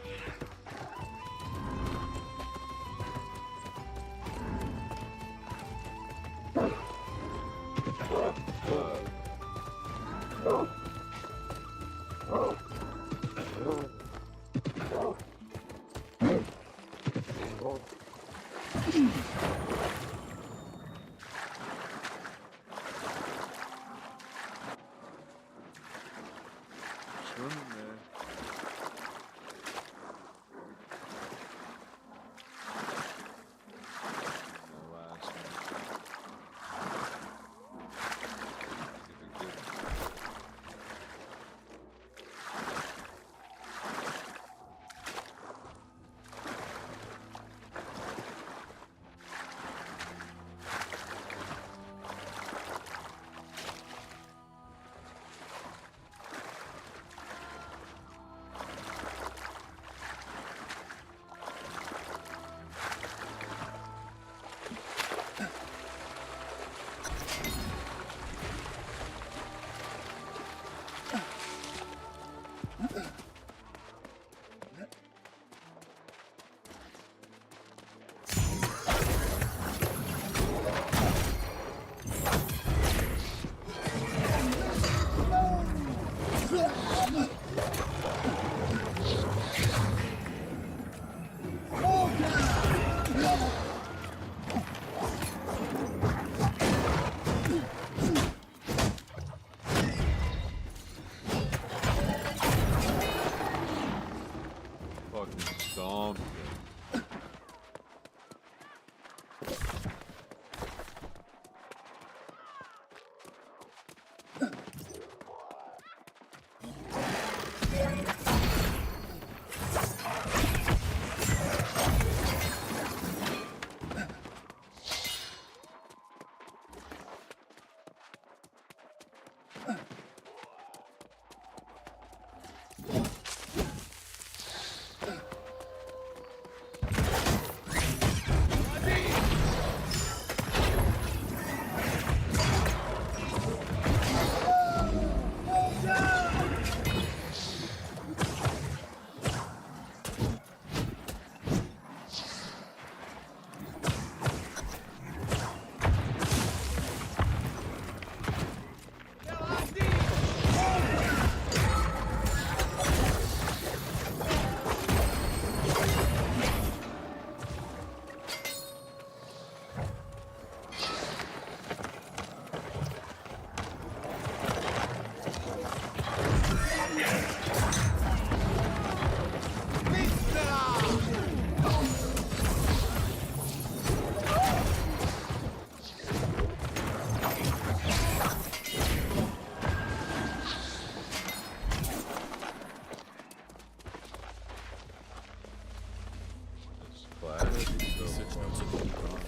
notes are gone.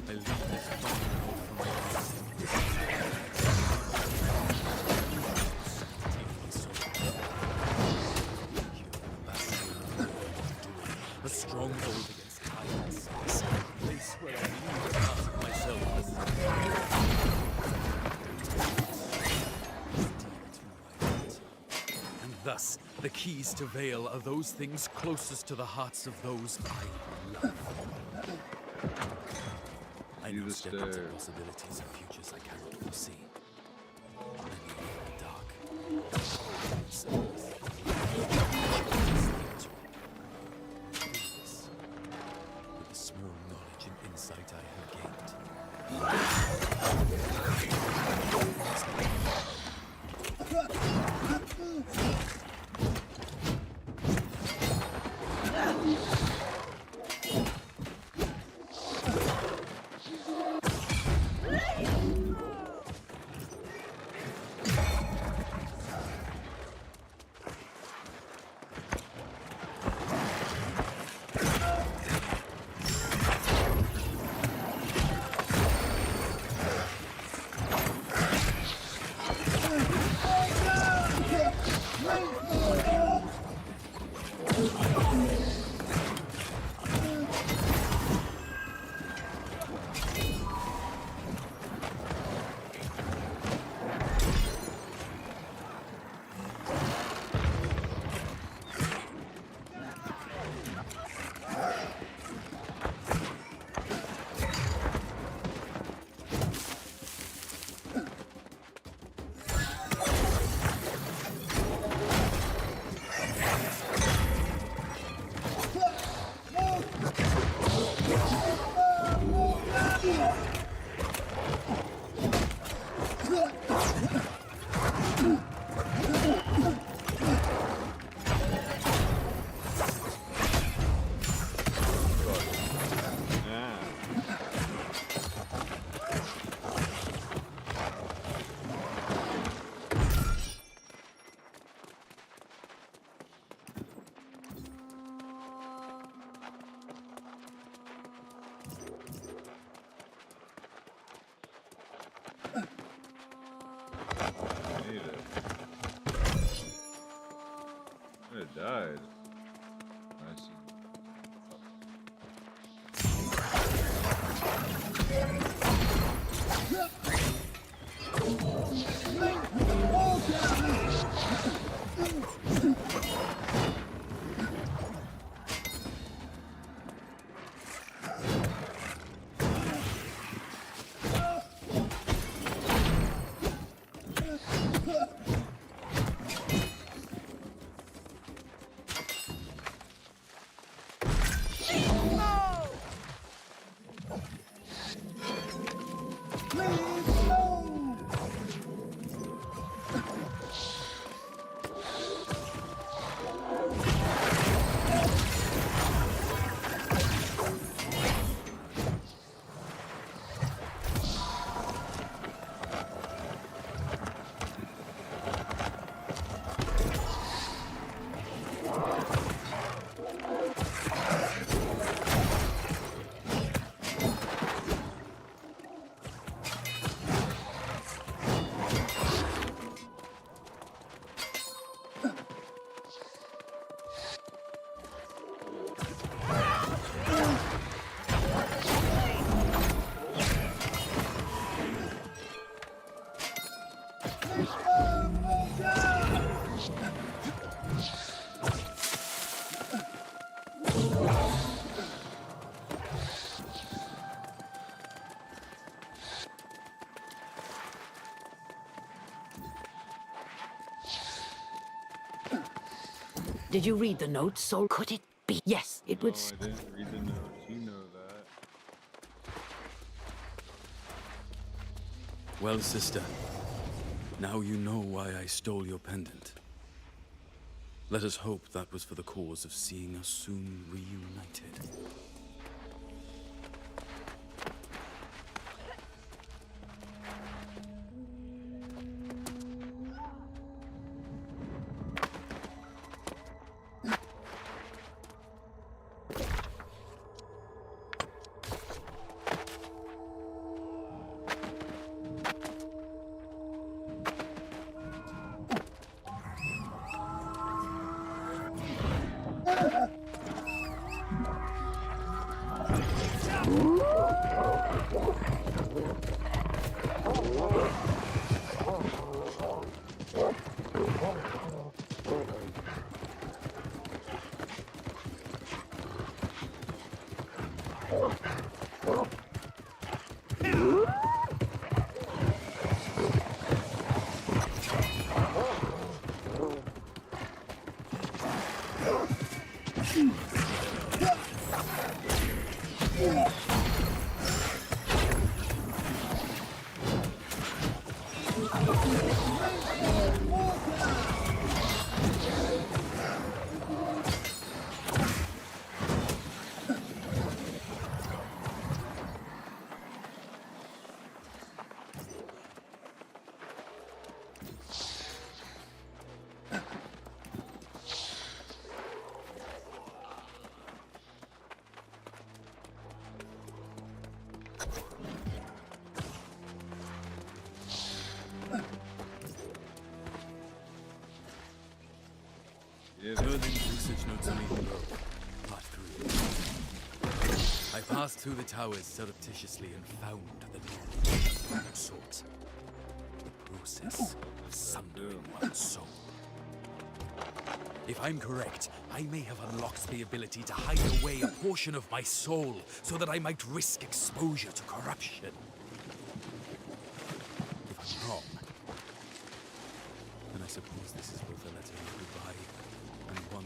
I leave this body for my a stronghold against tyrants, a place where I leave part of myself. And thus, the keys to Vale are those things closest to the hearts of those I love. I know step into possibilities of futures I cannot foresee. Many are dark. With the small knowledge and insight I have Died. Did you read the notes, Soul? Could it be? Yes, it would. I didn't read the notes. You know that. Well, sister, now you know why I stole your pendant. Let us hope that was for the cause of seeing us soon reunited. Learning usage notes on Eden Grove, Part 3. I passed through the towers surreptitiously and found the knowledge sought. The process of sundering one's soul. If I'm correct, I may have unlocked the ability to hide away a portion of my soul so that I might risk exposure to corruption. If I'm wrong, then I suppose this is both a letter of goodbye and one.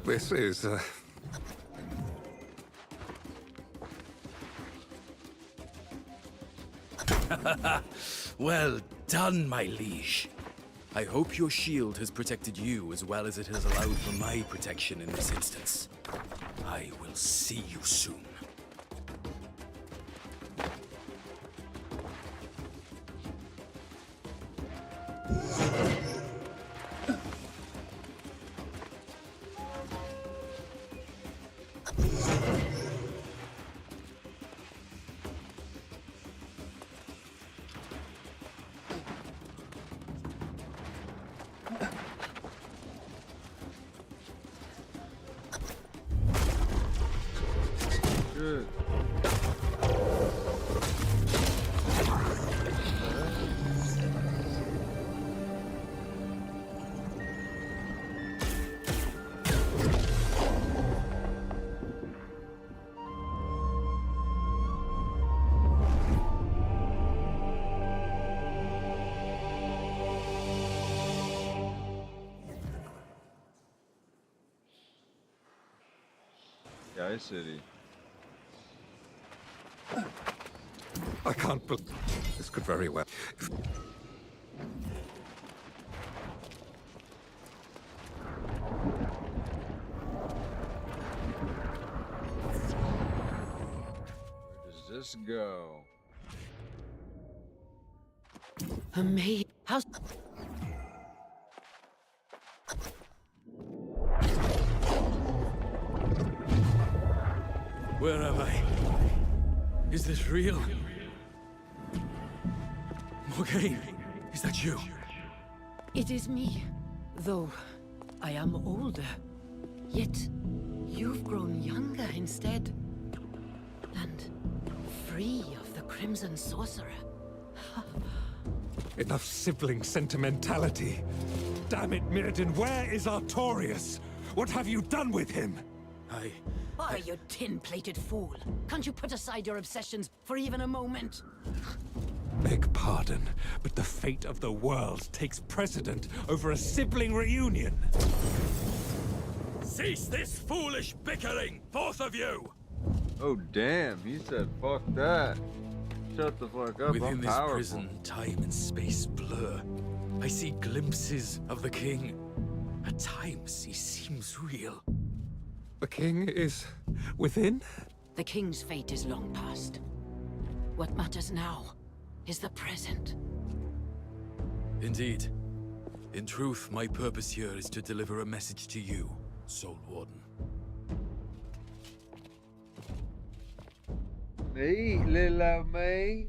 This is, Well done, my liege. I hope your shield has protected you as well as it has allowed for my protection in this instance. I will see you soon. Sky City. I can't believe this could very well. Where does this go? Amazing. How's... Where am I? Is this real? Morgaine, is that you? It is me, though I am older. Yet, you've grown younger instead. And free of the Crimson Sorcerer. Enough sibling sentimentality. Damn it, Mirrodin, where is Artorias? What have you done with him? Oh, you tin-plated fool. Can't you put aside your obsessions for even a moment? Beg pardon, but the fate of the world takes precedent over a sibling reunion. Cease this foolish bickering, both of you! Oh damn, he said fuck that. Shut the fuck up, Within I'm this powerful. prison, time and space blur. I see glimpses of the king. At times, he seems real. The king is within? The king's fate is long past. What matters now is the present. Indeed. In truth, my purpose here is to deliver a message to you, Soul Warden. Me, little me.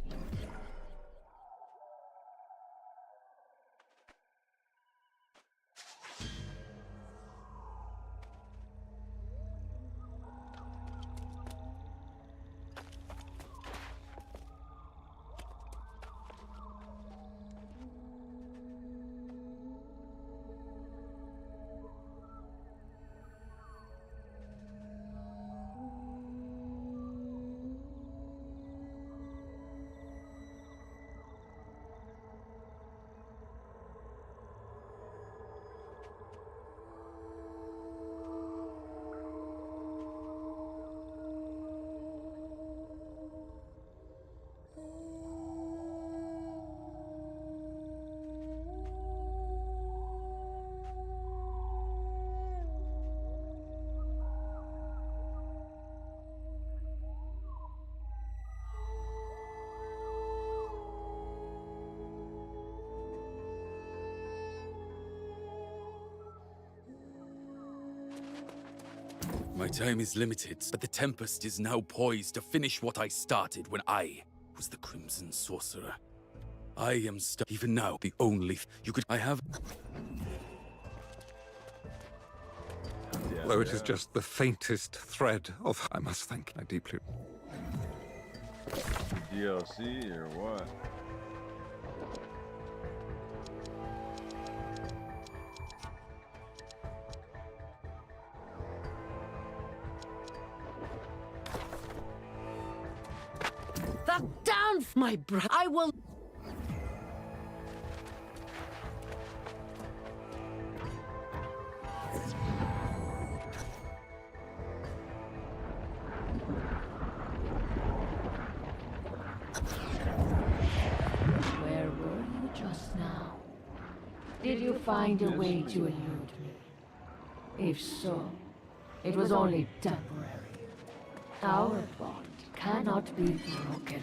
My time is limited, but the Tempest is now poised to finish what I started when I was the Crimson Sorcerer. I am even now the only you could I have. Though it is just the faintest thread of... I must thank you deeply. DLC or what? Back down, my brother. I will... Where were you just now? Did you find a way to elude me? If so, it was only temporary. Our bond cannot be broken.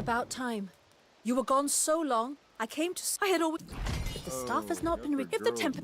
about time. You were gone so long, I came to... I had always... If the staff has not been... If the temper...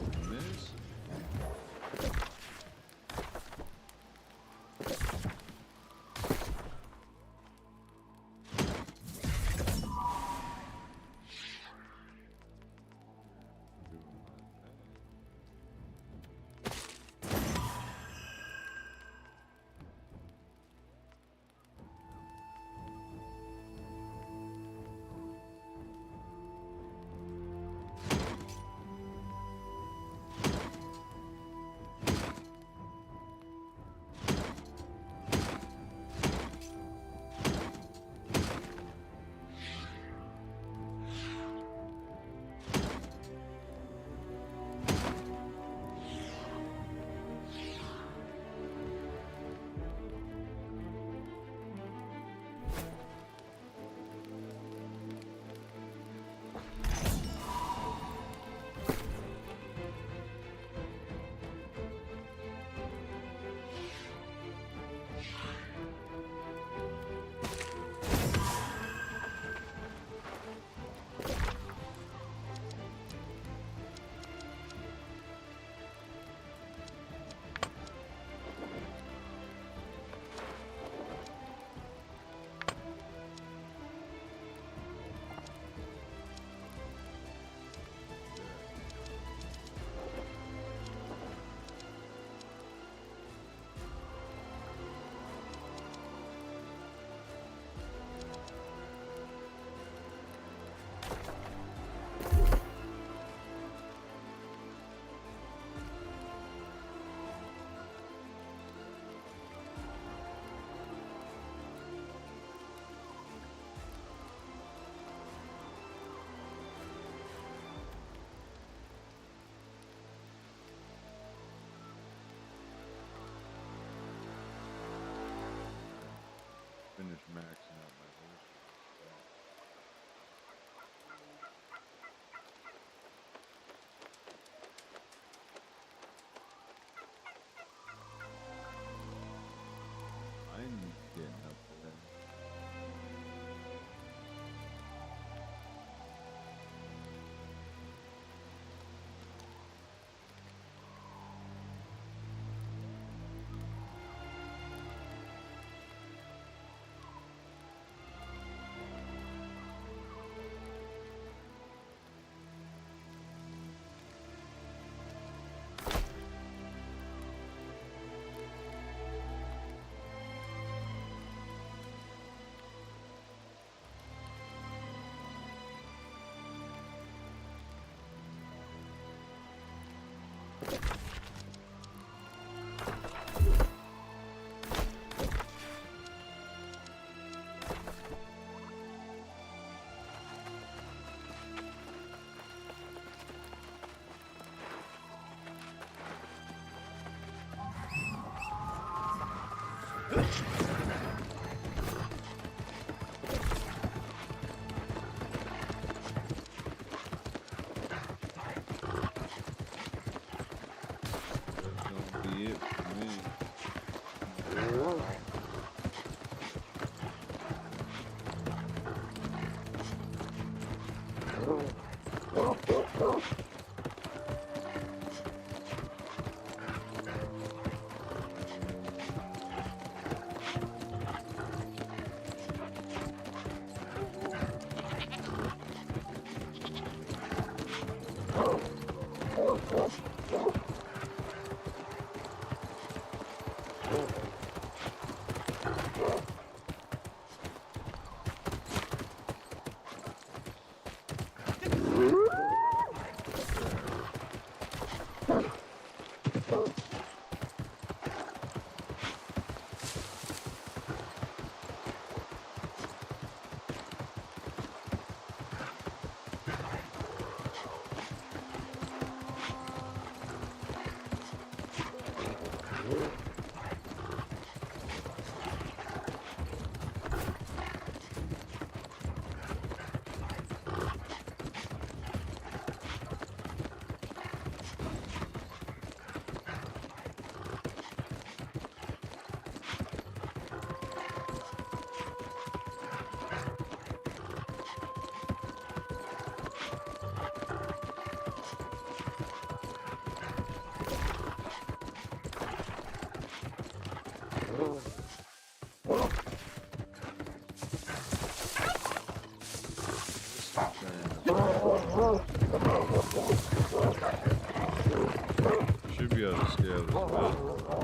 Finish maxing out my horse. I'm getting up there. Should be able to scale this bit.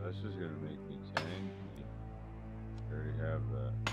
That's just gonna make me tanky. I already have that.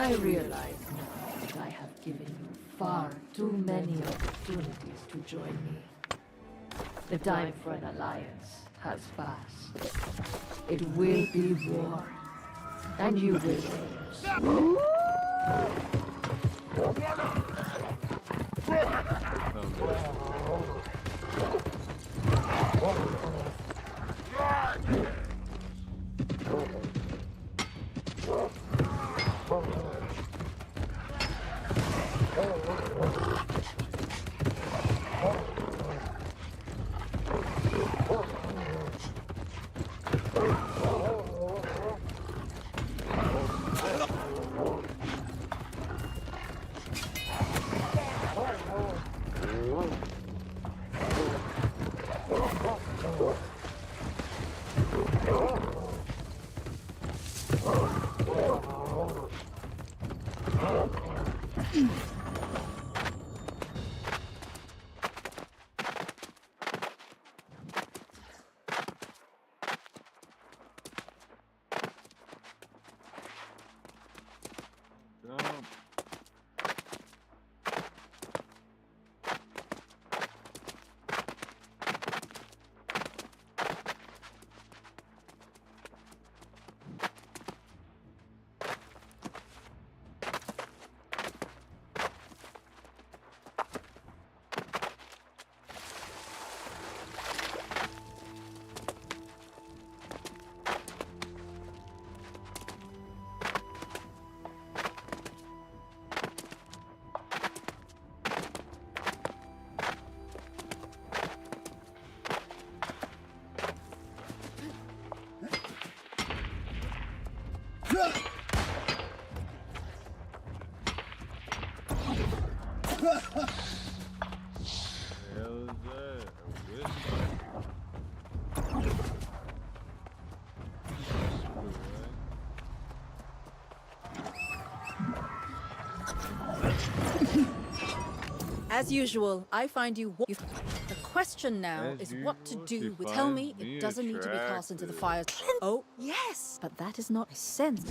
I realize now that I have given you far too many opportunities to join me. The time for an alliance has passed. It will be war, and you will lose. As usual, I find you. The question now is what to do with. Tell me it doesn't need to be cast into the fire. Oh, yes, but that is not a sense.